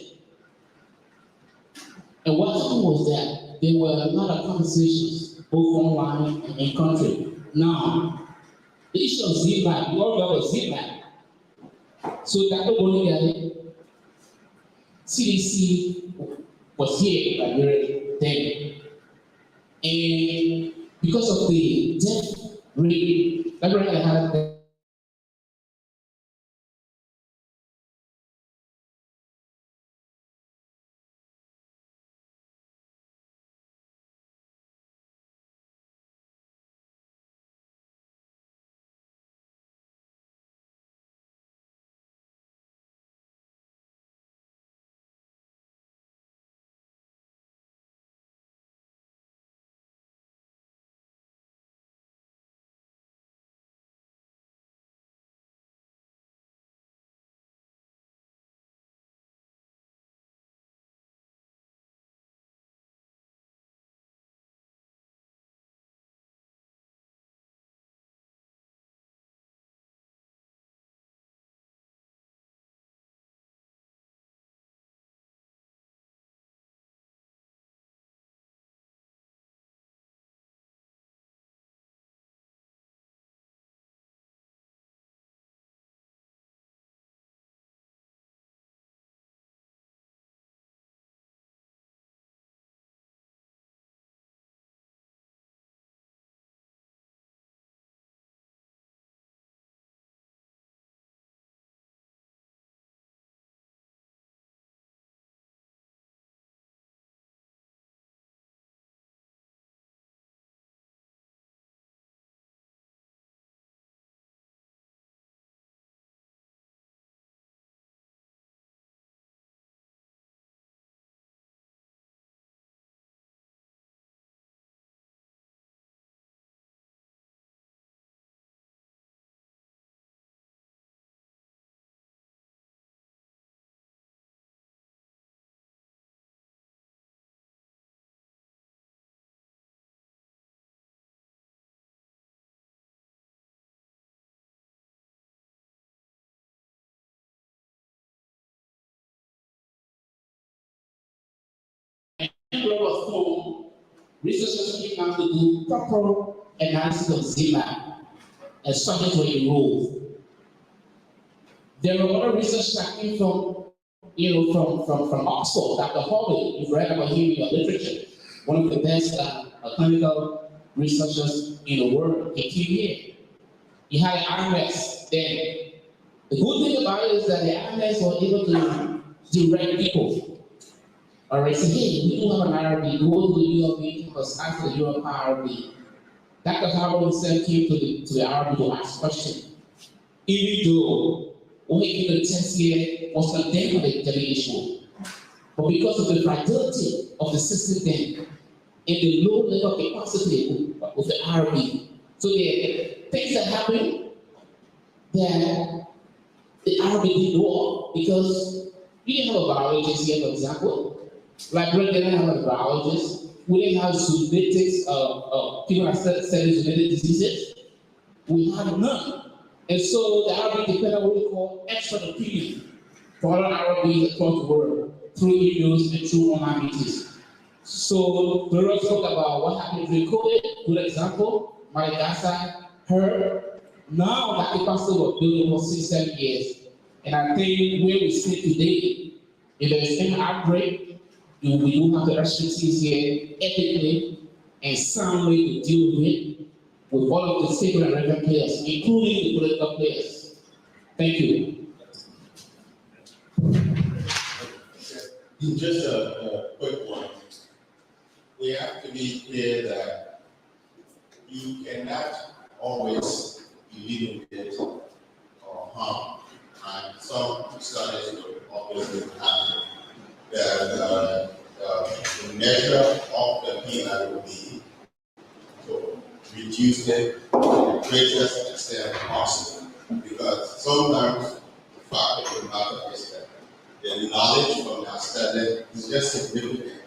And what happened was that there were a lot of conversations, both online and in country. Now, the issue of ZMAP, we all remember ZMAP. So Dr. Bolingari, CDC was here in Liberia then. And because of the death rate, Liberia had NREB was formed, researchers came out to do proper analysis of ZMAP and subjects were enrolled. There were other research that came from, from Oxford, Dr. Hawley. You've read about him in your literature. One of the best clinical researchers in the world. He came here. He had an RMS then. The good thing about it is that the RMS were able to direct people. All right, so hey, we do have an IRB, go to the ULB campus, ask for the ULB IRB. Dr. Howard himself came to the IRB to ask questions. Even though what he did the test here was condemned for the delegation. But because of the fragility of the system then, and the low level capacity of the IRB, so the things that happen that the IRB didn't know because we didn't have a biologist here, for example. Like we didn't have a biologist. We didn't have zoonotics, people that study zoonotic diseases. We had none. And so the IRB depended on what we call expert opinion for other IRBs across the world through emails and through online meetings. So we always talk about what happened during COVID, good example, Madagascar, her. Now that capacity was building for 6-7 years. And I think where we sit today, if there's any outbreak, we do have the expertise here ethically and soundly to deal with all of the civil and relevant players, including the political players. Thank you. Just a quick one. We have to be clear that you cannot always be leading it or harm. And some studies will obviously have that the measure of the PI will be to reduce it to the greatest extent possible. Because sometimes the fact of the matter is that the knowledge from our study is just significant.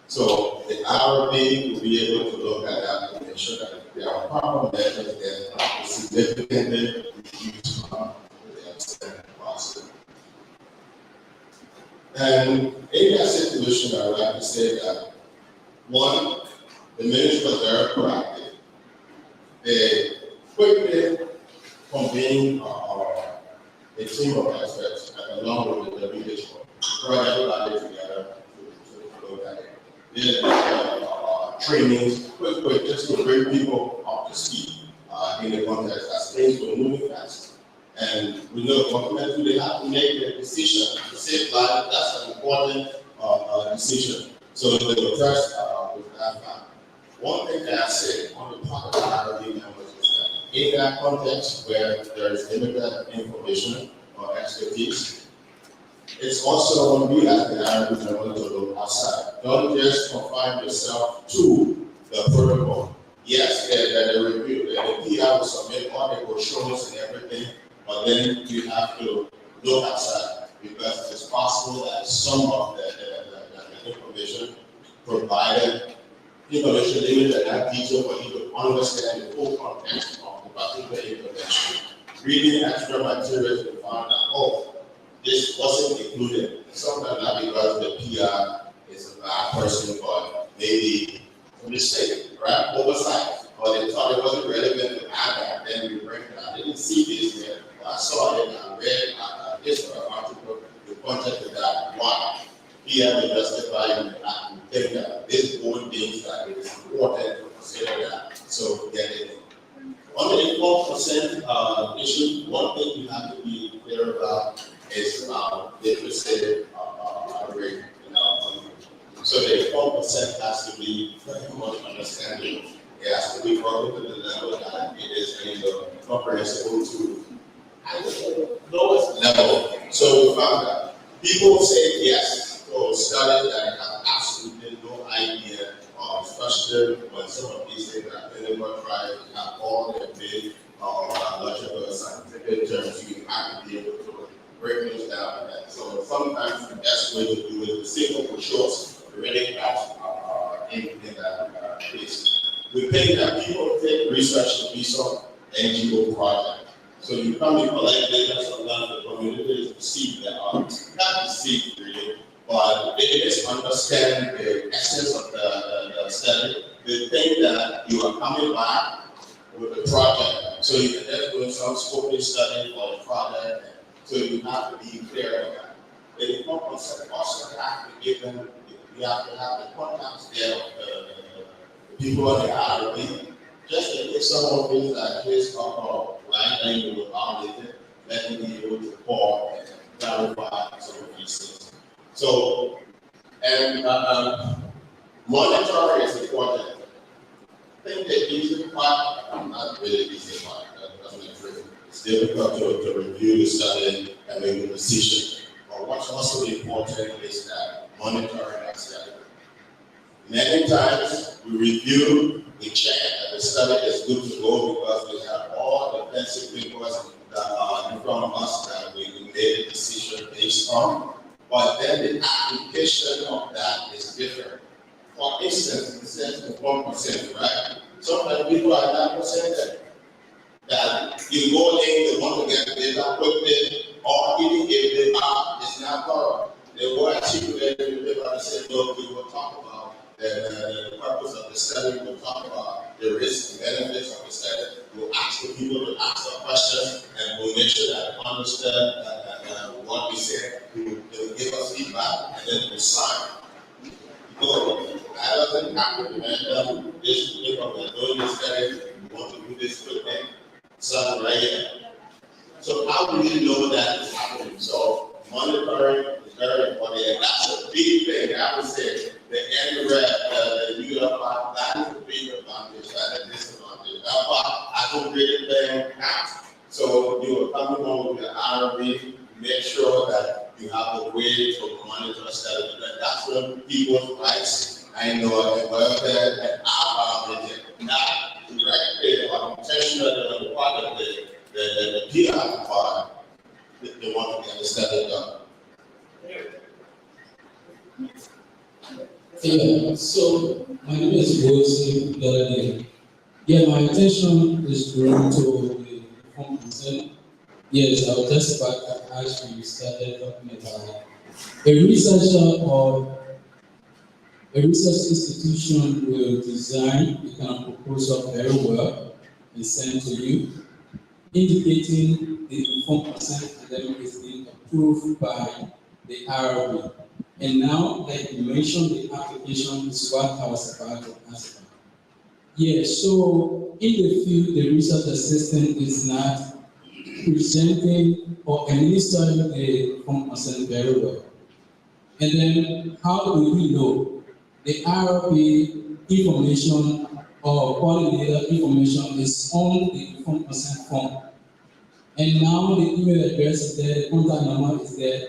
So the IRB will be able to look at that and make sure that there are proper measures that significantly reduce harm to the extent possible. And in that situation, I would like to say that one, the ministry was very proactive. They quickly convened a team of experts along with the WHO, brought everybody together to look at it. Trainings, quick, just to bring people up to speed in the context as things were moving fast. And we know fundamentally they have to make a decision to save life. That's an important decision. So they were first with that fact. One thing that I say on the part of the IRB members is that in that context where there is limited information or expertise, it's also on you as the IRB member to look outside. Don't just confine yourself to the protocol. Yes, the review, the PI will submit all the brochures and everything, but then you have to look outside because it's possible that some of the information provided, information limited that detail for you to understand the full context of the particular intervention. Reading extra materials to find out, oh, this wasn't included. Sometimes not because the PI is a bad person, but maybe a mistake, right? Oversight, or they thought it wasn't relevant to add that, then we bring it out. I didn't see this yet. I saw it, I read this article, the content of that. Why? PI will justify and think that this board thinks that it is important to consider that. So get it. On the 4% issue, one thing you have to be clear about is about literacy rate. So the 4% has to be very much understanding. It has to be brought to the level that it is comprehensible to the lowest level. So we found that people say yes to studies that have absolutely no idea, especially when some of these things are clinical trials, have all the big logical scientific terms. You have to be able to break those down. So sometimes the best way to do it is simple for short, really fast in that case. We think that people take research to be some NGO project. So you come and collect data, sometimes the community is deceived that are not deceived really, but they misunderstand the essence of the study. They think that you are coming back with a project, so you can just do some scoping study for the project, so you have to be clear on that. The concept also have to give them, you have to have the contacts there of the people on the ROB, just in case someone feels that case of right, then you will audit it, let me be able to report and clarify some of these things. So, and monitoring is important. I think the easy part, I'm not really easy part, that's not true. It's difficult to review the study and make a decision. But what's also important is that monitoring that study. Many times we review, we check that the study is good to go because we have all the fancy papers that are in front of us that we made a decision based on. But then the application of that is different. For instance, it says 1%, right? Sometimes people are 9% that you go in, they want to get the data quickly, or even if they are, it's not thorough. They will articulate the paper and say, look, we will talk about the purpose of the study, we'll talk about the risks and benefits of the study, we'll ask the people to ask the questions, and we'll make sure that they understand what we said, they'll give us feedback, and then we'll sign. So that doesn't happen, and this paper, we're doing this study, we want to do this quick thing, so right here. So how do we know that is happening? So monitoring is very important, and that's a big thing. I would say the NREB, the ULIRB, that is a big advantage and a disadvantage. That's why I don't really think that. So you are coming on with the RB, make sure that you have a way to monitor study. That's when people's rights, I know, and welfare and our boundaries, not directly or intentionally part of the PR part, they want to get the study done. Yeah, so my name is Wosi. Yeah, my intention is to run to the informed consent. Yes, I was just about to ask you, started talking about a researcher or a research institution will design a kind of proposal very well and send to you, indicating the informed consent academic is being approved by the RRB. And now, like you mentioned, the application is what I was about to ask about. Yeah, so in the field, the research assistant is not presenting or administering the informed consent very well. And then how do we know the RRB information or coordinator information is on the informed consent form? And now the email address is there, the contact number is there.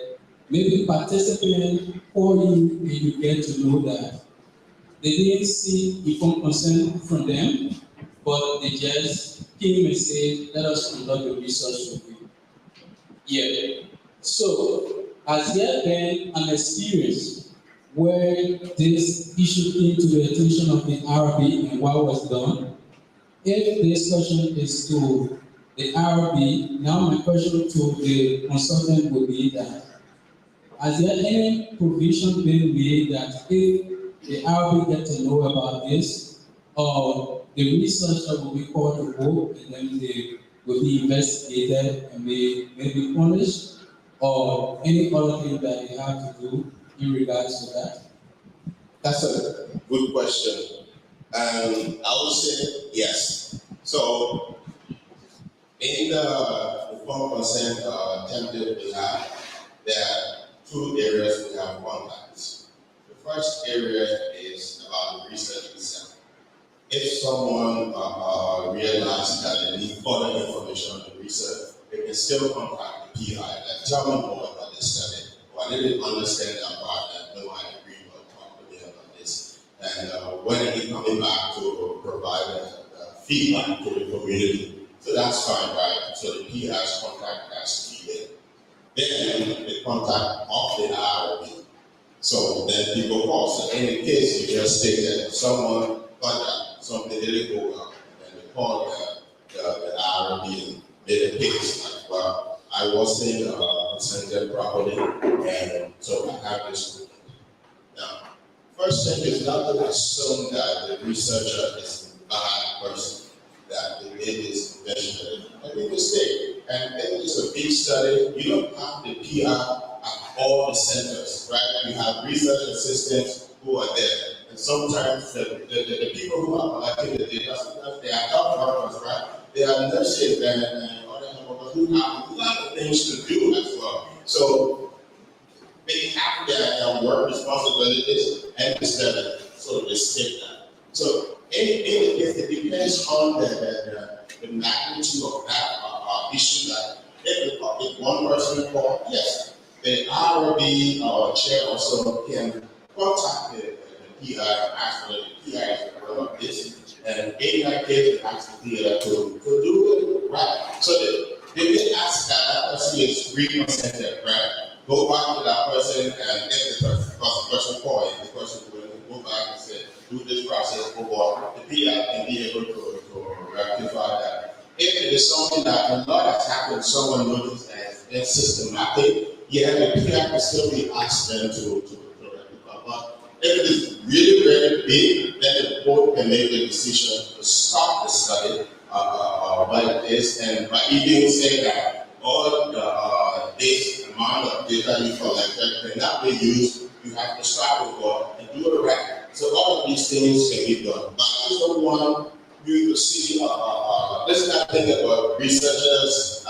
Maybe participant call you and you get to know that they didn't see informed consent from them, but they just came and said, let us conduct the research review. Yeah. So, has there been an experience where this issue came to the attention of the RB and what was done? If this question is to the RB, now my question to the consultant would be that, has there any provision been made that if the RB get to know about this, or the researcher will be called to book and then they will be investigated and may be punished, or any other thing that they have to do in regards to that? That's a good question. I would say yes. So, in the informed consent template we have, there are two areas we have contacts. The first area is about the research itself. If someone realizes that they need further information on the research, they can still contact the PI and tell me more about this study. Or I didn't understand that part, and no, I agree or talk with them about this. And when are you coming back to provide feedback to the community? So that's fine, right? So the PI's contact has to be there. Then the contact of the RRB. So then people call. So in the case you just stated, someone contact, something didn't go well, and they called the RRB and made a case like, well, I wasn't presented properly, and so I have this. Now, first thing is not to assume that the researcher is a bad person, that they made this invention. I made a mistake, and it is a big study. You don't have the PR at all the centers, right? You have research assistants who are there, and sometimes the people who are collecting the data, sometimes they are health workers, right? They are nurses and other workers who have a lot of things to do as well. So they have their work responsibilities and the so they skip that. So it depends on the magnitude of that issue. That if one person called, yes, the RRB or chair also can contact the PI and ask for the PI is aware of this, and in that case, they ask the PI to do it right. So they may ask that person is re-consented, right? Go back to that person and if the person called, the person will go back and say, do this process over. The PI can be able to rectify that. If it is something that a lot has happened, someone noticed as systematic, yeah, the PI can still be asked them to rectify. But if it is really very big, then the board can make the decision to stop the study by this, and by even saying that all this amount of data you collected cannot be used, you have to start over and do it right. So all of these things can be done. But I just don't want you to see, let's not think about researchers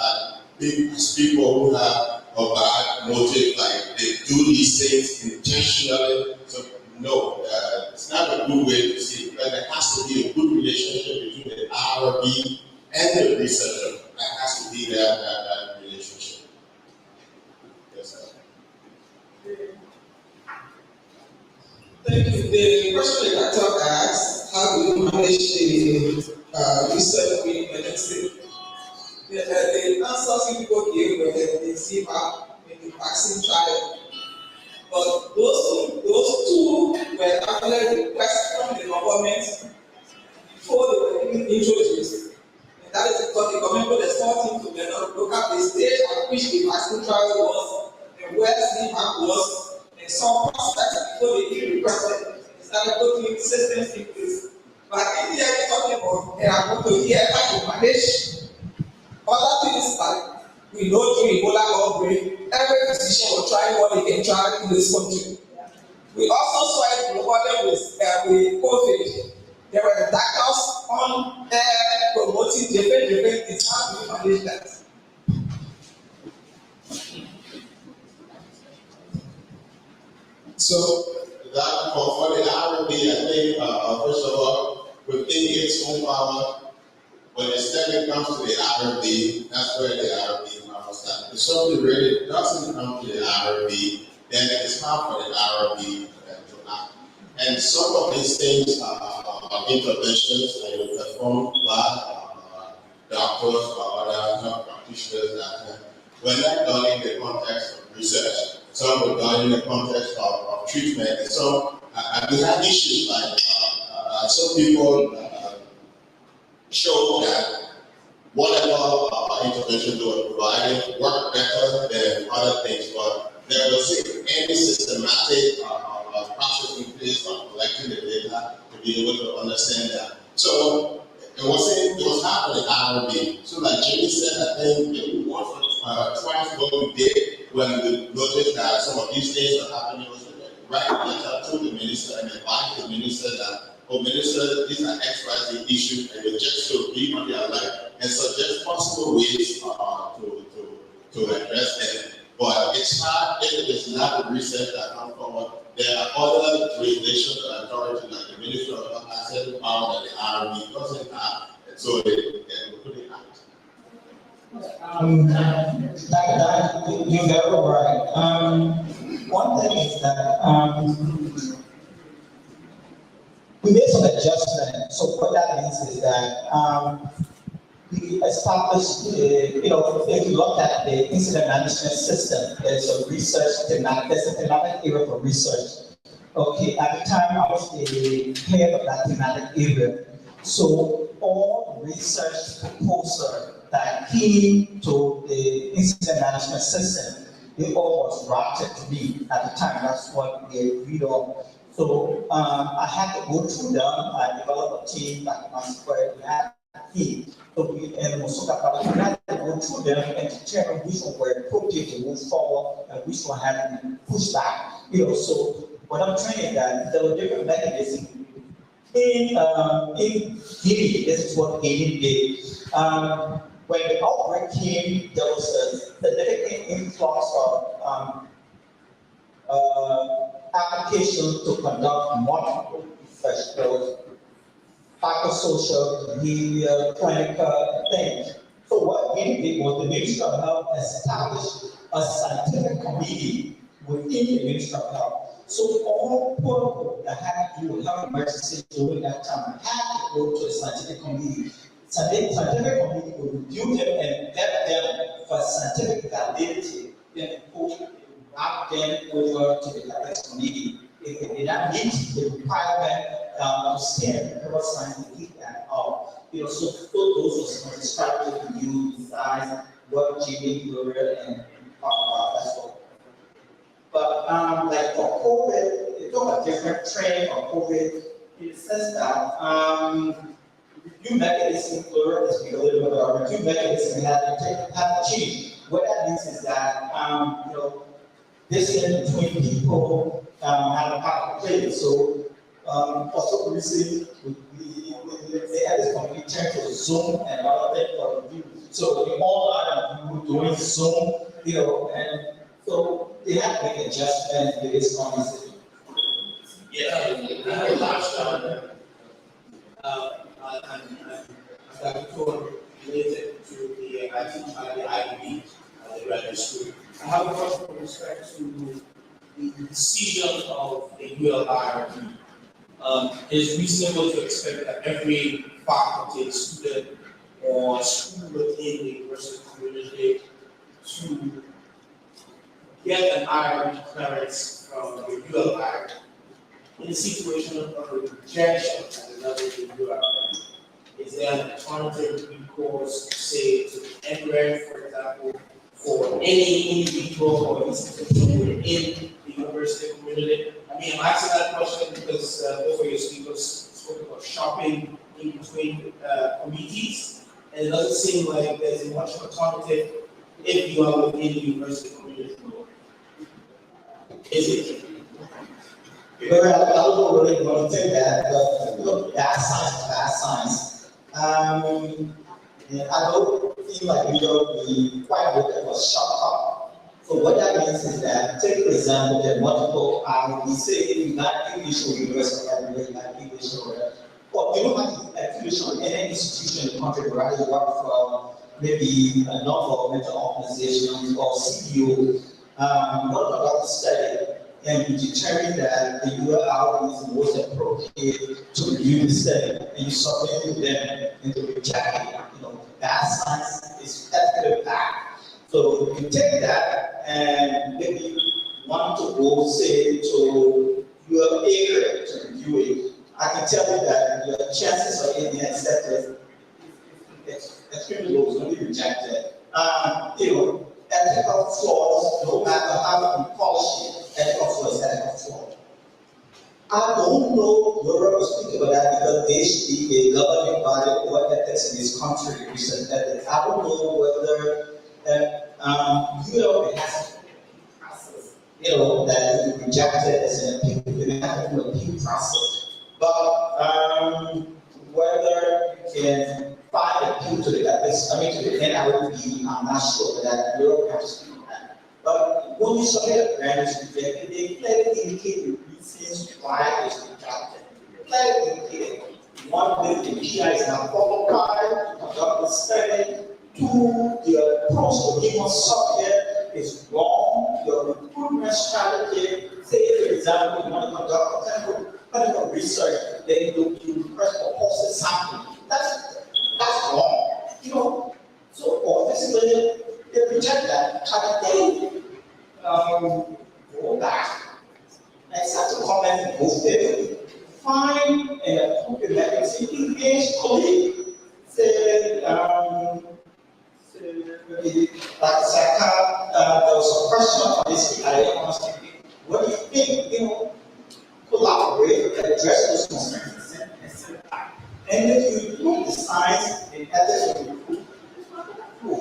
as people who have a bad motive, like they do these things intentionally. So no, it's not a good way to see it, because there has to be a good relationship between the RRB and the researcher. There has to be that relationship. Yes, sir. Thank you. The question that I thought asked, how do you manage the research with emergency? The answers people gave were the CMAP in the vaccine trial. But those two were actually requests from the government before they were even introduced. And that is because the government put a small team together to look at the stage at which the vaccine trial was and where CMAP was, and some prospects before they even requested. They started putting systems in place. But in the end, talking about, and I'm going to hear how to manage other things like we know during Ebola outbreak, every physician will try what they can try in this country. We also saw it globally with COVID. There were doctors on air promoting different things. How do we manage that? So that for the RRB, I think first of all, within its own power, when the study comes to the RRB, that's where the RRB power starts. If something really doesn't come to the RRB, then it is hard for the RRB to act. And some of these things are interventions that are performed by doctors or other health practitioners that were not done in the context of research. Some were done in the context of treatment. And so we have issues like some people show that whatever intervention they were providing worked better than other things, but there wasn't any systematic process in place of collecting the data to be able to understand that. So it was hard for the RRB. So like Jimmy said, I think maybe once or twice what we did when we noticed that some of these things are happening was right to the minister and advise the minister that, oh minister, these are XYZ issues and you just to be on their life and suggest possible ways to address them. But it's hard if it is not the research that comes forward. There are other regulations and authorities like the Ministry of Health has power that the RRB doesn't have, and so they put it out. You're very right. One thing is that we made some adjustment. So what that means is that we established, if you look at the incident management system, there's a thematic area for research. Okay, at the time I was the head of that thematic area. So all research proposals that came to the incident management system, they all was routed to me at the time. That's what they agreed on. So I had to go through them. I developed a team that was where we had a team. So we and we had to go through them and determine which one were appropriate to move forward and which one had to be pushed back. So what I'm trying is that there were different mechanisms. In Guinea, this is what Guinea did. When the outbreak came, there was a significant influx of applications to conduct multiple research. There was psychosocial, behavior, clinical things. So what Guinea did was the Ministry of Health established a scientific committee within the Ministry of Health. So all protocol that had to do with health emergency during that time had to go to the scientific committee. Scientific committee would review them and vet them for scientific validity, then route them over to the ethics committee. If they did not meet the requirement of STEM, neuroscience, to keep that out. So those were some of the strategies we use besides what Jimmy, Gloria, and talk about as well. But like for COVID, it took a different trend for COVID in the sense that review mechanism, Gloria is a little bit about review mechanism had to change. What that means is that distance between people have a part to play. So for some reason, they had this committee turn to Zoom and other things for review. So we all are doing Zoom, and so they have to make adjustments based on this. I last time, and related to the IB, the graduate school. I have a question with respect to the decision of the ULIRB. It's reasonable to expect that every faculty, student, or school within the university community to get an IRB clearance from the ULIRB in the situation of a rejection at the level of the ULIRB. Is there an alternative recourse, say, to the NREG, for example, for any individual or institution within the university community? I mean, I'm asking that question because both of your speakers spoke about shopping in between committees, and it doesn't seem like there's much alternative if you are within the university community. Is it? I don't really want to say that, but bad science. I don't feel like we don't be quite good at what's shut up. So what that means is that, take for example, there are multiple, we say if you got English or university, you got English or whatever. But you don't have affiliation in any institution in the country, rather you work for maybe a non-governmental organization or CDO, what about the study? And you determine that the ULIRB is the most appropriate to review the study, and you submit them into rejecting. That science is ethical back. So you take that and maybe want to go, say, to your area to review it. I can tell you that your chances of getting accepted is extremely low, it's going to be rejected. Ethical flaws, no matter how you polish it, ethical flaws, ethical flaws. I don't know where I was speaking about that because there should be a governing body over ethics in this country, recent ethics. I don't know whether ULIRB has a process, that is rejected as an appeal, they have to do an appeal process. But whether you can find an appeal to the ethics, to the NRB, I'm not sure that ULIRB has to speak on that. But when you submit a grant is rejected, they clearly indicate the reasons why it's rejected. Clearly indicate one, the PI is not qualified to conduct the study. Two, the approach to human subject is wrong. Your recruitment strategy, say for example, you want to conduct clinical research, then you request for posted sampling. That's wrong. So obviously they reject that. But they go back and start to comment in both ways. Find an appropriate mechanism, engage colleagues, say Dr. Saka, there was a question on this. I want to speak. What do you think, collaborate and address those concerns and if you look the science and ethics of the group, I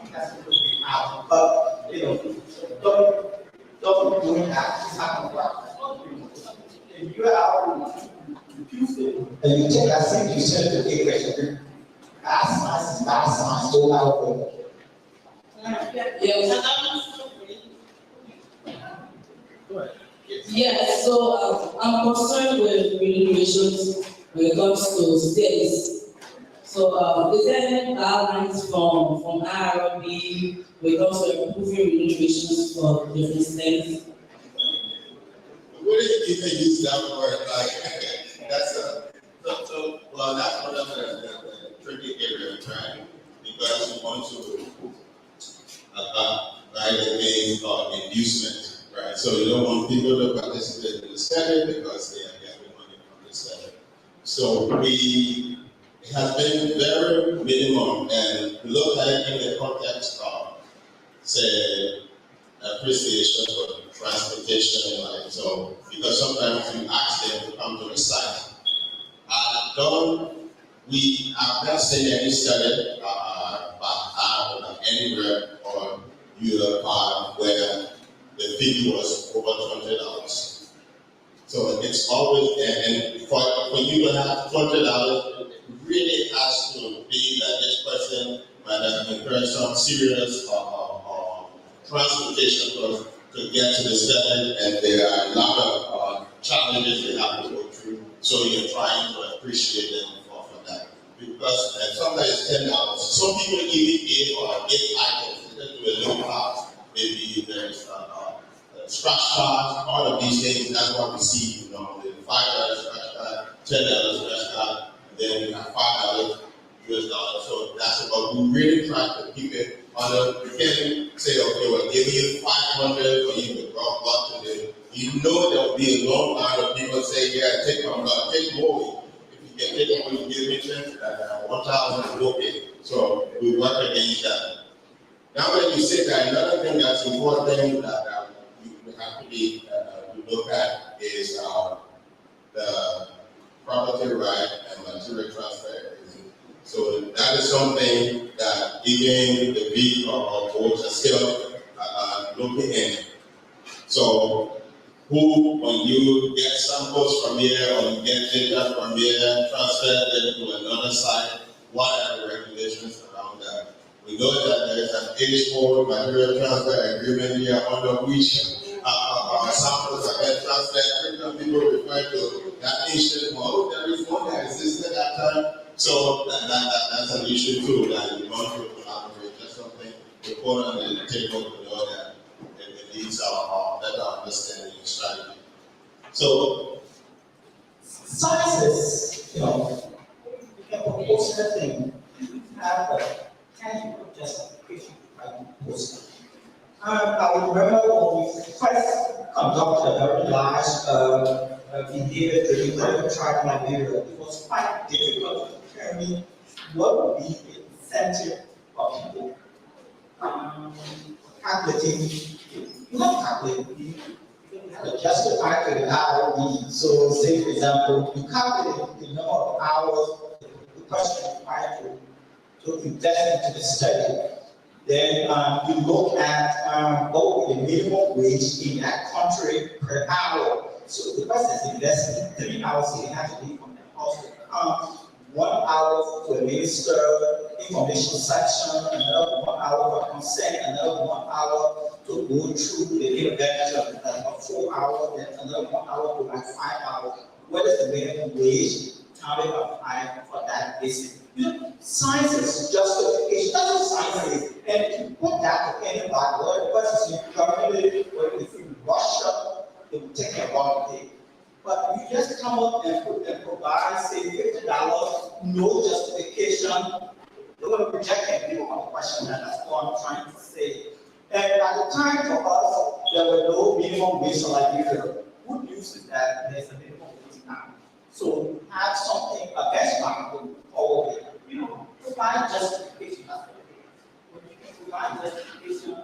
think that's a little bit out, but, don't do that, it's not going to work. If you are refused it, and you take that same decision to take it, that's science, go out there. Yes, so I'm concerned with remunerations when it comes to states. So is there any guidelines from IRB when it comes to improving remunerations for different states? What if you can use that word, like, well, that's one of the tricky areas, right? Because you want to right against inducement, right? So you don't want people to participate in the study because they are getting money from the study. So it has been very minimum, and look at it in the context of, say, appreciation for transportation, like so, because sometimes you ask them to come to the site. We have not seen any study, but anywhere or ULIRB where the fee was over $20. So it's always, and for you to have $20, it really has to be that this person might have incurred some serious transportation costs to get to the study, and there are a lot of challenges they have to go through. So you're trying to appreciate them for that. Because sometimes it's $10. Some people even give items. They do a little part. Maybe there's scratch cards, all of these things. That's what we see normally. $5 scratch card, $10 scratch card, and then we have $5 US. So that's about. We really try to keep it on you can't say, okay, we'll give you 500 for you to go up today. You know there will be a long line of people say, yeah, take my blood, take more. If you can take more, you give me 1,000 is okay. So we work against that. Now that you say that, another thing that's important that we have to be we look at is the property right and material transfer. So that is something that even the big boards are still looking in. So when you get samples from here or you get data from here, transfer them to another site, what are the regulations around that? We know that there is an H4 material transfer agreement here under which our samples are being transferred. Every time people refer to that ancient model, there is one that existed at that time. So that's an issue too, that you want to collaborate. That's something to put on the table to know that it needs our better understanding and strategy. So sciences, you can propose certain, have a tangible justification by proposing. I remember when we first conducted a very large behavior study when we tried Liberia, it was quite difficult to determine what would be the incentive for people. Calculating, you have calculating, you have to justify to the ROE. So, say for example, you calculate the number of hours the person required to invest into the study. Then you look at what would be the minimum wage in that country per hour. So the person is investing 3 hours, so they have to leave from the house to come. 1 hour to administer information section, another 1 hour for consent, another 1 hour to go through the intervention, a 4 hour, then another 1 hour to like 5 hours. What is the minimum wage? How they apply for that basic? Science is justification. That's what science is. And if you put that to anybody, whether the person is in Germany, whether it's in Russia, it will take a long day. But you just come up and provide, say, $50, no justification, they're going to reject it. People want to question that. That's what I'm trying to say. And at the time for us, there were no minimum wage in Liberia. Good news is that there's a minimum wage now. So have something, a benchmark to follow it. Provide justification. applied education,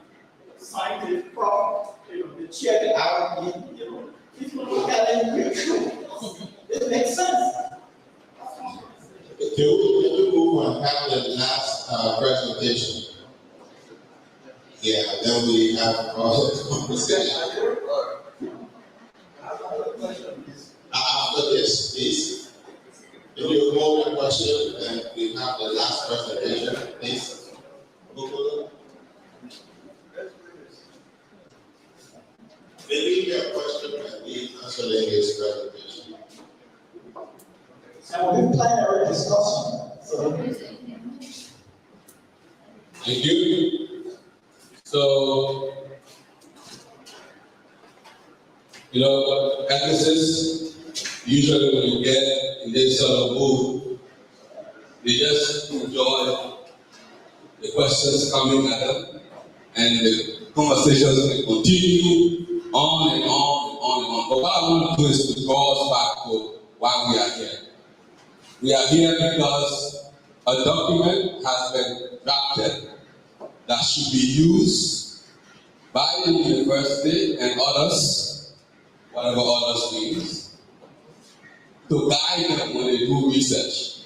scientific problem, the chair that I would give, if you look at it, it makes sense. Can we move on after the last presentation? Yeah, then we have a conversation. After this, please. If you have more questions, then we have the last presentation, please. Maybe your question can be answered in his presentation. So we're plenary discussion. Thank you. So, ethicists, usually when you get in this sort of mood, they just enjoy the questions coming at them, and the conversations will continue on and on and on and on. But what I want to do is to draw us back to why we are here. We are here because a document has been drafted that should be used by the university and others, whatever others means, to guide them when they do research.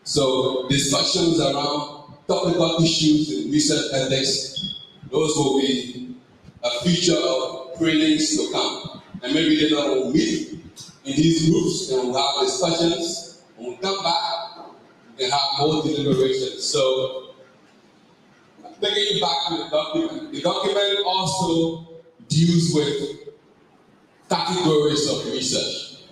So discussions around topical issues in research ethics, those will be a feature of trainings to come. And maybe later we'll meet in these groups and we'll have discussions. When we come back, we can have more deliberations. So taking you back to the document also deals with categories of research.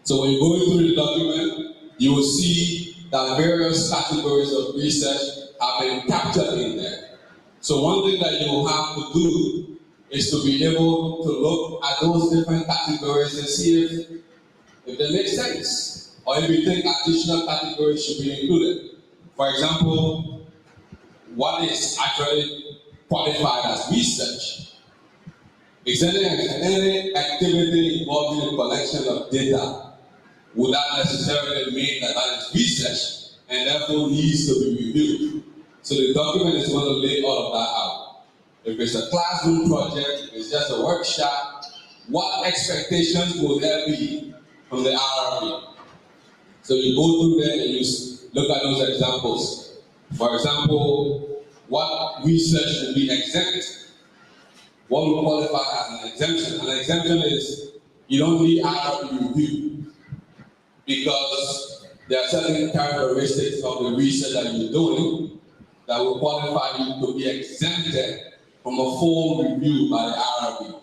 So when you're going through the document, you will see that various categories of research have been captured in there. So one thing that you will have to do is to be able to look at those different categories and see if they make sense, or if you think additional categories should be included. For example, what is actually qualified as research? Is any activity involving the collection of data, would that necessarily mean that that is research and therefore needs to be reviewed? So the document is going to lay all of that out. If it's a classroom project, if it's just a workshop, what expectations will there be from the IRB? So you go through there and you look at those examples. For example, what research will be exempt? What will qualify as an exemption? An exemption is you don't need IRB review because there are certain characteristics of the research that you're doing that will qualify you to be exempted from a full review by the IRB.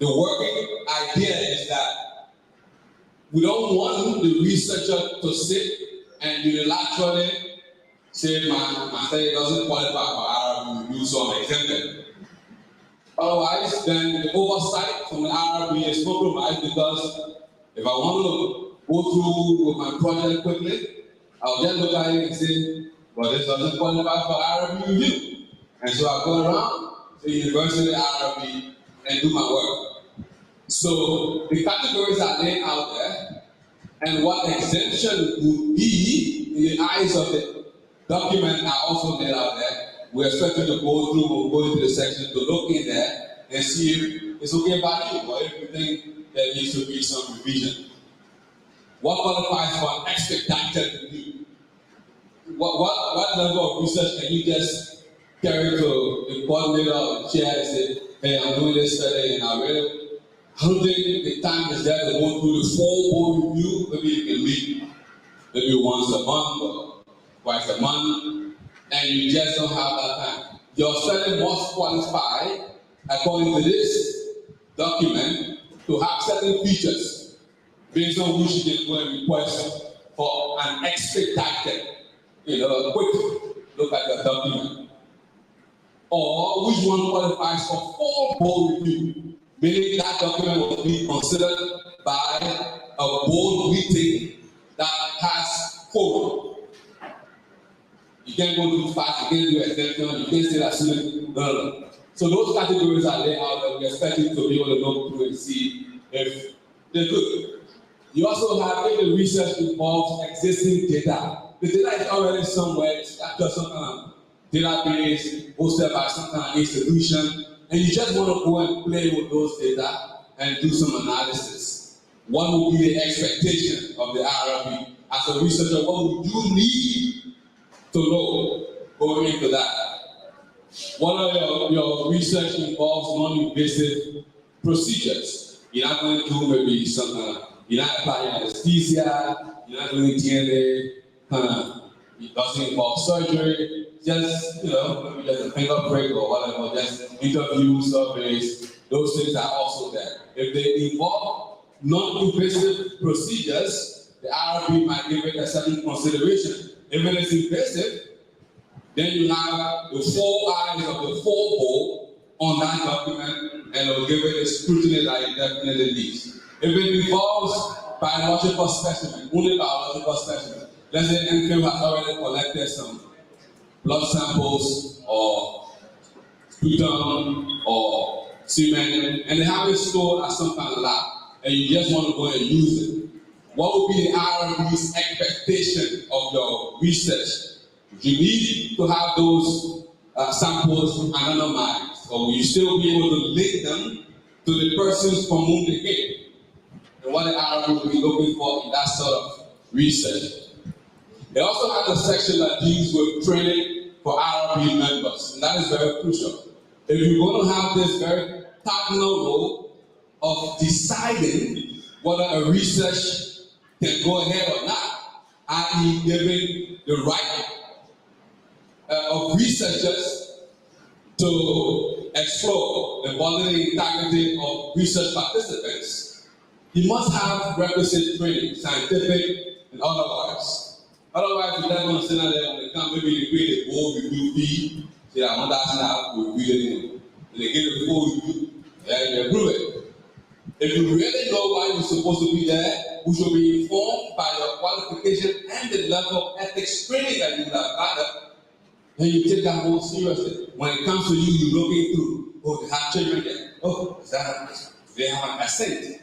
The working idea is that we don't want the researcher to sit and unilaterally say my study doesn't qualify for IRB review, so I'm exempted. Otherwise, then the oversight from the IRB is compromised because if I want to go through with my project quickly, I'll just look at it and say, well, this doesn't qualify for IRB review. And so I go around to the university IRB and do my work. So the categories are laid out there, and what exemption would be in the eyes of the document are also laid out there. We're expected to go through, we'll go into the section to look in there and see if it's okay by you, or if you think there needs to be some revision. What qualifies for an expedited review? What level of research can you just carry to the coordinator or the chair and say, hey, I'm doing this study and I don't think the time is there to go through the full board review. Maybe you can meet maybe once a month or twice a month, and you just don't have that time. Your study must qualify, according to this document, to have certain features based on which you can go and request for an expedited, a quick look at your document. Or which one qualifies for full board review, meaning that document will be considered by a board meeting that has quorum. You can't go too fast, you can't do extension, you can't say that soon. No. So those categories are laid out that we expect you to be able to look through and see if they're good. You also have, if the research involves existing data, the data is already somewhere, it's captured somewhere. database hosted by some kind of institution, and you just want to go and play with those data and do some analysis. What would be the expectation of the IRB? As a researcher, what would you need to know going into that? What are your research involves non-invasive procedures? You're not going to do maybe some you're not applying anesthesia, you're not doing DNA, it doesn't involve surgery, just, maybe just a finger prick or whatever, just interview, surveys, those things are also there. If they involve non-invasive procedures, the IRB might give it a certain consideration. If it is invasive, then you have the 4 eyes of the 4 bowl on that document, and it will give it a scrutiny that it definitely needs. If it involves biological specimen, only biological specimen, let's say NQ has already collected some blood samples or sputum or semen, and they have it stored at some kind of lab, and you just want to go and use it. What would be the IRB's expectation of your research? You need to have those samples anonymized, or will you still be able to link them to the persons from whom they came? And what the IRB will be looking for in that sort of research. It also has a section that deals with training for IRB members, and that is very crucial. If you're going to have this very cardinal role of deciding whether a research can go ahead or not, i.e. giving the right of researchers to explore the bodily integrity of research participants, you must have requisite training, scientific and otherwise. Otherwise, you're not going to sit down there when they come, maybe they create a board review fee, say, I want that to review it, and they give it a full review, and they approve it. If you really know why you're supposed to be there, we should be informed by your qualification and the level of ethics training that you have gathered, then you take that more seriously. When it comes to you, you're looking through, oh, they have children there. Oh, they have an assent.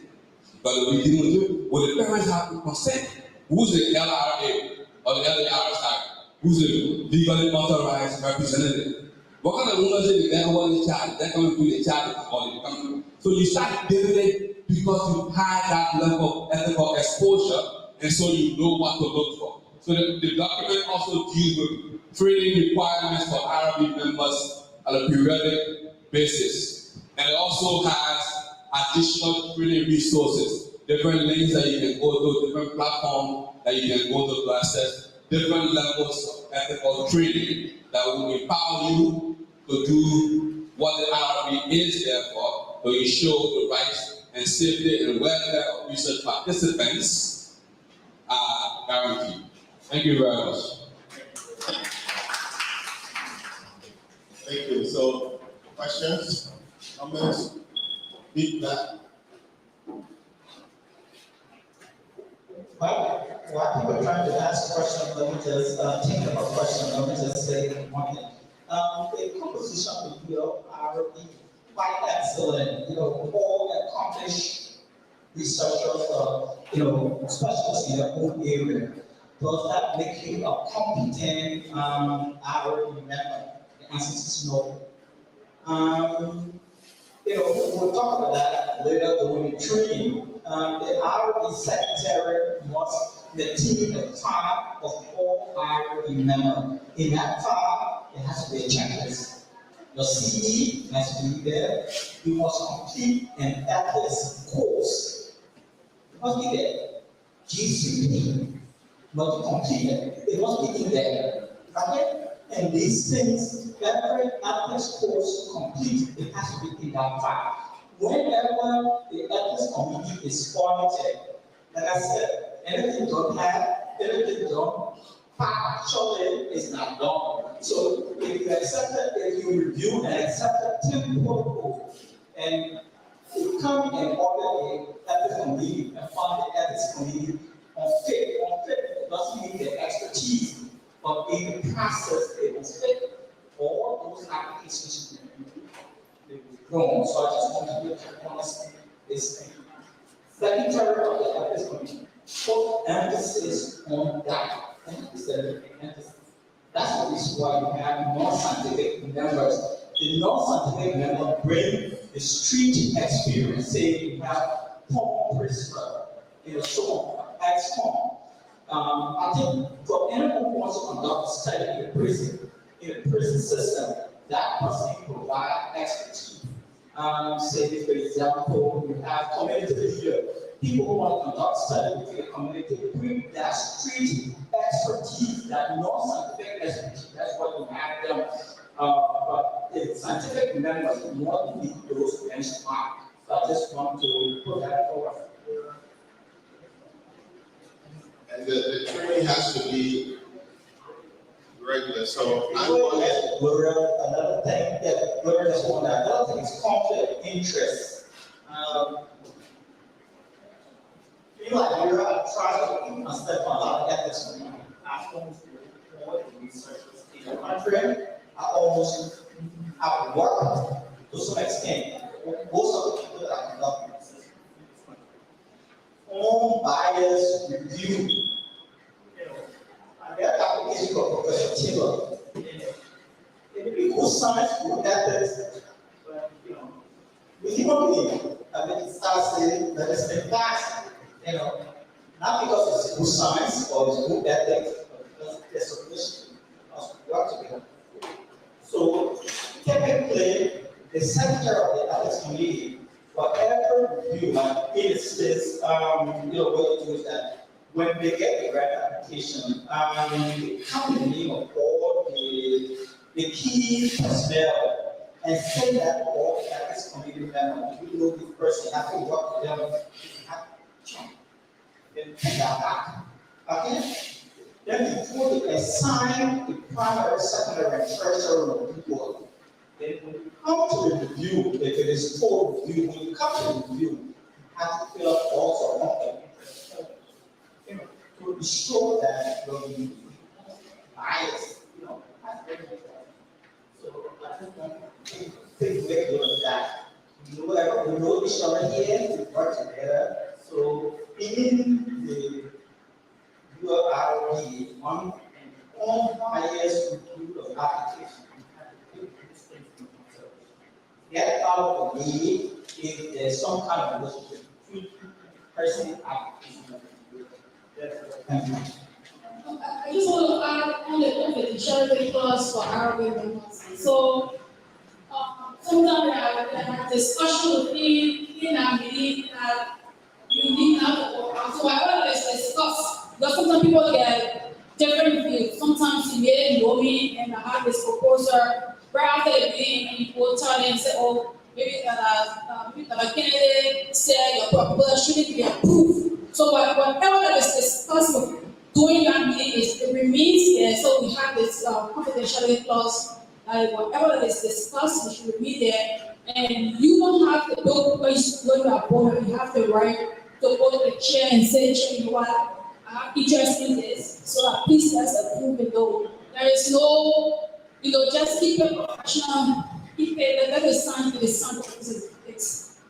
But we dealing with you, well, the parents have to consent. Who's the LRA or the LARSI? Who's the legally authorized representative? What kind of owners is that one in charge? They're going to be the charge or the company. So you start giving it because you had that level of ethical exposure, and so you know what to look for. So the document also deals with training requirements for IRB members on a periodic basis. And it also has additional training resources, different links that you can go to, different platforms that you can go to access different levels of ethical training that will empower you to do what the IRB is there for, to ensure the rights and safety and welfare of research participants are guaranteed. Thank you very much. Thank you. So, questions, comments, feedback? While people are trying to ask questions, let me just think of a question. Let me just say one thing. The composition of your IRB quite excellent. All accomplished researchers, specialists in their own area. Does that make you a competent IRB member? The answer is no. We'll talk about that later during the training. The IRB secretary must maintain the file of all IRB members. In that file, there has to be a checklist. Your CV has to be there. You must complete an ethics course. It must be there. GCP must be completed. It must be in there. Okay? And these things, every ethics course complete, it has to be in that file. Whenever the ethics committee is audited, like I said, anything done, factually is not done. So if you accept it, if you review and accept the 10 protocol, and you come and audit the ethics committee and find the ethics committee unfit doesn't mean the expertise, but in the process it was fit, all those applications be wrong. So I just want to be honest this thing. Secretary of the ethics committee put emphasis on that. Emphasis. That's the reason why we have non-scientific members. The non-scientific member bring the street experience. Say you have home principal, so on, ex-home. I think for anyone who wants to conduct a study in the prison system, that person provide expertise. Say, for example, you have community leaders, people who want to conduct study within the community, bring that street expertise, that non-scientific expertise. That's what you have them. But the scientific members do not need those benchmarks. So I just want to put that forward. And the training has to be regular. So another thing, another thing is conflict of interest. Feel like we're trying to step on a lot of ethics. I almost report the researchers in the country. I almost have worked to some extent. Most of the people that I conduct unbiased review. And their application for Professor Taylor. In the people science group ethics, but we human beings, it starts saying that it's been fast, not because it's good science or it's good ethics, but because there's a mission of work together. So typically, the secretary of the ethics committee, for every review, like in a sense, what to do is that when they get the grant application, they count the name of all the key personnel and send that to all the ethics committee members. You know this person, have to work with them, then take that back. Okay? Then before they assign the primary, secondary, and tertiary people, then when you come to the review, if it is full review, when you come to the review, you have to fill out also conflict of interest. To be sure that you'll be biased, So I just want to take note of that. We know each other here, we work together. So in the ULIRB, one unbiased review of application. Get out of the way if there's some kind of relationship between person application. I just want to add on the confidentiality clause for RB members. So sometimes I have discussion within our meeting that you need now to work out. So whatever is discussed, because sometimes people get different views. Sometimes you may know me and I have this proposal right after the meeting and people turn and say, oh, maybe that candidate said your proposal shouldn't be approved. So whatever that is discussed during that meeting, it remains there. So we have this confidentiality clause that whatever that is discussed, it should remain there. And you don't have to go when you are born, you have the right to go to the chair and say, Chair, you know what, I have interest in this. So please let's approve it though. There is no, just keep it professional, let the sun be the sun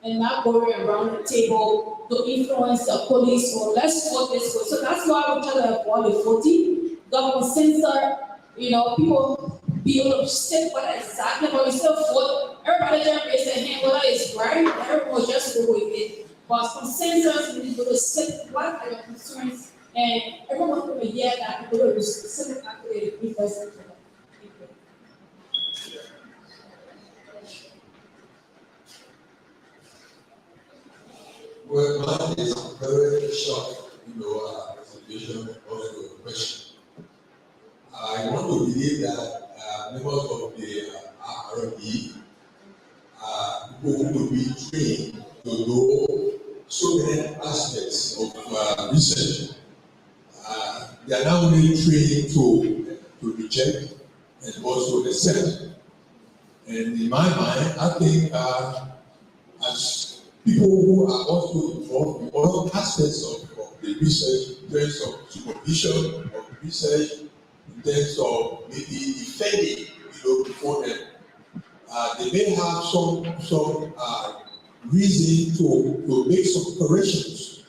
and not going around the table to influence the police or let's vote this way. So that's why we try to avoid the voting. Government censor, people be able to sit what exactly, but we still vote. Everybody just raise their hand, whether it's right, everyone will just go with it. But consensus, we need to sit what are your concerns, and everyone will hear that people will sit actually because. Well, mine is very short, presentation, also a question. I want to believe that members of the RRB, people who will be trained to know so many aspects of research. They are not only trained to reject and also accept. And in my mind, I think as people who are also involved in all aspects of the research, in terms of supervision of research, in terms of maybe defending, before them, they may have some reason to make some corrections.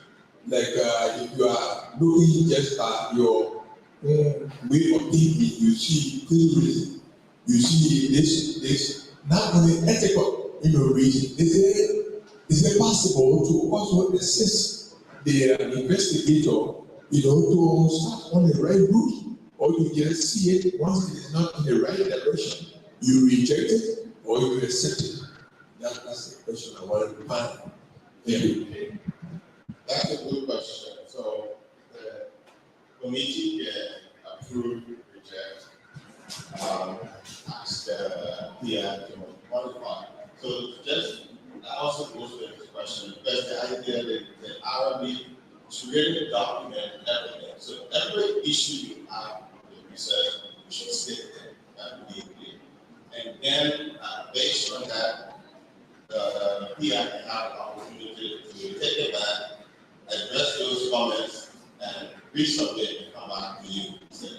Like if you are looking just at your way of thinking, you see terrorism, you see this not only ethical innovation. Is it possible to also assist the investigator, to start on the right route, or you just see it once it is not in the right direction, you reject it or you accept it? That's the question I wanted to find. Thank you. That's a good question. So the committee can approve, reject, ask the PR to modify. So just that also goes to this question, because the idea that the RMB should really document everything. So every issue you have with research, you should state it. That would be clear. And then based on that, the PR can have an opportunity to take it back, address those comments, and resubmit and come back to you and say,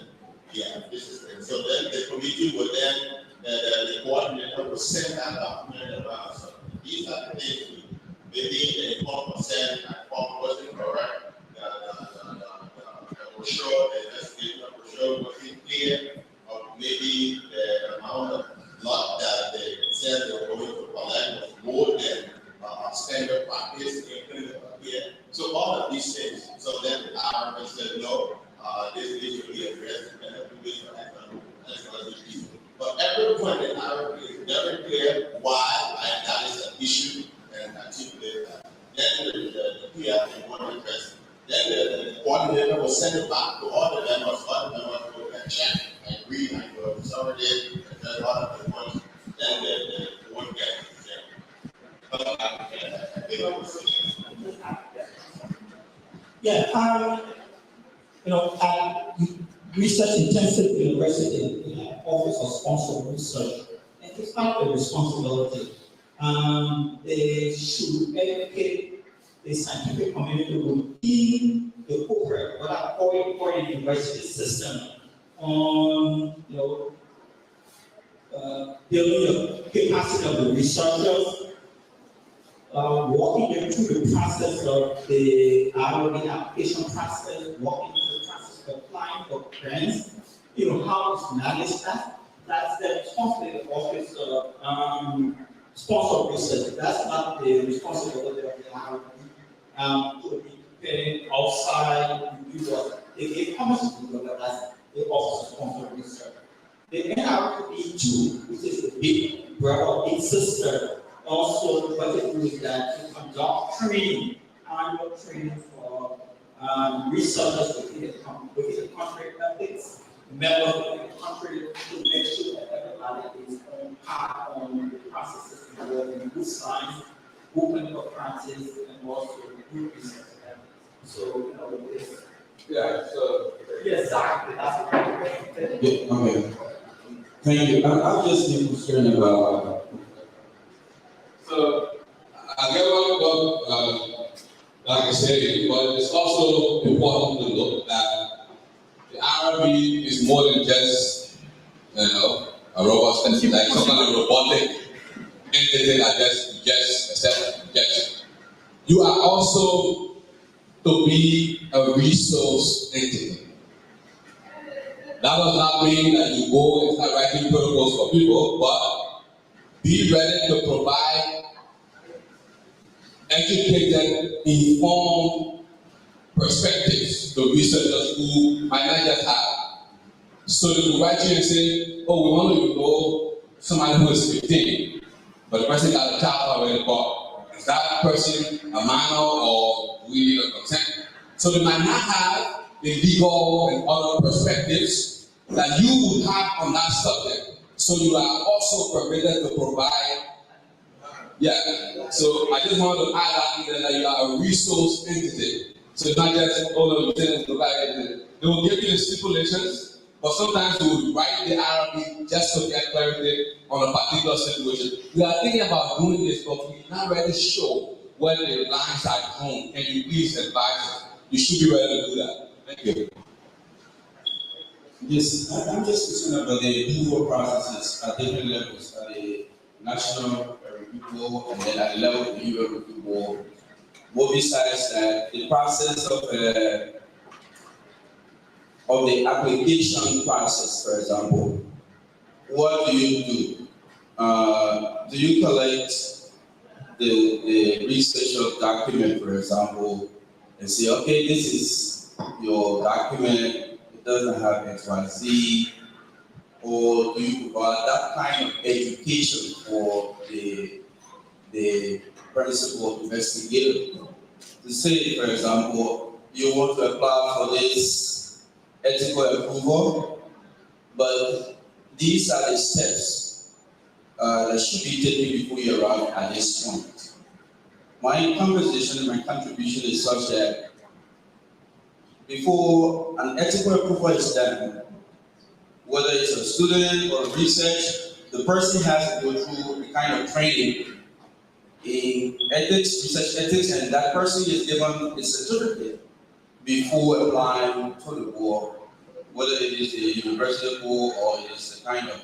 yeah, this is it. So then the committee will then, the coordinator will send that document around. So these are the things maybe the 1% and 1 wasn't correct. The brochure, the investigation brochure wasn't clear, or maybe the amount of lot that they said they were going to collect was more than standard practice in clinical care. So all of these things. So then the IRB said, no, this needs to be addressed, and everybody will act on it. But everyone in IRB is very clear why that is an issue and articulate that. Then the PR can go to address. Then the coordinator will send it back to all the members will can check and read and go consolidate and then all of the points. Then the one get research intensive university in office of sponsored research, and it's part of the responsibility. They should educate the scientific community within the corporate, what I call the university system, on building the capacity of the researchers, walking them through the process of the ROD application process, walking through the process of applying for grants, how to manage that. That's the responsibility of the office of sponsor research. That's not the responsibility of the ROD. To be preparing outside, it comes to the that's the office of sponsor research. The NRP too, which is the big brother, big sister, also what they do is that to conduct training, annual training for researchers within the country ethics, members within the country to make sure that everybody is on part on the processes involving good science, good clinical practice, and also good research. So, it's exactly. That's Yeah, okay. Thank you. I'm just concerned about. So, I get what like I said, but it's also important to look that the RRB is more than just, a robot, like some kind of robotic entity that just accept rejection. You are also to be a resource entity. That does not mean that you go and start writing protocols for people, but be ready to provide educated, informed perspectives to researchers who might not just have. So they will write you and say, oh, we want to enroll somebody who is 15, but the person got a child already, but is that person a minor or do we need a consent? So they might not have the legal and other perspectives that you would have on that subject. So you are also permitted to provide. So I just want to add that in there that you are a resource entity. So it's not just, oh no, you tell them to provide it. They will give you the stipulations, but sometimes we will write the RRB just to get clarity on a particular situation. We are thinking about doing this, but we're not really sure where the lines are drawn. Can you please advise us? You should be ready to do that. Thank you. Yes, I'm just concerned about the approval processes at different levels, at the national review board and then at the level of the ULIRB review board. What besides that, the process of of the application process, for example, what do you do? Do you collect the research document, for example, and say, okay, this is your document, it doesn't have XYZ, or do you provide that kind of education for the principal investigator? To say, for example, you want to apply for this ethical approval, but these are the steps that should be taken before you arrive at this point. My conversation and my contribution is such that before an ethical approval is done, whether it's a student or research, the person has to go through a kind of training in ethics, research ethics, and that person is given a certificate before applying to the board, whether it is a university board or it is a kind of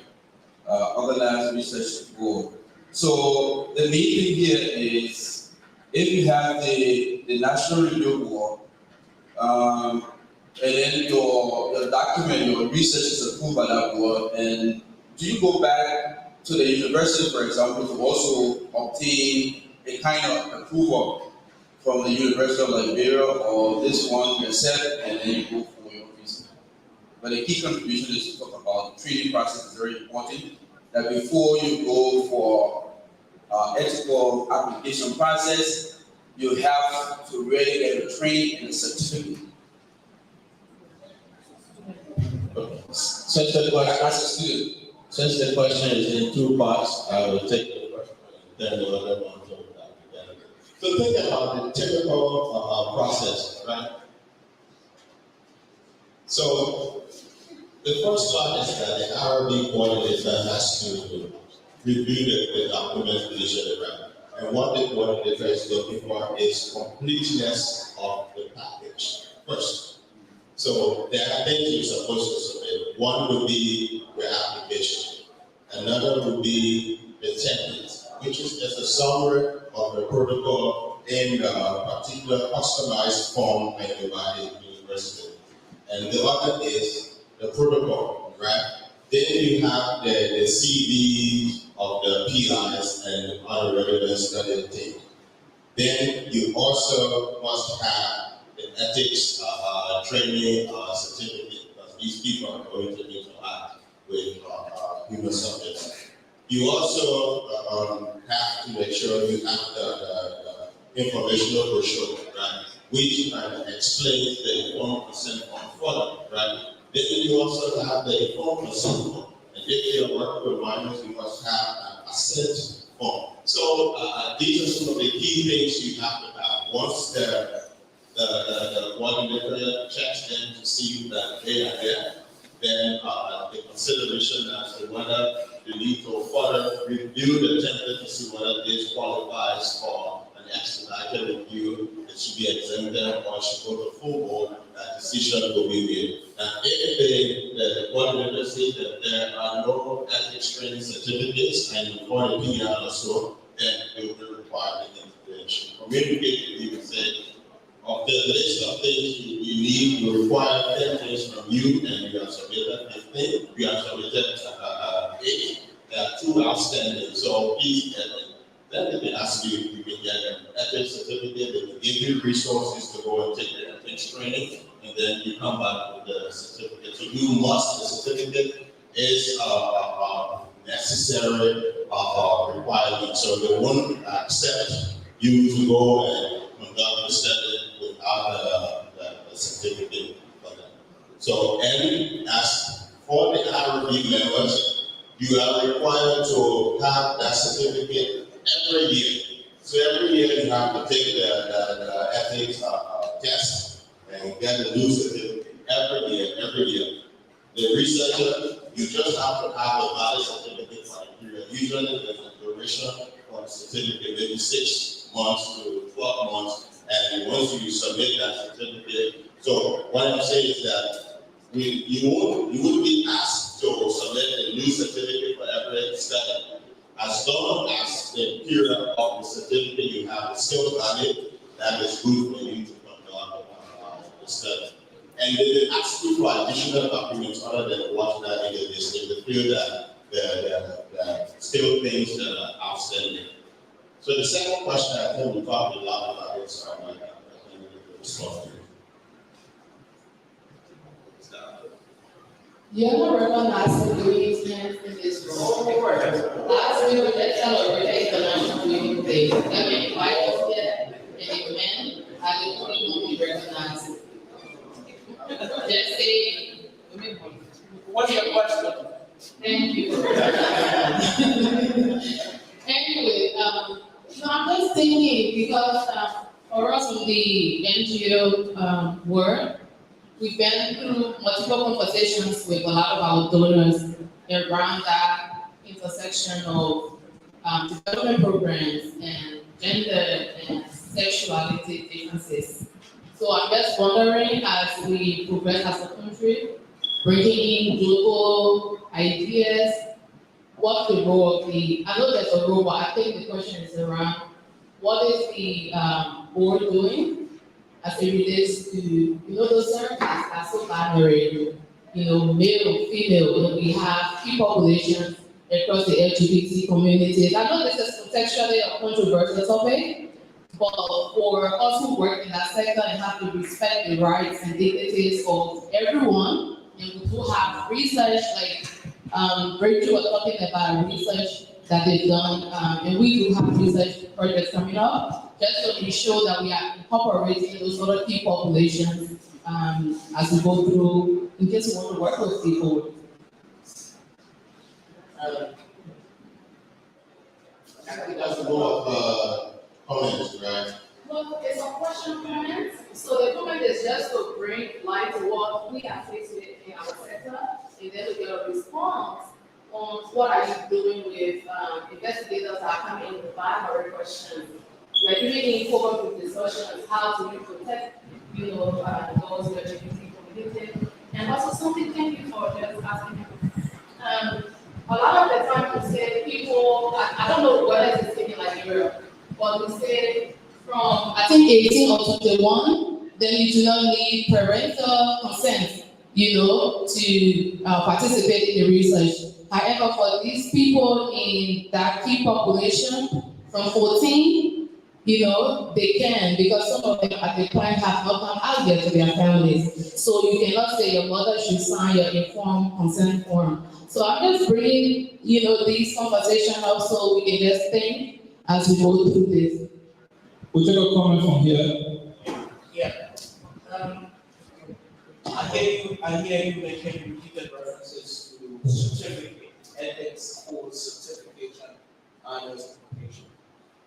organized research board. So the main thing here is, if you have the National Review Board, and then your document, your research is approved by that board, and do you go back to the university, for example, to also obtain a kind of approval from the University of Liberia, or this one you accept and then you go for your visa? But the key contribution is to talk about the training process is very important, that before you go for ethical application process, you have to really get a training and a certificate. Since the question is in two parts, I will take the first one, then the other one. So think about the typical process, right? So the first part is that the IRB coordinator has to review the documentation, right? And what the coordinator is looking for is completeness of the package first. So there are things you're supposed to submit. One would be your application. Another would be the template, which is just a summary of the protocol in a particular customized form made by the university. And the other is the protocol, right? Then you have the CV of the PIs and the other evidence that they take. Then you also must have the ethics training certificate, because these people are going to interact with human subjects. You also have to make sure you have the informational brochure, right, which kind of explains the informed consent form further, right? Then you also have the informed consent form, and if you're working with minors, you must have an assent form. So these are some of the key things you have to have. Once the coordinator checks them to see that they are there, then the consideration as to whether you need to further review the template to see whether this qualifies for an expedited review, it should be exempted or should go to full board, that decision will be made. And if the coordinator says that there are no ethics training certificates and for the PR or so, then they will require the information. Communicate with you and say, of the list of things you need, you require 10 things from you, and you have submitted 15, you have submitted 8, there are 2 outstanding, so please get them. Then they can ask you if you can get an ethics certificate, they will give you resources to go and take the ethics training, and then you come back with the certificate. So you must, the certificate is necessary requirement, so they won't accept you to go and conduct the study without the certificate for that. So, and as for the IRB members, you are required to have that certificate every year. So every year you have to take the ethics test and get a new certificate every year. The researcher, you just have to have a valid certificate for the period. Usually there's a duration for the certificate, maybe 6 months to 12 months. And once you submit that certificate, so what I'm saying is that you won't be asked to submit a new certificate for every study. As long as the period of the certificate you have is still valid, that is good for you to conduct the study. and they ask you for additional documents other than what that is. They feel that there are still things that are outstanding. So the second question I think we talked a lot about is response. You're not recognizing doing hands in this role. Last week, we just celebrated the National Women's Day. That means quite often, and the men are the only one we recognize. Just say, What's your question? thank you. Anyway, I'm just thinking because for us in the NGO work, we've been through multiple conversations with a lot of our donors around that intersection of development programs and gender and sexuality differences. So I'm just wondering, as we progress as a country, bringing in global ideas, what the role of I know there's a role, but I think the question is around what is the board doing as it relates to, those surveys are so binary, male, female, we have key populations across the LGBT communities. I know this is contextually a controversial topic, but for us who work in that sector and have to respect the rights and dignities of everyone, and we do have research, like Rachel was talking about research that they've done, and we do have research projects coming up, just to be sure that we are incorporating those other key populations as we go through, in case we want to work with people. I think that's more of comments, right? Well, it's a question comment. So the comment is just to bring light to what we are faced with in our sector, and then we get a response on what are you doing with investigators that are coming in with binary questions. Like really forward with discussions, how do we protect, those LGBT community, and also something. Thank you for just asking. A lot of the time we say people, I don't know whether it's in Liberia, but we say from I think 18 or 21, then you do not need parental consent, to participate in the research. However, for these people in that key population from 14, they can, because some of them at the point have not come out yet to their families. So you cannot say your mother should sign your informed consent form. So I'm just bringing, these conversations up so we can just think as we go through this. We'll take a comment from here. Yeah. I hear you making repeated references to certificate, ethics, course, certification, and certification.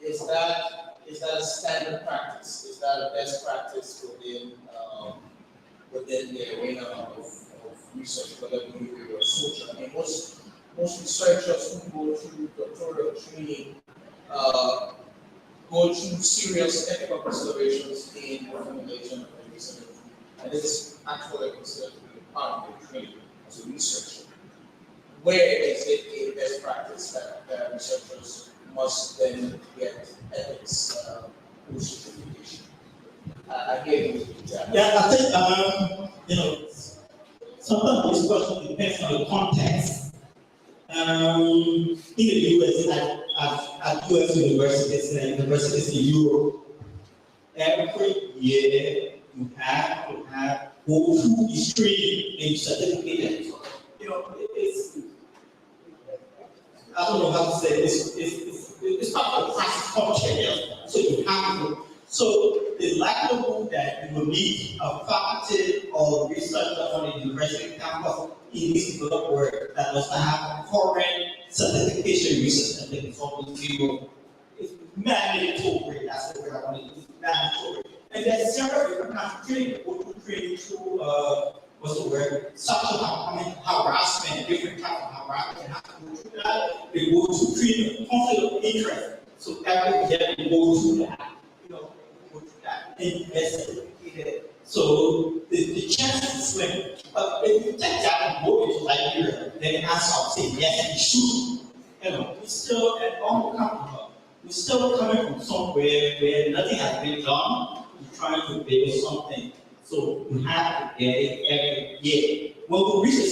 Is that a standard practice? Is that a best practice within the arena of research, whether we or social? I mean, most researchers who go through doctoral training go through serious ethical considerations in the formulation of the research. And this is actually considered to be part of the training as a researcher. Where is it a best practice that researchers must then get ethics certification? I hear you. Yeah, I think, sometimes this question depends on the context. In the US, at US universities and universities in Europe, every year you have to go through the screening and certificate. It's I don't know how to say this. It's part of the practice culture, so you have to. So the likelihood that you will meet a faculty or researcher on a university campus in this developed world that does not have a current certification research ethic is almost zero. It's mandatory. That's the word I want to use. Mandatory. And there's several different kinds of training. Go through training through what's the word? Sexual harassment, different types of harassment. They go to treatment, conflict of interest. So every year they go through that. Go through that. Investigate. So the chances is slim. But if you take that and go into Liberia, then the answer will say yes, we should. We're still at uncomfortable. We're still coming from somewhere where nothing has been done. We're trying to build something. So we have to get it every year. When we reach the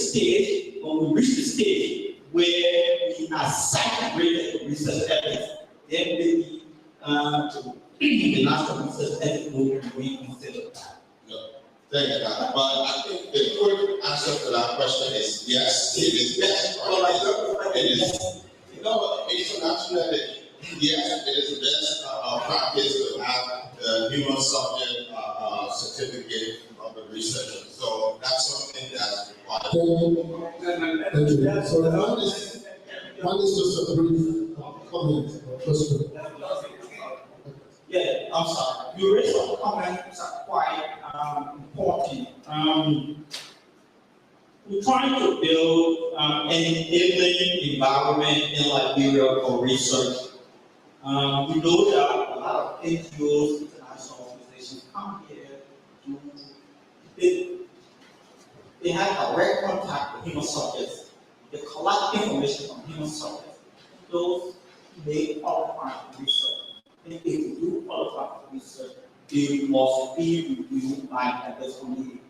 stage where we are saturated with research ethics, then maybe the national research ethics will be considered. Thank you, Dr. But I think the quick answer to that question is yes, it is best. It is, internationally, yes, it is best practice to have human subject certificate of the researcher. So that's something that's required. Thank you. So one is just a brief comment or question. Yeah, I'm sorry. You raised some comments that are quite important. We're trying to build an enabling environment in Liberia for research. We know that a lot of NGOs, international organizations come here they have direct contact with human subjects. They collect information from human subjects. Those may qualify for research. And if you do qualify for research, they must be reviewed by this committee.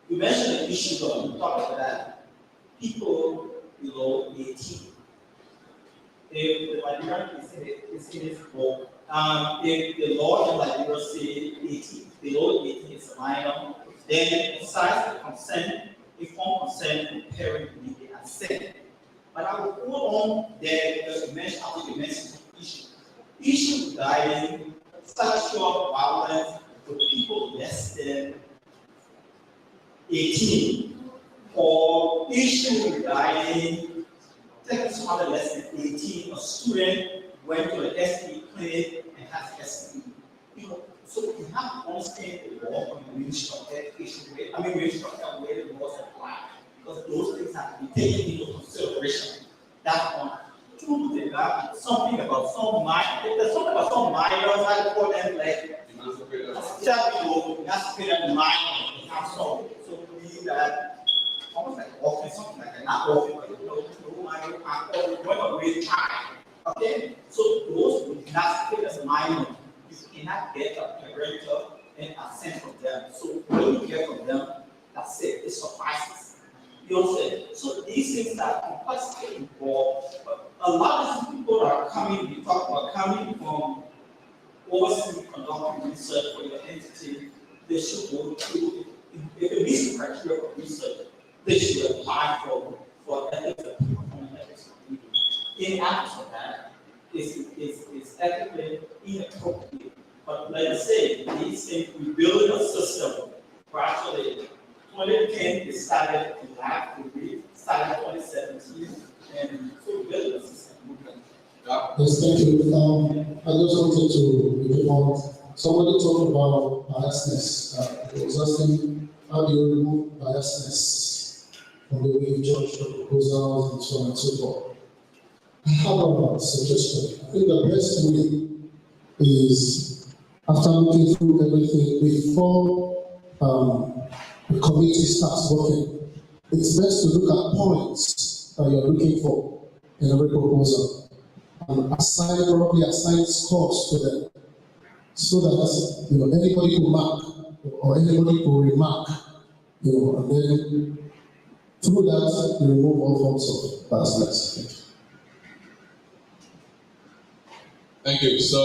You mentioned the issue of, you talked about that, people below 18. If the Liberian is in its role, if the law in Liberia says 18, below 18 is a minor, then besides the consent, informed consent from parent will be consent. But I will hold on there because you mentioned, I think you mentioned issue regarding sexual violence for people less than 18, or issue regarding taking somebody less than 18, a student went to an STD clinic and has STD. So you have to understand the law and the restructure education way. Restructure where the laws apply, because those things have to be taken into consideration. That's one. Two, there's something about some minors, I call them like emancipated minors. So we need that almost like often, something like that, not often, but no minor are going away time. Okay? So those emancipated minors, you cannot get a parental and assent from them. So when you get from them, that's it, it suffices. You understand? So these things are complexity involved. But a lot of people are coming, we talk about coming from overseas conducting research for your entity. They should go through, if it meets the criteria for research, they should apply for ethics and performing ethics. In absence of that, is ethically inappropriate. But like I say, these things, we build a system gradually. 2010, it started to have to be started 2017, and so we built a system. Yes, thank you. I just wanted to report. Somebody talked about biasness. I was asking, how do you remove biasness from the way you judge the proposals and so on and so forth? I have a suggestion. I think the best way is, after looking through everything, before the committee starts working, it's best to look at points that you're looking for in every proposal and probably assign scores to them, so that anybody who mark or anybody who remark, and then through that you remove all forms of biasness. Thank you. So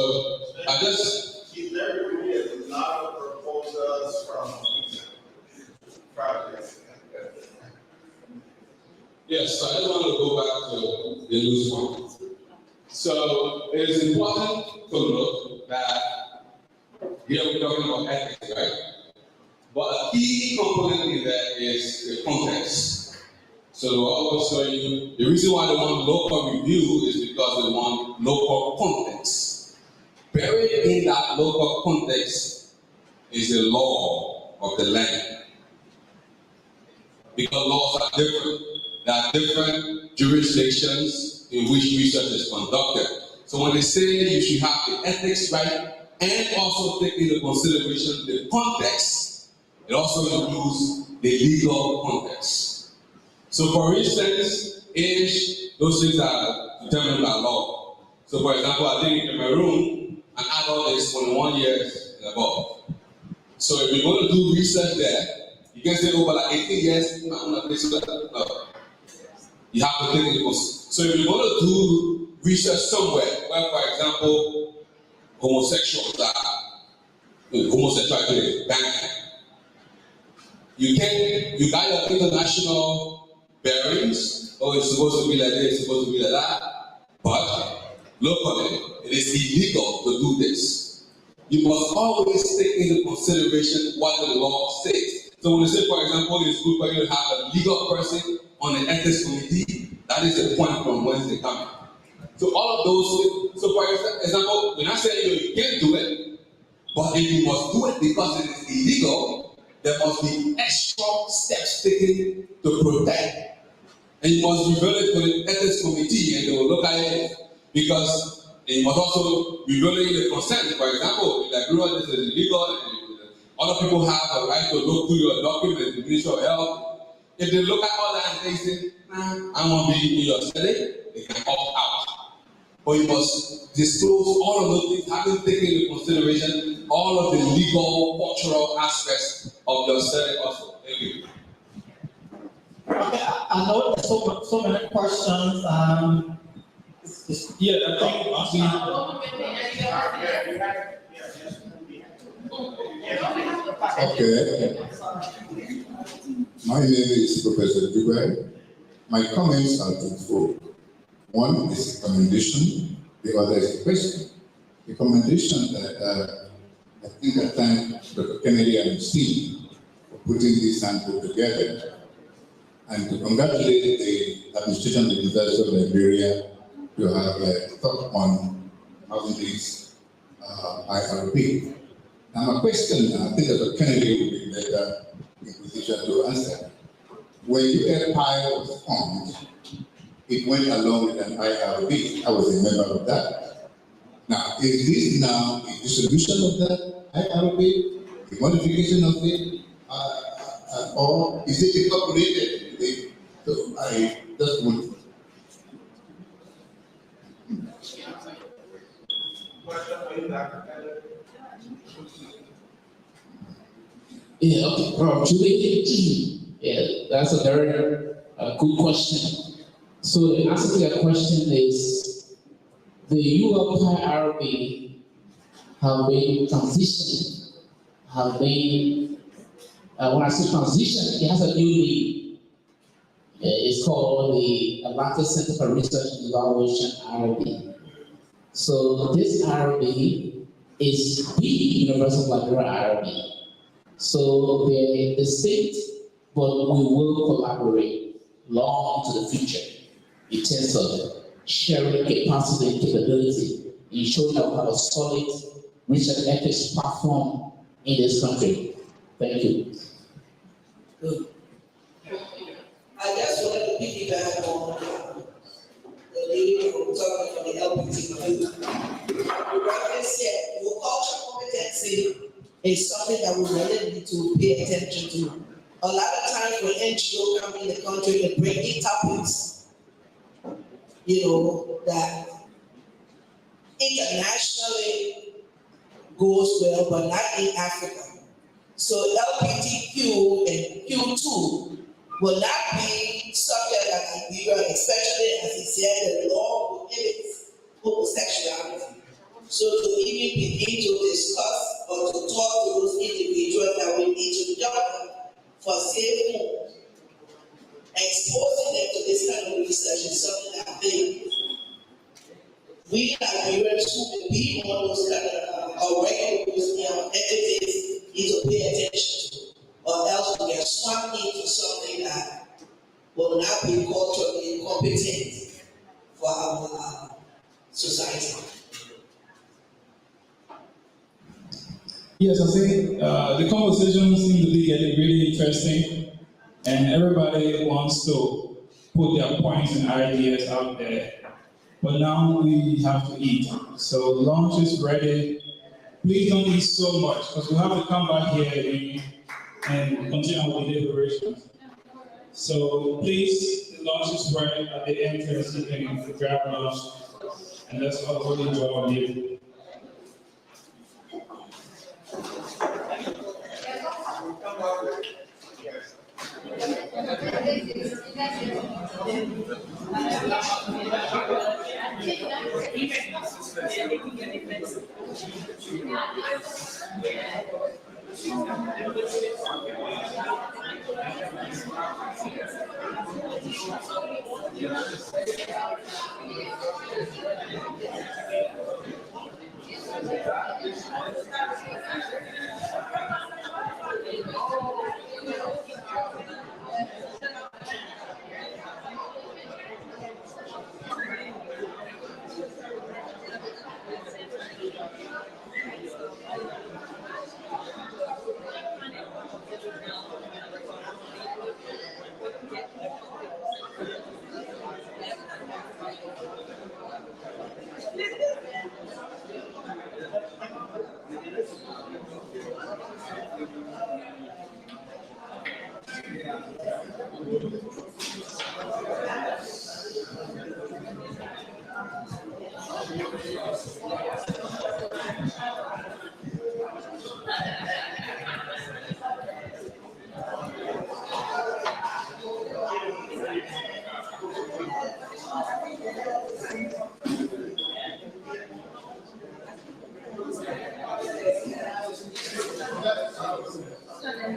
I just there really is a lot of proposals from projects. Yes, so I just want to go back to the loose one. So it is important to note that here we're talking about ethics, right? But a key component in that is the context. So I'll always tell you, the reason why they want local review is because they want local context. Buried in that local context is the law of the land. Because laws are different. There are different jurisdictions in which research is conducted. So when they say you should have the ethics right and also take into consideration the context, it also includes the legal context. So for instance, age, those things are determined by law. So for example, I think in Cameroon, an adult is 21 years and above. So if you're going to do research there, you can say, oh, but like 18 years, I'm not place no. You have to take it close. So if you're going to do research somewhere, where, for example, homosexuals are, homosexuality is banned, you got your international bearings, oh, it's supposed to be like this, it's supposed to be like that, but locally, it is illegal to do this. You must always take into consideration what the law says. So when you say, for example, it's good for you to have a legal person on the ethics committee, that is the point from whence they come. So all of those things, so for example, we're not saying you can't do it, but if you must do it because it is illegal, there must be extra steps taken to protect. And you must reveal it to the ethics committee and they will look at it because you must also reveal the consent. For example, in Liberia, this is illegal. Other people have a right to look through your documents, the Ministry of Health. If they look at all that and they say, nah, I won't be in your study, they can opt out. But you must disclose all of those things, having taken into consideration all of the legal, cultural aspects of your study also. Thank you. Okay, I know there's so many questions. Yeah, I think Okay. My name is Professor Dubai. My comments are twofold. One is a commendation, the other is a question. The commendation that I think I thank Dr. Kennedy and his team for putting this handbook together, and to congratulate the administration of the University of Liberia to have thought on having this IRB. Now my question, I think Dr. Kennedy will be better in position to answer. When ULIRB was formed, it went along with an IRB. I was a member of that. Now, is this now a dissolution of that IRB, a modification of it, or is it incorporated? So I just want to. Yeah, okay. Julie, yeah, that's a very good question. So the answer to that question is the ULIRB have been transitioned, when I say transition, it has a new name. It's called the Atlanta Center for Research and Evaluation, IRB. So this IRB is the University of Liberia IRB. So they're distinct, but we will collaborate long into the future in terms of sharing capacity and capability, ensuring that we have a solid research ethics platform in this country. Thank you. Good. I just wanted to piggyback on the lady who was talking from the LPTQ. You rightly said, your cultural competency is something that we really need to pay attention to. A lot of times when NGO come in the country, they bring in topics, that internationally goes well, but not in Africa. So LGBTQ and Q2 will not be subject at Liberia, especially as he said, the law prohibits homosexuality. So to even begin to discuss or to talk to those individuals that we need to govern for safe homes, exposing them to this kind of research is something that I think we Liberians who will be on those kind of entities need to pay attention to, or else we get swapped into something that will not be culturally competent for our society. Yes, I think the conversation seems to be getting really interesting, and everybody wants to put their points and ideas out there. But now we have to eat. So lunch is ready. Please don't eat so much, because we'll have to come back here and continue with the deliberations. So please, the lunch is ready at the entrance. You can grab lunch, and let's all enjoy our meal.